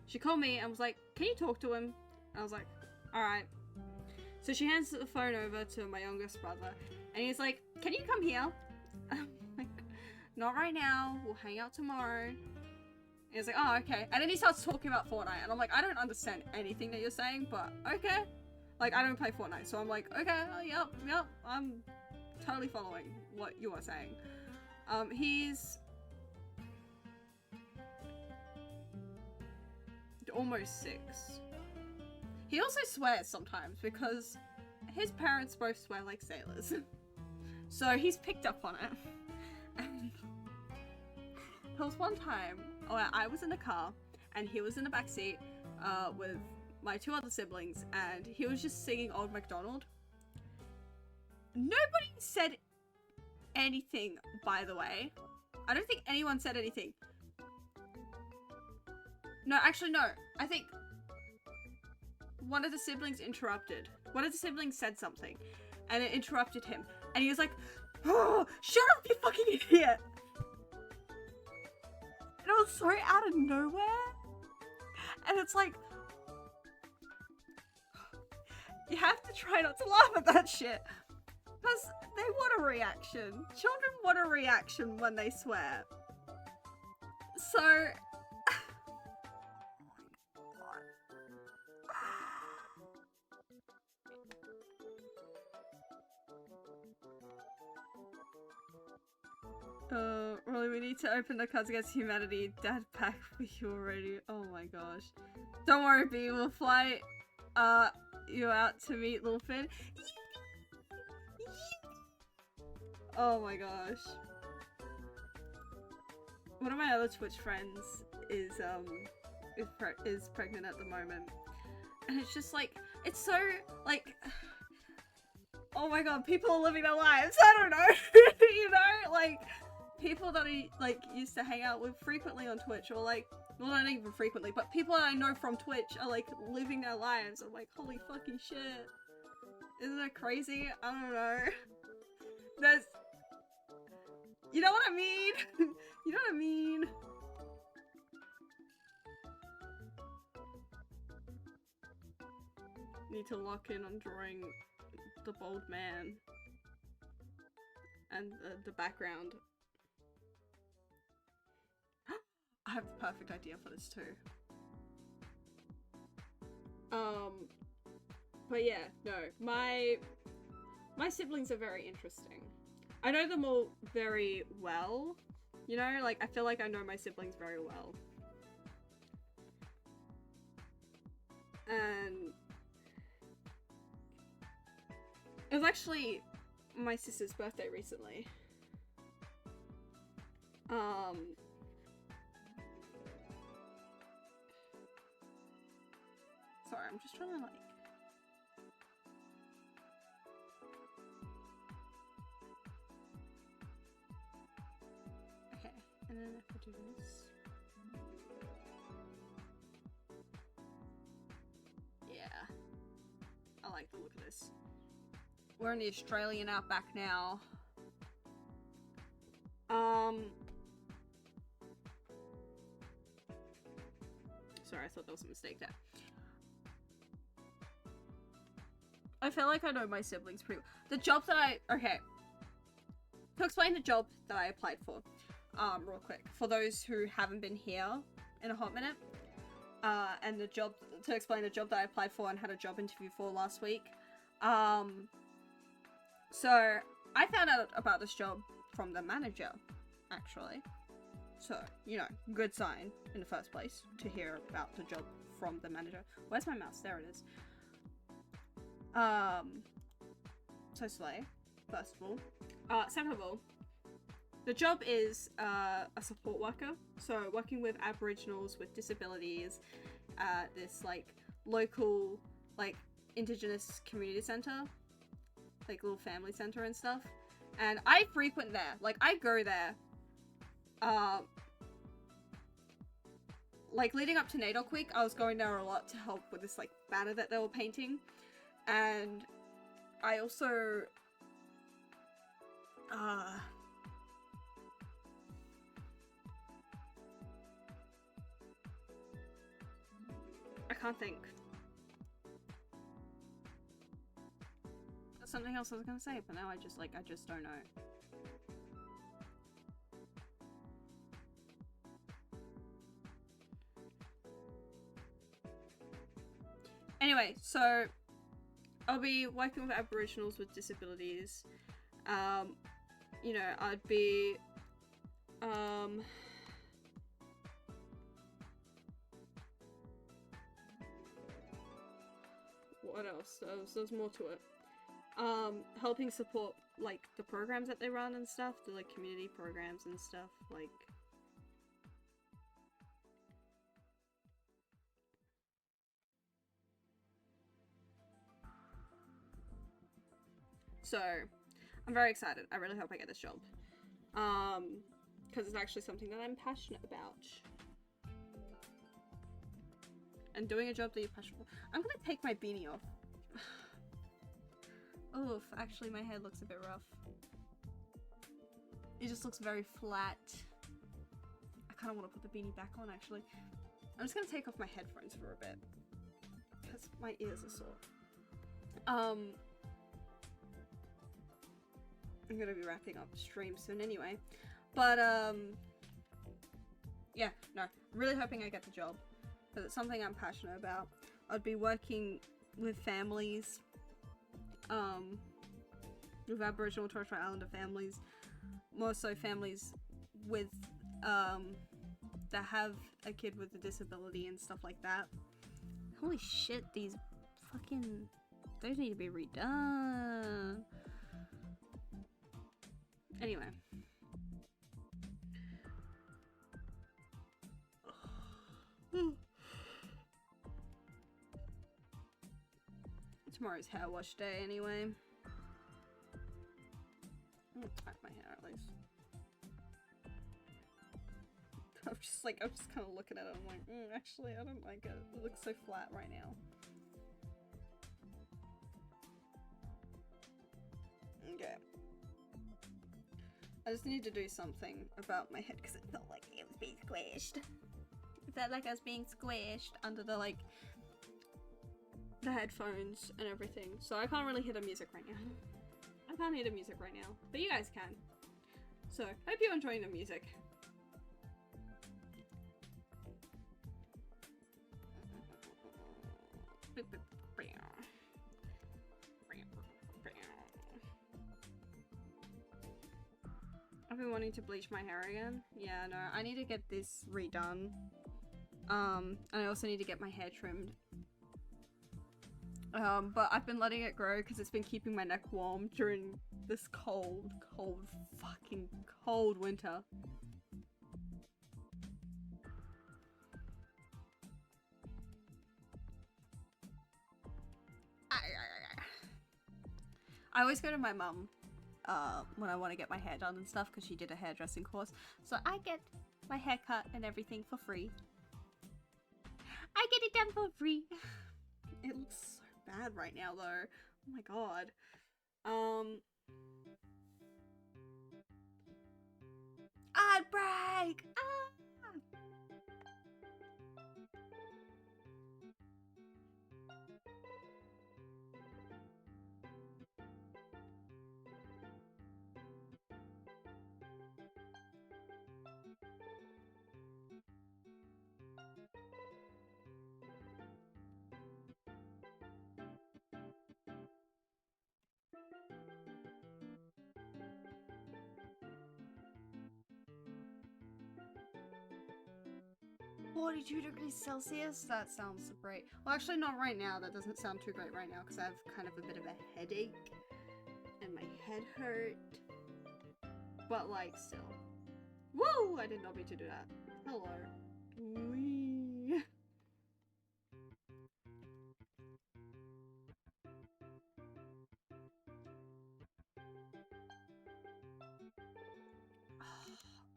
she called me and was like, can you talk to him? And I was like, alright. So she hands the phone over to my youngest brother, and he's like, can you come here? I'm like, not right now, we'll hang out tomorrow. And he's like, oh, okay. And then he starts talking about Fortnite, and I'm like, I don't understand anything that you're saying, but okay. Like, I don't play Fortnite, so I'm like, okay, yep, I'm totally following what you are saying. He's almost 6. He also swears sometimes because his parents both swear like sailors. So he's picked up on it. And there was one time where I was in the car and he was in the backseat with my 2 other siblings, and he was just singing Old MacDonald. Nobody said anything, by the way. I don't think anyone said anything. No, actually, no. I think one of the siblings interrupted. One of the siblings said something, and it interrupted him. And he was like, oh, shut up, you fucking idiot! And it was so out of nowhere. And it's like, you have to try not to laugh at that shit. Because they want a reaction. Children want a reaction when they swear. So... Rolly, we need to open the Cards Against Humanity dad pack for you already. Oh my gosh. Don't worry, B, we'll fly you out to meet little Finn. Oh my gosh. One of my other Twitch friends is pregnant at the moment. And it's just like, it's so, like, oh my god, people are living their lives. I don't know. You know, like, people that I, like, used to hang out with frequently on Twitch, or like, well, not even frequently, but people that I know from Twitch are, like, living their lives. I'm like, holy fucking shit. Isn't that crazy? I don't know. There's... You know what I mean? You know what I mean? Need to lock in on drawing the bald man. And the background. I have the perfect idea for this too. But yeah, no, my siblings are very interesting. I know them all very well, you know, like I feel like I know my siblings very well. And it was actually my sister's birthday recently. Sorry, I'm just trying to like... Okay, and then if I do this... Yeah. I like the look of this. We're in the Australian outback now. Sorry, I thought there was a mistake there. I feel like I know my siblings pretty well. The job that okay. To explain the job that I applied for, real quick. For those who haven't been here in a hot minute. And the job, to explain the job that I applied for and had a job interview for last week. So, I found out about this job from the manager, actually. So, you know, good sign in the first place to hear about the job from the manager. Where's my mouse? There it is. So slay, first of all. Second of all, the job is a support worker. So, working with Aboriginals with disabilities at this, like, local, like, Indigenous community centre. Like, little family centre and stuff. And I frequent there. Like, I go there. Like, leading up to NAIDOC week, I was going there a lot to help with this, like, banner that they were painting. And I also... I can't think. There's something else I was gonna say, but now I just don't know. Anyway, so I'll be working with Aboriginals with disabilities. You know, I'd be what else? There's more to it. Helping support, like, the programs that they run and stuff, the, like, community programs and stuff, like... So, I'm very excited. I really hope I get this job. Because it's actually something that I'm passionate about. And doing a job that you're passionate about. I'm gonna take my beanie off. Oof, actually my head looks a bit rough. It just looks very flat. I kind of want to put the beanie back on actually. I'm just gonna take off my headphones for a bit. Because my ears are sore. I'm gonna be wrapping up the stream soon anyway. But, yeah, no, really hoping I get the job. Because it's something I'm passionate about. I'd be working with families, with Aboriginal and Torres Strait Islander families, more so families with, that have a kid with a disability and stuff like that. Holy shit, these fucking, those need to be redone. Anyway. Tomorrow's hair wash day anyway. I'm gonna tie my hair at least. I'm just kind of looking at it. I'm like, actually, I don't like it. It looks so flat right now. Okay. I just need to do something about my head because it felt like it was being squished. It felt like I was being squished under the, like, the headphones and everything. So I can't really hear the music right now. I can't hear the music right now, but you guys can. So, hope you're enjoying the music. I've been wanting to bleach my hair again. Yeah, no, I need to get this redone. And I also need to get my hair trimmed. But I've been letting it grow because it's been keeping my neck warm during this cold, fucking cold winter. I always go to my mum when I want to get my hair done and stuff because she did a hairdressing course. So I get my hair cut and everything for free. I get it done for free. It looks so bad right now though. Oh my god. Ad break! Ah! $42°C? That sounds great. Well, actually not right now. That doesn't sound too great right now because I have kind of a bit of a headache and my head hurt. But like still. Woo! I did not mean to do that. Hello. Wee.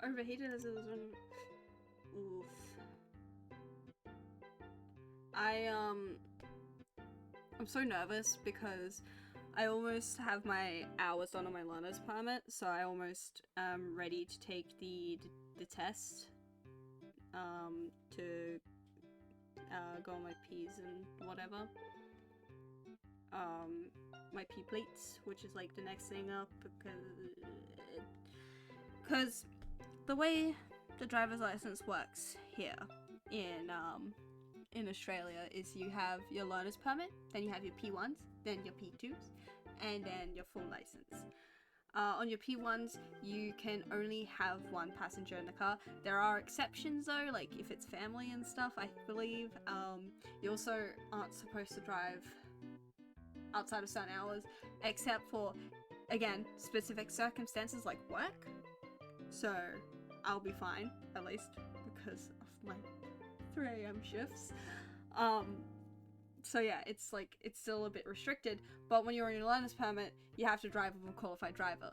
Overheated as it was when... Oof. I'm so nervous because I almost have my hours done on my learner's permit, so I almost am ready to take the test to go on my P's and whatever. My P plates, which is like the next thing up, because the way the driver's license works here in Australia is you have your learner's permit, then you have your P1s, then your P2s, and then your full license. On your P1s, you can only have one passenger in the car. There are exceptions though, like if it's family and stuff, I believe. You also aren't supposed to drive outside of certain hours, except for, again, specific circumstances like work. So I'll be fine, at least, because of my 3 AM shifts. So yeah, it's like, it's still a bit restricted, but when you're on your learner's permit, you have to drive with a qualified driver.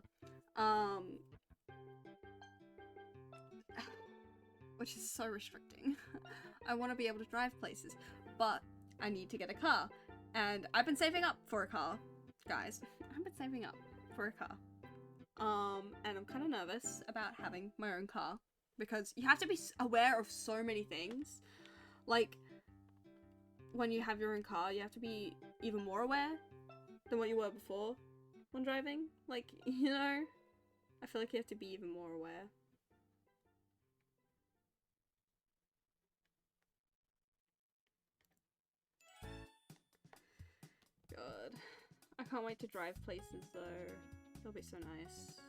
Which is so restricting. I want to be able to drive places, but I need to get a car. And I've been saving up for a car, guys. I've been saving up for a car. And I'm kind of nervous about having my own car, because you have to be aware of so many things. Like, when you have your own car, you have to be even more aware than what you were before when driving. Like, you know, I feel like you have to be even more aware. God. I can't wait to drive places though. They'll be so nice.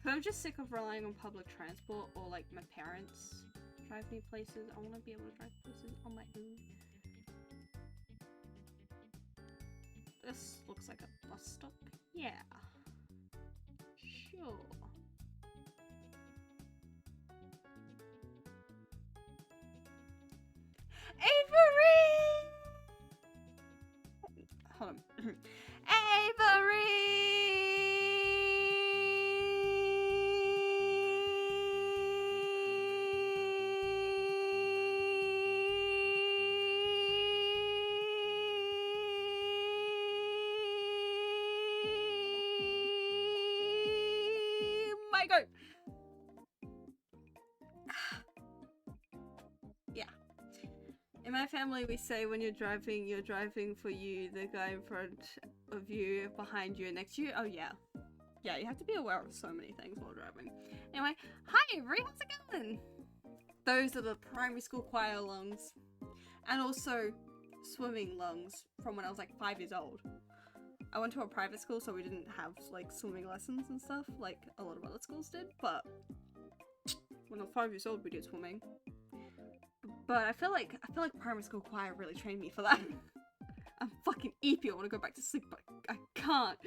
I'm just sick of relying on public transport, or like my parents drive me places. I want to be able to drive places on my own. This looks like a bus stop. Yeah. Sure. Avery! Hold on. Avery! My go! Yeah. In my family, we say when you're driving for you, the guy in front of you, behind you, and next to you. Oh yeah. Yeah, you have to be aware of so many things while driving. Anyway, hi Avery, how's it going? Those are the primary school choir lungs. And also swimming lungs from when I was like 5 years old. I went to a private school, so we didn't have like swimming lessons and stuff like a lot of other schools did, but when I was 5 years old we did swimming. But I feel like primary school choir really trained me for that. I'm fucking eepy, I want to go back to sleep, but I can't.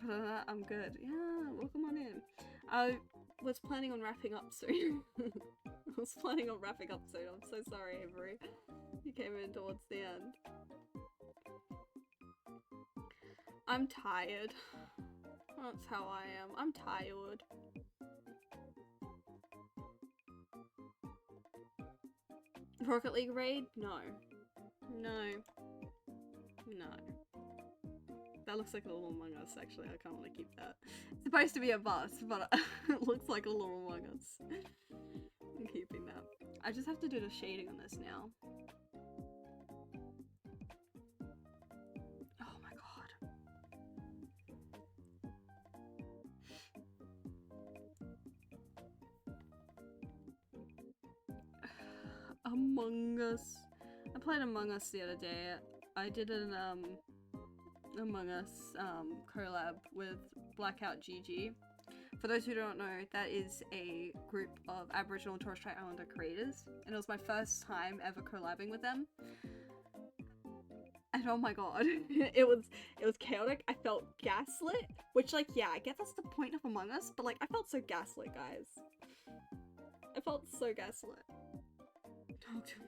But I'm good. Yeah, welcome on in. I was planning on wrapping up soon. I'm so sorry, Avery. You came in towards the end. I'm tired. That's how I am. I'm tired. Rocket League raid? No. No. No. That looks like a little Among Us, actually. I can't really keep that. It's supposed to be a bus, but it looks like a little Among Us. I'm keeping that. I just have to do the shading on this now. Oh my god. Among Us. I played Among Us the other day. I did an Among Us collab with Blackout GG. For those who don't know, that is a group of Aboriginal and Torres Strait Islander creators, and it was my first time ever collabing with them. And oh my god, it was chaotic. I felt gaslit, which, like, yeah, I get that's the point of Among Us, but like I felt so gaslit, guys. I felt so gaslit. Talk to me.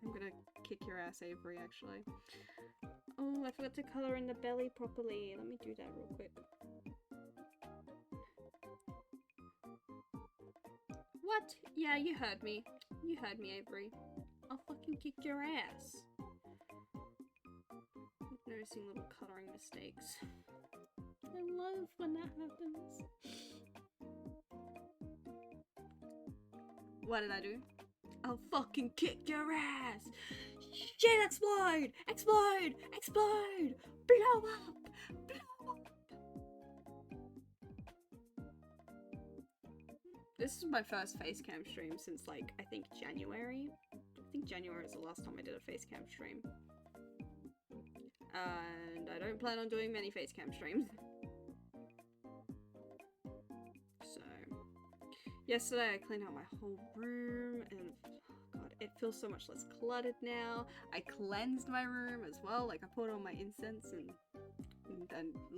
I'm gonna kick your ass, Avery, actually. Oh, I forgot to color in the belly properly. Let me do that real quick. What? Yeah, you heard me. You heard me, Avery. I'll fucking kick your ass. I'm noticing little coloring mistakes. I love when that happens. What did I do? I'll fucking kick your ass! Shit, explode! Explode! Explode! Blow up! Blow up! This is my first facecam stream since, like, I think January. I think January is the last time I did a facecam stream. And I don't plan on doing many face cam streams. So, yesterday I cleaned out my whole room and God, it feels so much less cluttered now. I cleansed my room as well, like I put on my incense and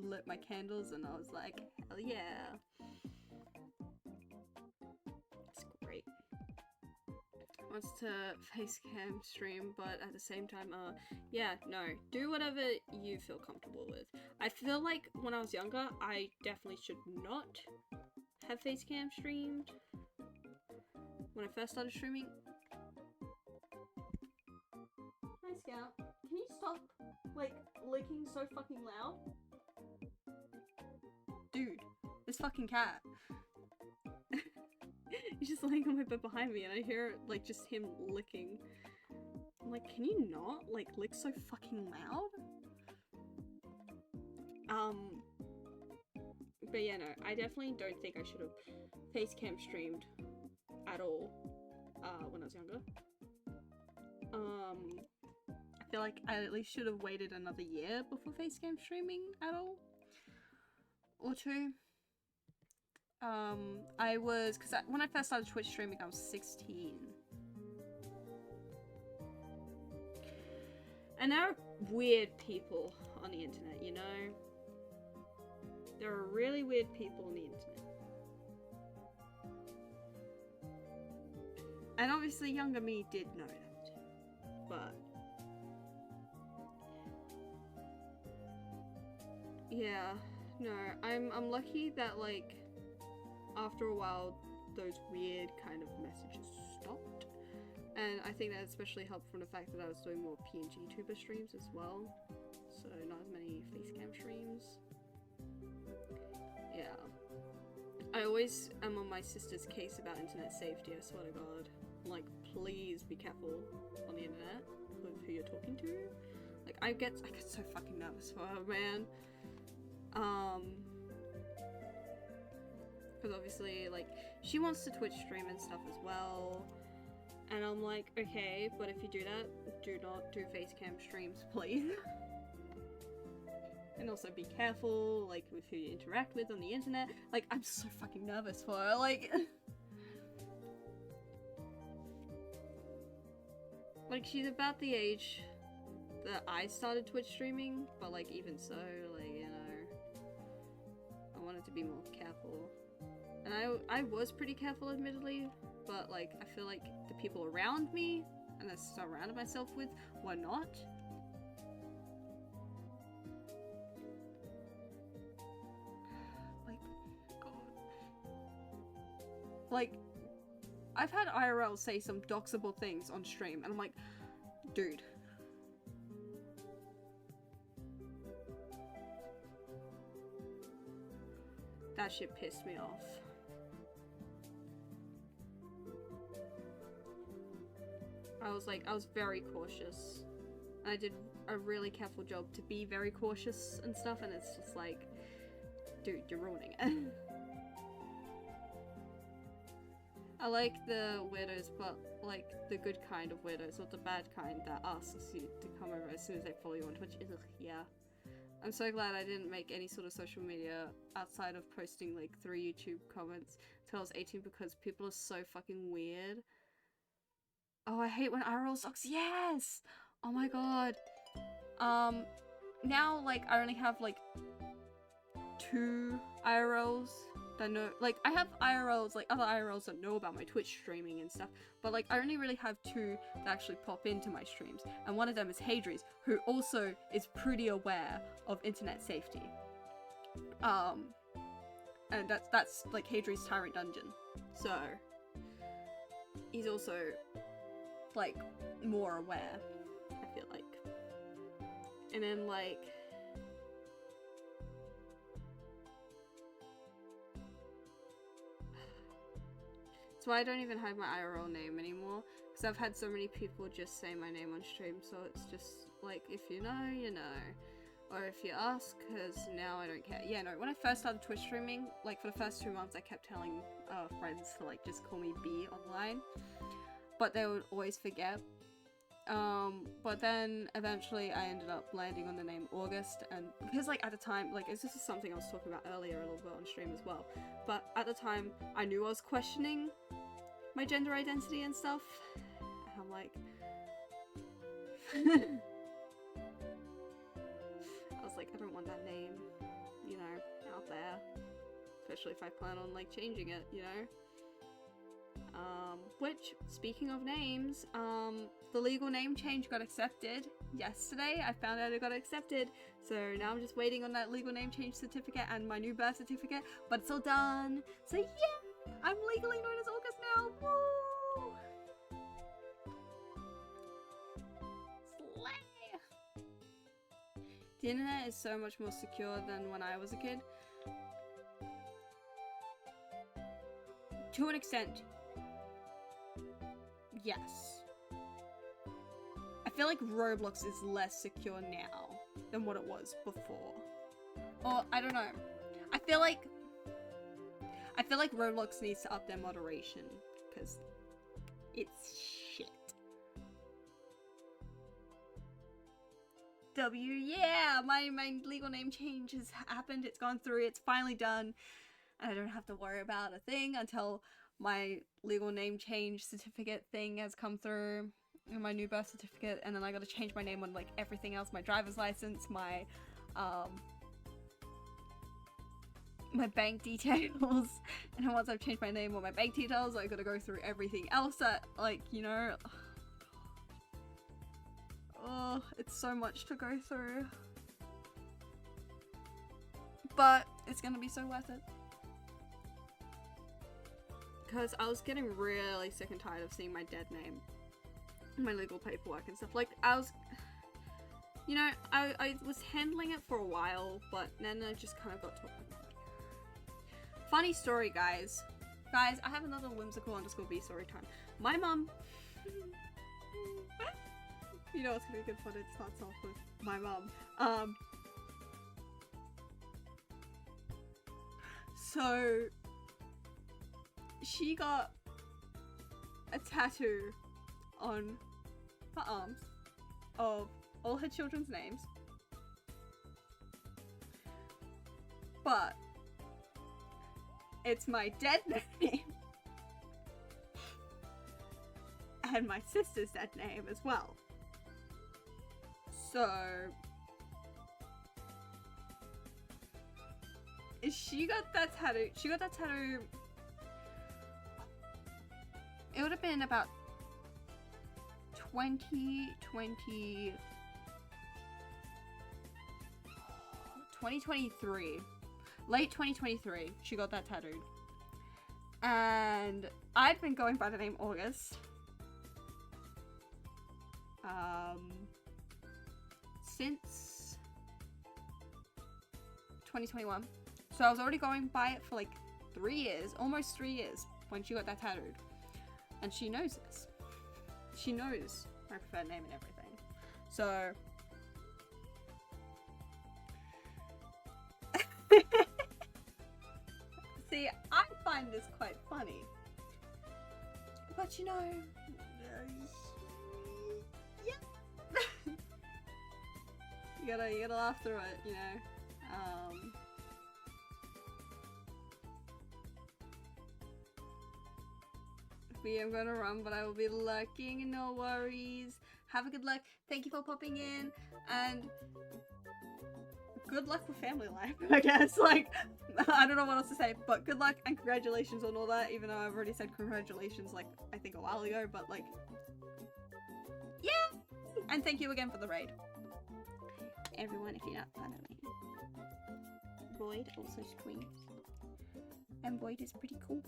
lit my candles and I was like, hell yeah. It's great. Wants to face cam stream, but at the same time, yeah, no, do whatever you feel comfortable with. I feel like when I was younger, I definitely should not have face cam streamed. When I first started streaming. Hi Scout, can you stop, like, licking so fucking loud? Dude, this fucking cat. He's just laying on my bed behind me and I hear, like, just him licking. I'm like, can you not, like, lick so fucking loud? But yeah, no, I definitely don't think I should have face cam streamed at all, when I was younger. I feel like I at least should have waited another year before face cam streaming at all. Or two. Because when I first started Twitch streaming, I was 16. And there are weird people on the internet, you know? There are really weird people on the internet. And obviously younger me did know that. But yeah, no, I'm lucky that, like, after a while those weird kind of messages stopped. And I think that especially helped from the fact that I was doing more PNG tuber streams as well. So not as many face cam streams. Yeah. I always am on my sister's case about internet safety, I swear to God. Like, please be careful on the internet with who you're talking to. Like, I get so fucking nervous for her, man. Because obviously, like, she wants to Twitch stream and stuff as well. And I'm like, okay, but if you do that, do not do face cam streams, please. And also be careful, like, with who you interact with on the internet. Like, I'm so fucking nervous for her, like... Like, she's about the age that I started Twitch streaming, but, like, even so, like, you know, I wanted to be more careful. And I was pretty careful, admittedly, but, like, I feel like the people around me, and I surrounded myself with, were not. Like, God. Like, I've had IRL say some doxable things on stream, and I'm like, dude. That shit pissed me off. I was very cautious. And I did a really careful job to be very cautious and stuff, and it's just like, dude, you're ruining it. I like the weirdos, but like the good kind of weirdos, or the bad kind that asks you to come over as soon as they follow you on Twitch. Ugh, yeah. I'm so glad I didn't make any sort of social media outside of posting like 3 YouTube comments till I was 18 because people are so fucking weird. Oh, I hate when IRL sucks. Yes! Oh my god. Now like I only have like 2 IRLs that know, like, I have IRLs, like, other IRLs that know about my Twitch streaming and stuff, but, like, I only really have 2 that actually pop into my streams, and one of them is Hadries, who also is pretty aware of internet safety. And that's, like, Hadries' Tyrant Dungeon, so, he's also, like, more aware, I feel like. And then, like, that's why I don't even have my IRL name anymore, because I've had so many people just say my name on stream, so it's just like, if you know, you know, or if you ask, because now I don't care. Yeah, no, when I first started Twitch streaming, like for the first 2 months I kept telling friends to like just call me B online, but they would always forget, But then eventually I ended up landing on the name August, and because like at the time, like this is something I was talking about earlier a little bit on stream as well, but at the time I knew I was questioning my gender identity and stuff, and I'm like I was like, I don't want that name, you know, out there, especially if I plan on like changing it, you know. Which, speaking of names, the legal name change got accepted yesterday. I found out it got accepted, so now I'm just waiting on that legal name change certificate and my new birth certificate, but it's all done. So yeah, I'm legally known as August now. Woo! Slay! The internet is so much more secure than when I was a kid. To an extent, yes. I feel like Roblox is less secure now than what it was before. Or, I don't know. I feel like Roblox needs to up their moderation, because it's shit. Yeah! My legal name change has happened, it's gone through, it's finally done. And I don't have to worry about a thing until my legal name change certificate thing has come through, and my new birth certificate, and then I gotta change my name on like everything else, my driver's license, my bank details, and then once I've changed my name on my bank details, I gotta go through everything else that, like, you know, oh, it's so much to go through, but it's gonna be so worth it. Because I was getting really sick and tired of seeing my dead name, my legal paperwork and stuff. Like, I was, you know, I was handling it for a while, but then I just kind of got to it. Funny story, guys. Guys, I have another whimsical_b story time. My mum, you know what's gonna be good fun? It starts off with my mum. So she got a tattoo on her arms of all her children's names, but it's my dead name and my sister's dead name as well. So she got that tattoo. It would have been about 2023. Late 2023, she got that tattooed. And I'd been going by the name August. Since 2021. So I was already going by it for like 3 years, almost 3 years, when she got that tattooed. And she knows this. She knows my preferred name and everything. So see, I find this quite funny. But you know, yeah. you gotta laugh through it, you know. I'm gonna run, but I will be lurking, no worries. Have a good luck. Thank you for popping in, and good luck with family life, I guess. Like, I don't know what else to say, but good luck and congratulations on all that, even though I've already said congratulations, like, I think a while ago, but like, yeah! And thank you again for the raid. Everyone, if you're not following, Boyd also streams, and Boyd is pretty cool.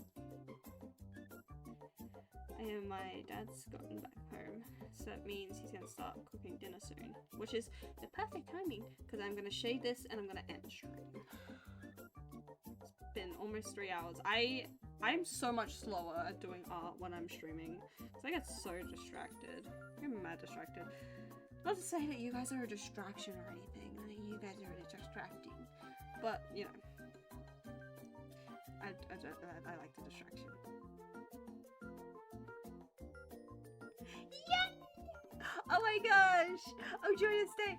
And my dad's gotten back home, so that means he's gonna start cooking dinner soon, which is the perfect timing because I'm gonna shade this and I'm gonna end stream. It's been almost 3 hours. I'm so much slower at doing art when I'm streaming because I get so distracted. I'm mad distracted. Not to say that you guys are a distraction or anything. I think you guys are really distracting, but you know, I like the distraction. Oh my gosh! I'm joining today.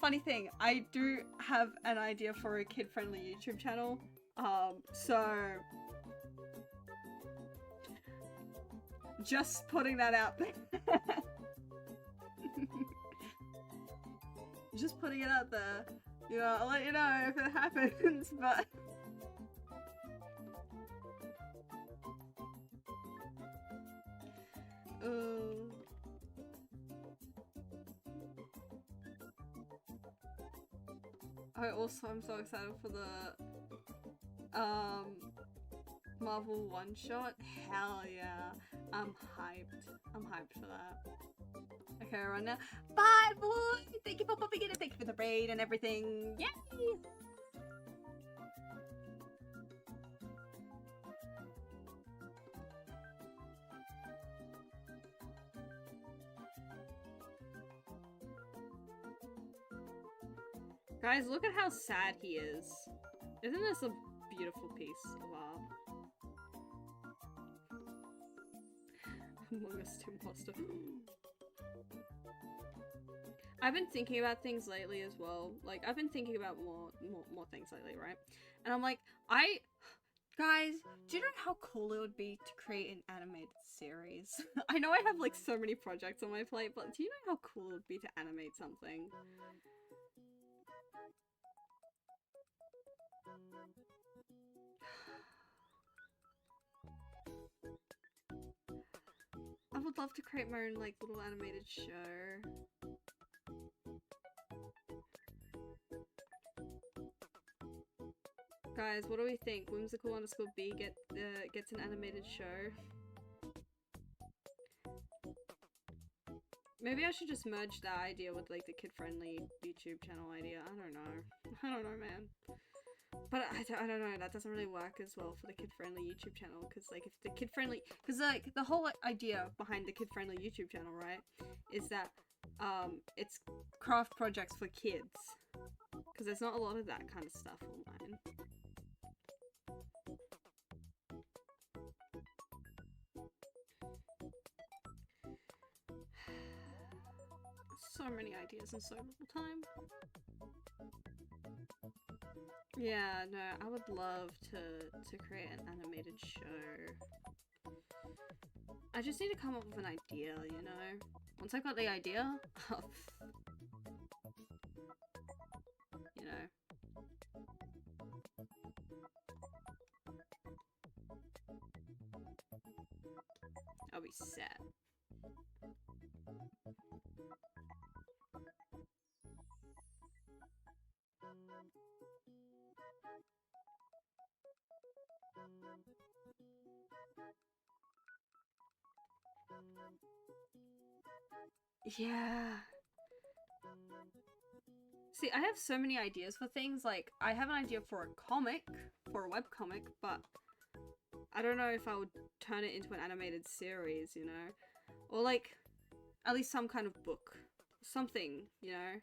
Funny thing, I do have an idea for a kid-friendly YouTube channel. So just putting that out there. Just putting it out there. You know, I'll let you know if it happens, but I'm so excited for the Marvel one shot. Hell yeah. I'm hyped. I'm hyped for that. Okay, run now. Bye boy! Thank you for popping in and thank you for the raid and everything. Yay! Guys, look at how sad he is. Isn't this a beautiful piece of art? Among Us 2 Monster. I've been thinking about things lately as well. Like, I've been thinking about more things lately, right? And I'm like, guys, do you know how cool it would be to create an animated series? I know I have like so many projects on my plate, but do you know how cool it would be to animate something? I would love to create my own like little animated show. Guys, what do we think? Whimsical_B gets an animated show. Maybe I should just merge that idea with like the kid-friendly YouTube channel idea. I don't know. I don't know, man. But I don't know, that doesn't really work as well for the kid-friendly YouTube channel, because like if the kid-friendly, because like the whole idea behind the kid-friendly YouTube channel, right, is that it's craft projects for kids, because there's not a lot of that kind of stuff online. So many ideas in so little time. Yeah, no, I would love to create an animated show. I just need to come up with an idea, you know? Once I've got the idea, you know. I'll be set. Yeah. See, I have so many ideas for things. Like, I have an idea for a comic, for a webcomic, but I don't know if I would turn it into an animated series, you know? Or like, at least some kind of book. Something, you know?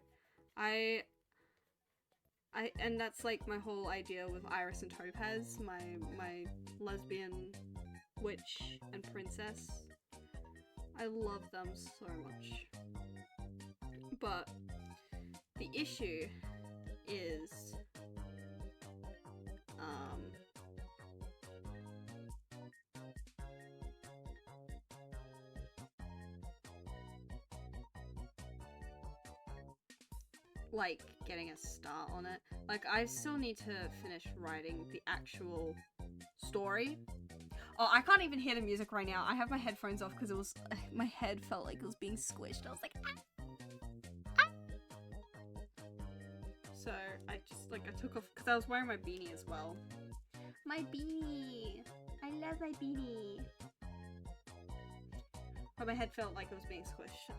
And that's like my whole idea with Iris and Topaz, my lesbian witch and princess. I love them so much. But the issue is like getting a start on it. Like, I still need to finish writing the actual story. Oh, I can't even hear the music right now. I have my headphones off because it was my head felt like it was being squished. I was like, ah! Ah! So I just like I took off because I was wearing my beanie as well. My beanie! I love my beanie! But my head felt like it was being squished.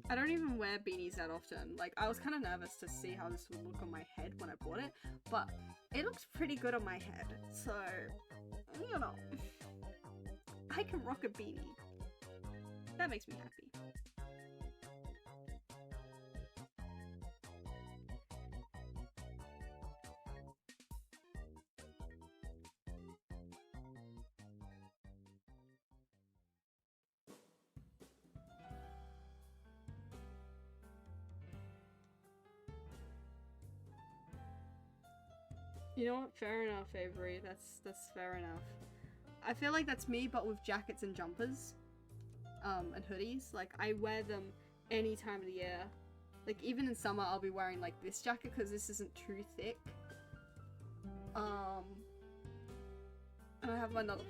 I don't even wear beanies that often. Like, I was kind of nervous to see how this would look on my head when I bought it, but it looks pretty good on my head, so, you know, I can rock a beanie. That makes me happy. You know what? Fair enough, Avery. That's fair enough. I feel like that's me, but with jackets and jumpers, and hoodies. Like, I wear them any time of the year. Like, even in summer, I'll be wearing like this jacket because this isn't too thick. And I have another.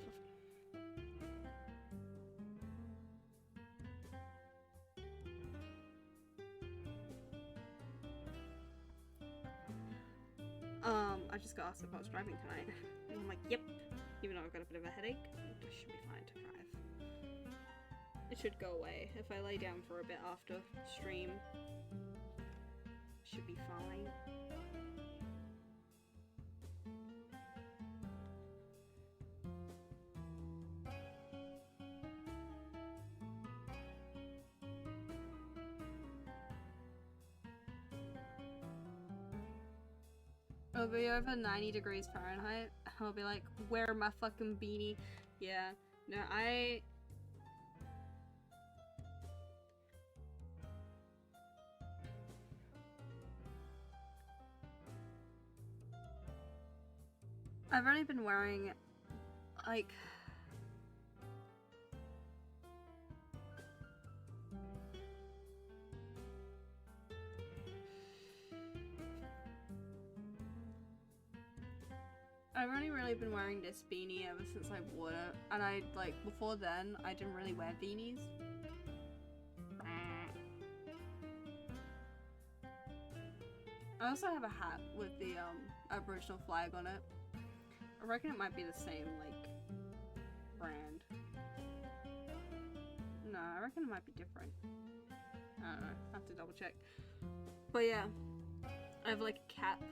I just got asked if I was driving tonight, and I'm like, yep. Even though I've got a bit of a headache, I should be fine to drive. It should go away if I lay down for a bit after stream. Should be fine. It'll be over 90 degrees Fahrenheit. I'll be like, wear my fucking beanie. Yeah. No, I've only been wearing, like... I've only really been wearing this beanie ever since I bought it, and before then, I didn't really wear beanies. I also have a hat with the, Aboriginal flag on it. I reckon it might be the same, like, brand. No, I reckon it might be different. I don't know, I have to double check. But yeah, I have, like, a cap.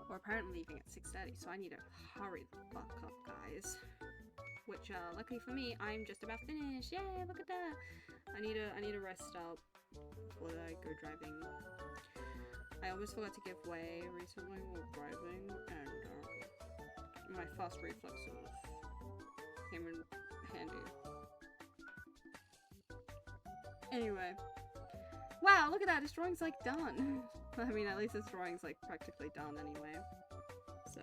We're apparently leaving at 6:30, so I need to hurry the fuck up, guys. Which, luckily for me, I'm just about finished. Yay, look at that! I need to rest up before I go driving. I almost forgot to give way recently while driving, and my fast reflexes came in handy. Anyway. Wow, look at that! This drawing's like done! I mean, at least this drawing's like practically done anyway. So...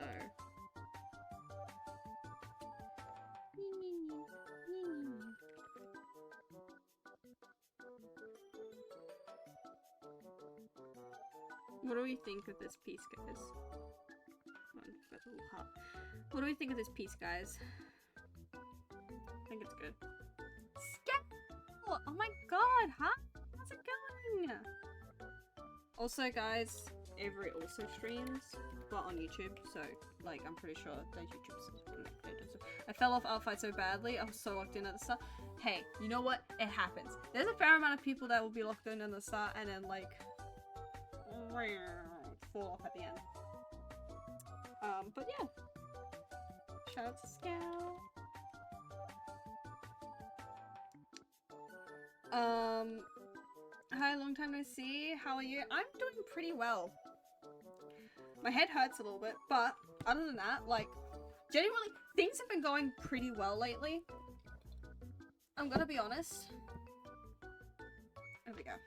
What do we think of this piece, guys? Come on, that's a little hot. What do we think of this piece, guys? I think it's good. Scowl! Oh my god, huh? How's it going? Also, guys, Avery also streams, but on YouTube, so, like, I'm pretty sure that YouTube's connected. I fell off Artfight so badly, I was so locked in at the start. Hey, you know what? It happens. There's a fair amount of people that will be locked in at the start and then, like, fall off at the end. But yeah. Shout out to Scout. Hi, long time no see. How are you? I'm doing pretty well. My head hurts a little bit, but other than that, like, genuinely, things have been going pretty well lately. I'm gonna be honest. There we go.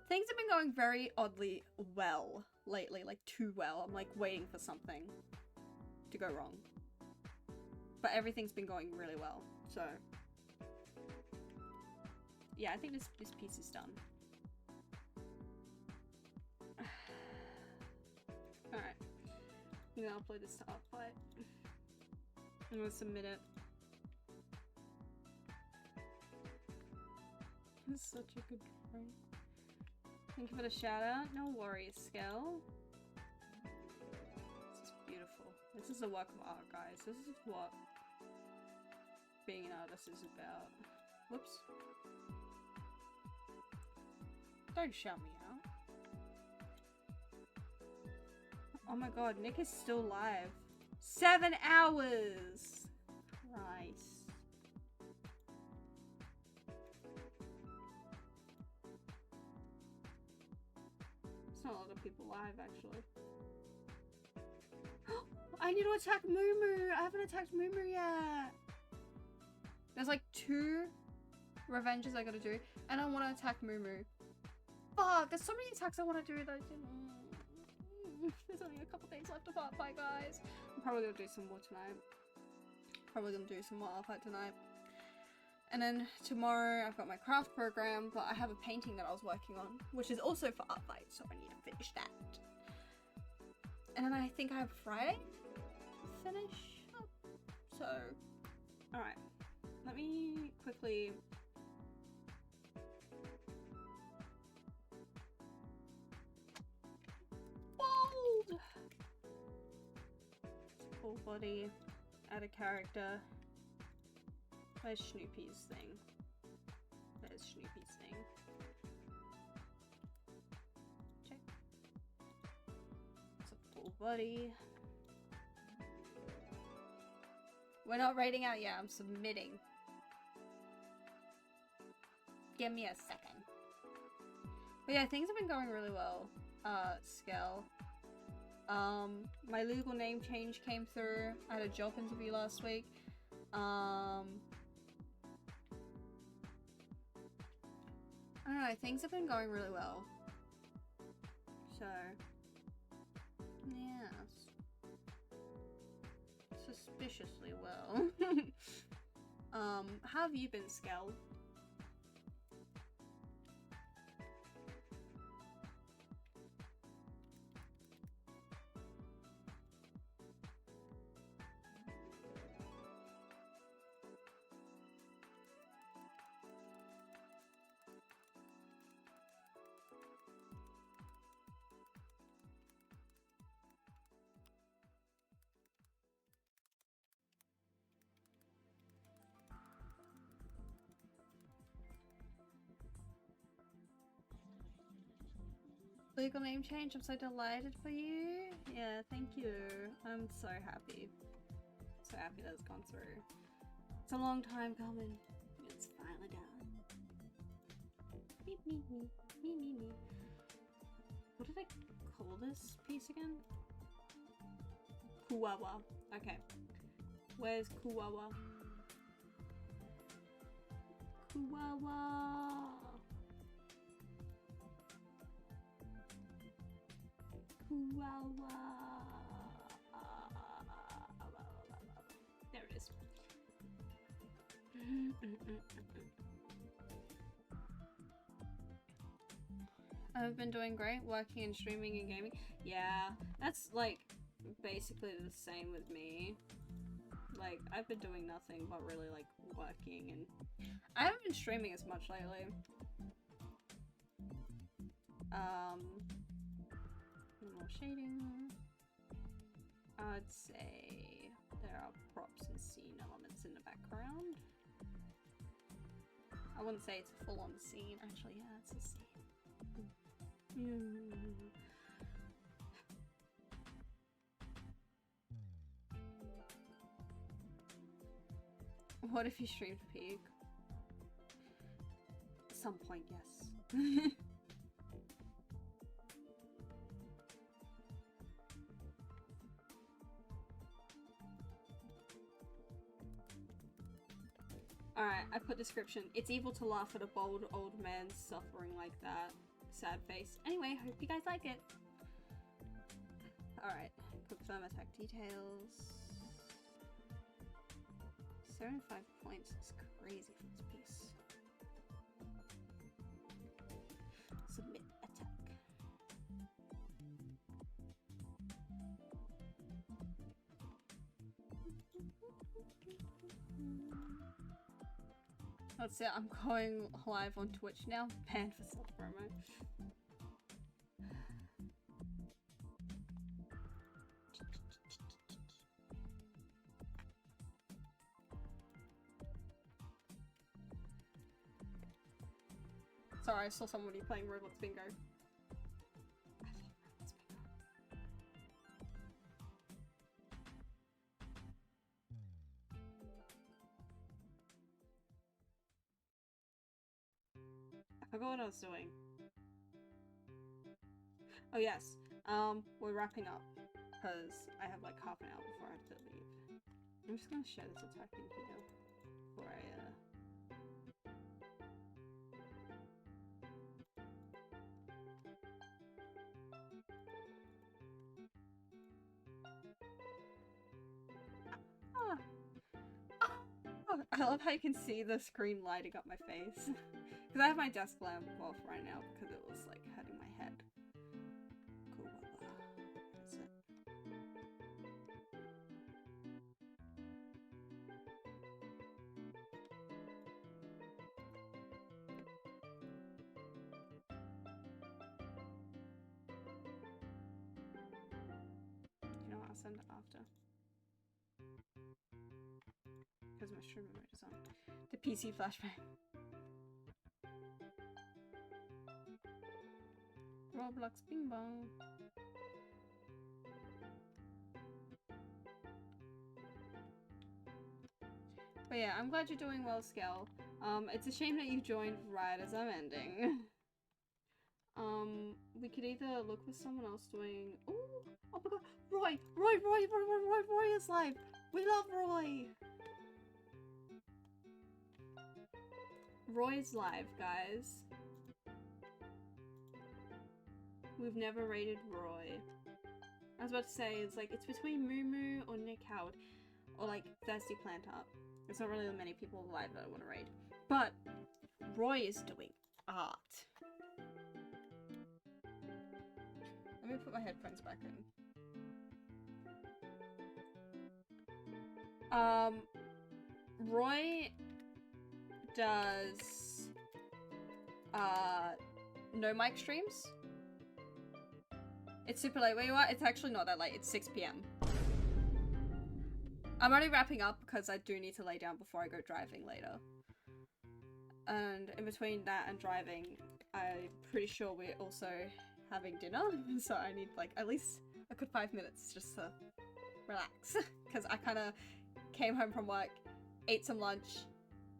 Things have been going very oddly well lately, like too well. I'm like waiting for something to go wrong. But everything's been going really well, so... Yeah, I think this piece is done. Alright. I'm gonna upload this to Artfight. I'm gonna submit it. It's such a good drawing. Thank you for the shout out. No worries, Skell. This is beautiful. This is a work of art, guys. This is what being an artist is about. Whoops. Don't shout me out. Oh my god, Nick is still live. 7 hours! Christ. It's not a lot of people live, actually. I need to attack Moo. I haven't attacked Moo yet. There's like 2 revenges I gotta do, and I want to attack Moo. Fuck, there's so many attacks I want to do that I didn't. There's only a couple days left of Artfight, guys. I'm probably gonna do some more tonight. Probably gonna do some more Artfight tonight. And then tomorrow I've got my craft program, but I have a painting that I was working on, which is also for Artfight, so I need to finish that. And then I think I have Friday to finish up. So, alright. Let me quickly... Bold! Full body, add a character. Where's Snoopy's thing? There's Snoopy's thing. Check. It's a full body. We're not rating out yet, I'm submitting. Give me a second. But yeah, things have been going really well. Scale. My legal name change came through. I had a job interview last week. I don't know, things have been going really well. So, yes. Suspiciously well. How have you been, Skell? Legal name change, I'm so delighted for you. Yeah, thank you. I'm so happy. So happy that it's gone through. It's a long time coming. It's finally done. Me, me, me, me, me, me. What did I call this piece again? Kuwawa. Okay. Where's Kuwawa? Kuwawa. Kuwawa. There it is. I've been doing great, working and streaming and gaming. Yeah, that's like basically the same with me. Like, I've been doing nothing but really like working, and I haven't been streaming as much lately. More shading. I'd say there are props and scene elements in the background. I wouldn't say it's a full-on scene. Actually, yeah, it's a scene. What if you streamed Peak? At some point, yes. Alright, I put description. It's evil to laugh at a bold old man suffering like that. Sad face. Anyway, hope you guys like it. Alright, confirm attack details. 75 points is crazy for this piece. Submit attack. That's it, I'm going live on Twitch now. Banned for self-promo. Sorry, I saw somebody playing Roblox Bingo. I forgot what I was doing. Oh yes, We're wrapping up because I have like half an hour before I have to leave. I'm just gonna show this attack in here before I Ah. Oh, I love how you can see the screen lighting up my face. Because I have my desk lamp off right now because it was like hurting my head. Cool. That's it. You know what? I'll send it after. Because my stream remote is on. The PC flashbang. Roblox bing bong. But yeah, I'm glad you're doing well, Skell. It's a shame that you joined right as I'm ending. We could either look for someone else doing. Ooh, oh my god, Roy is live. We love Roy. Roy's live, guys. We've never rated Roy. I was about to say, it's like, it's between Moo Moo or Nick Howard. Or like, Thirsty Plant Up. There's not really many people alive that I want to raid. But, Roy is doing art. Let me put my headphones back in. Roy does, no mic streams. It's super late where you are. It's actually not that late. It's 6 PM. I'm only wrapping up because I do need to lay down before I go driving later. And in between that and driving, I'm pretty sure we're also having dinner. So I need like at least a good 5 minutes just to relax. Because I kind of came home from work, ate some lunch,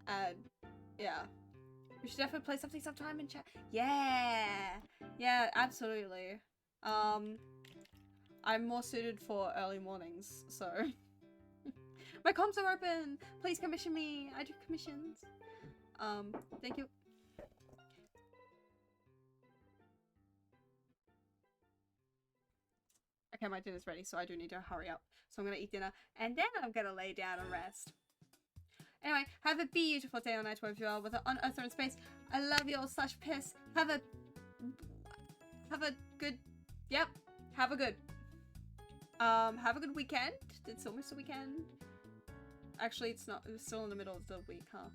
and yeah. We should definitely play something sometime and chat. Yeah! Yeah, absolutely. I'm more suited for early mornings, so. My comms are open! Please commission me! I do commissions. Thank you. Okay, my dinner's ready, so I do need to hurry up. So I'm gonna eat dinner, and then I'm gonna lay down and rest. Anyway, have a beautiful day or night wherever you are, whether on Earth or in space. I love you all such piss. Have a good, yep, have a good weekend. It's almost a weekend. Actually, it's not, it's still in the middle of the week, huh?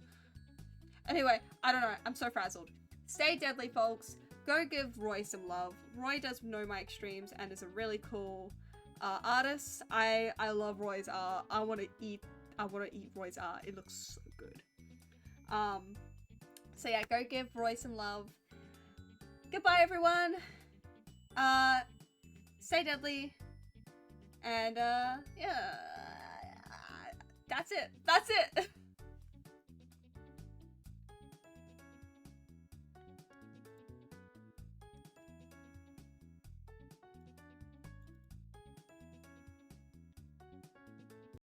Anyway, I don't know, I'm so frazzled. Stay deadly, folks. Go give Roy some love. Roy does no mic streams and is a really cool artist. I love Roy's art. I want to eat Roy's art. It looks so good. So yeah, go give Roy some love. Goodbye, everyone. Stay deadly. And yeah, that's it. That's it.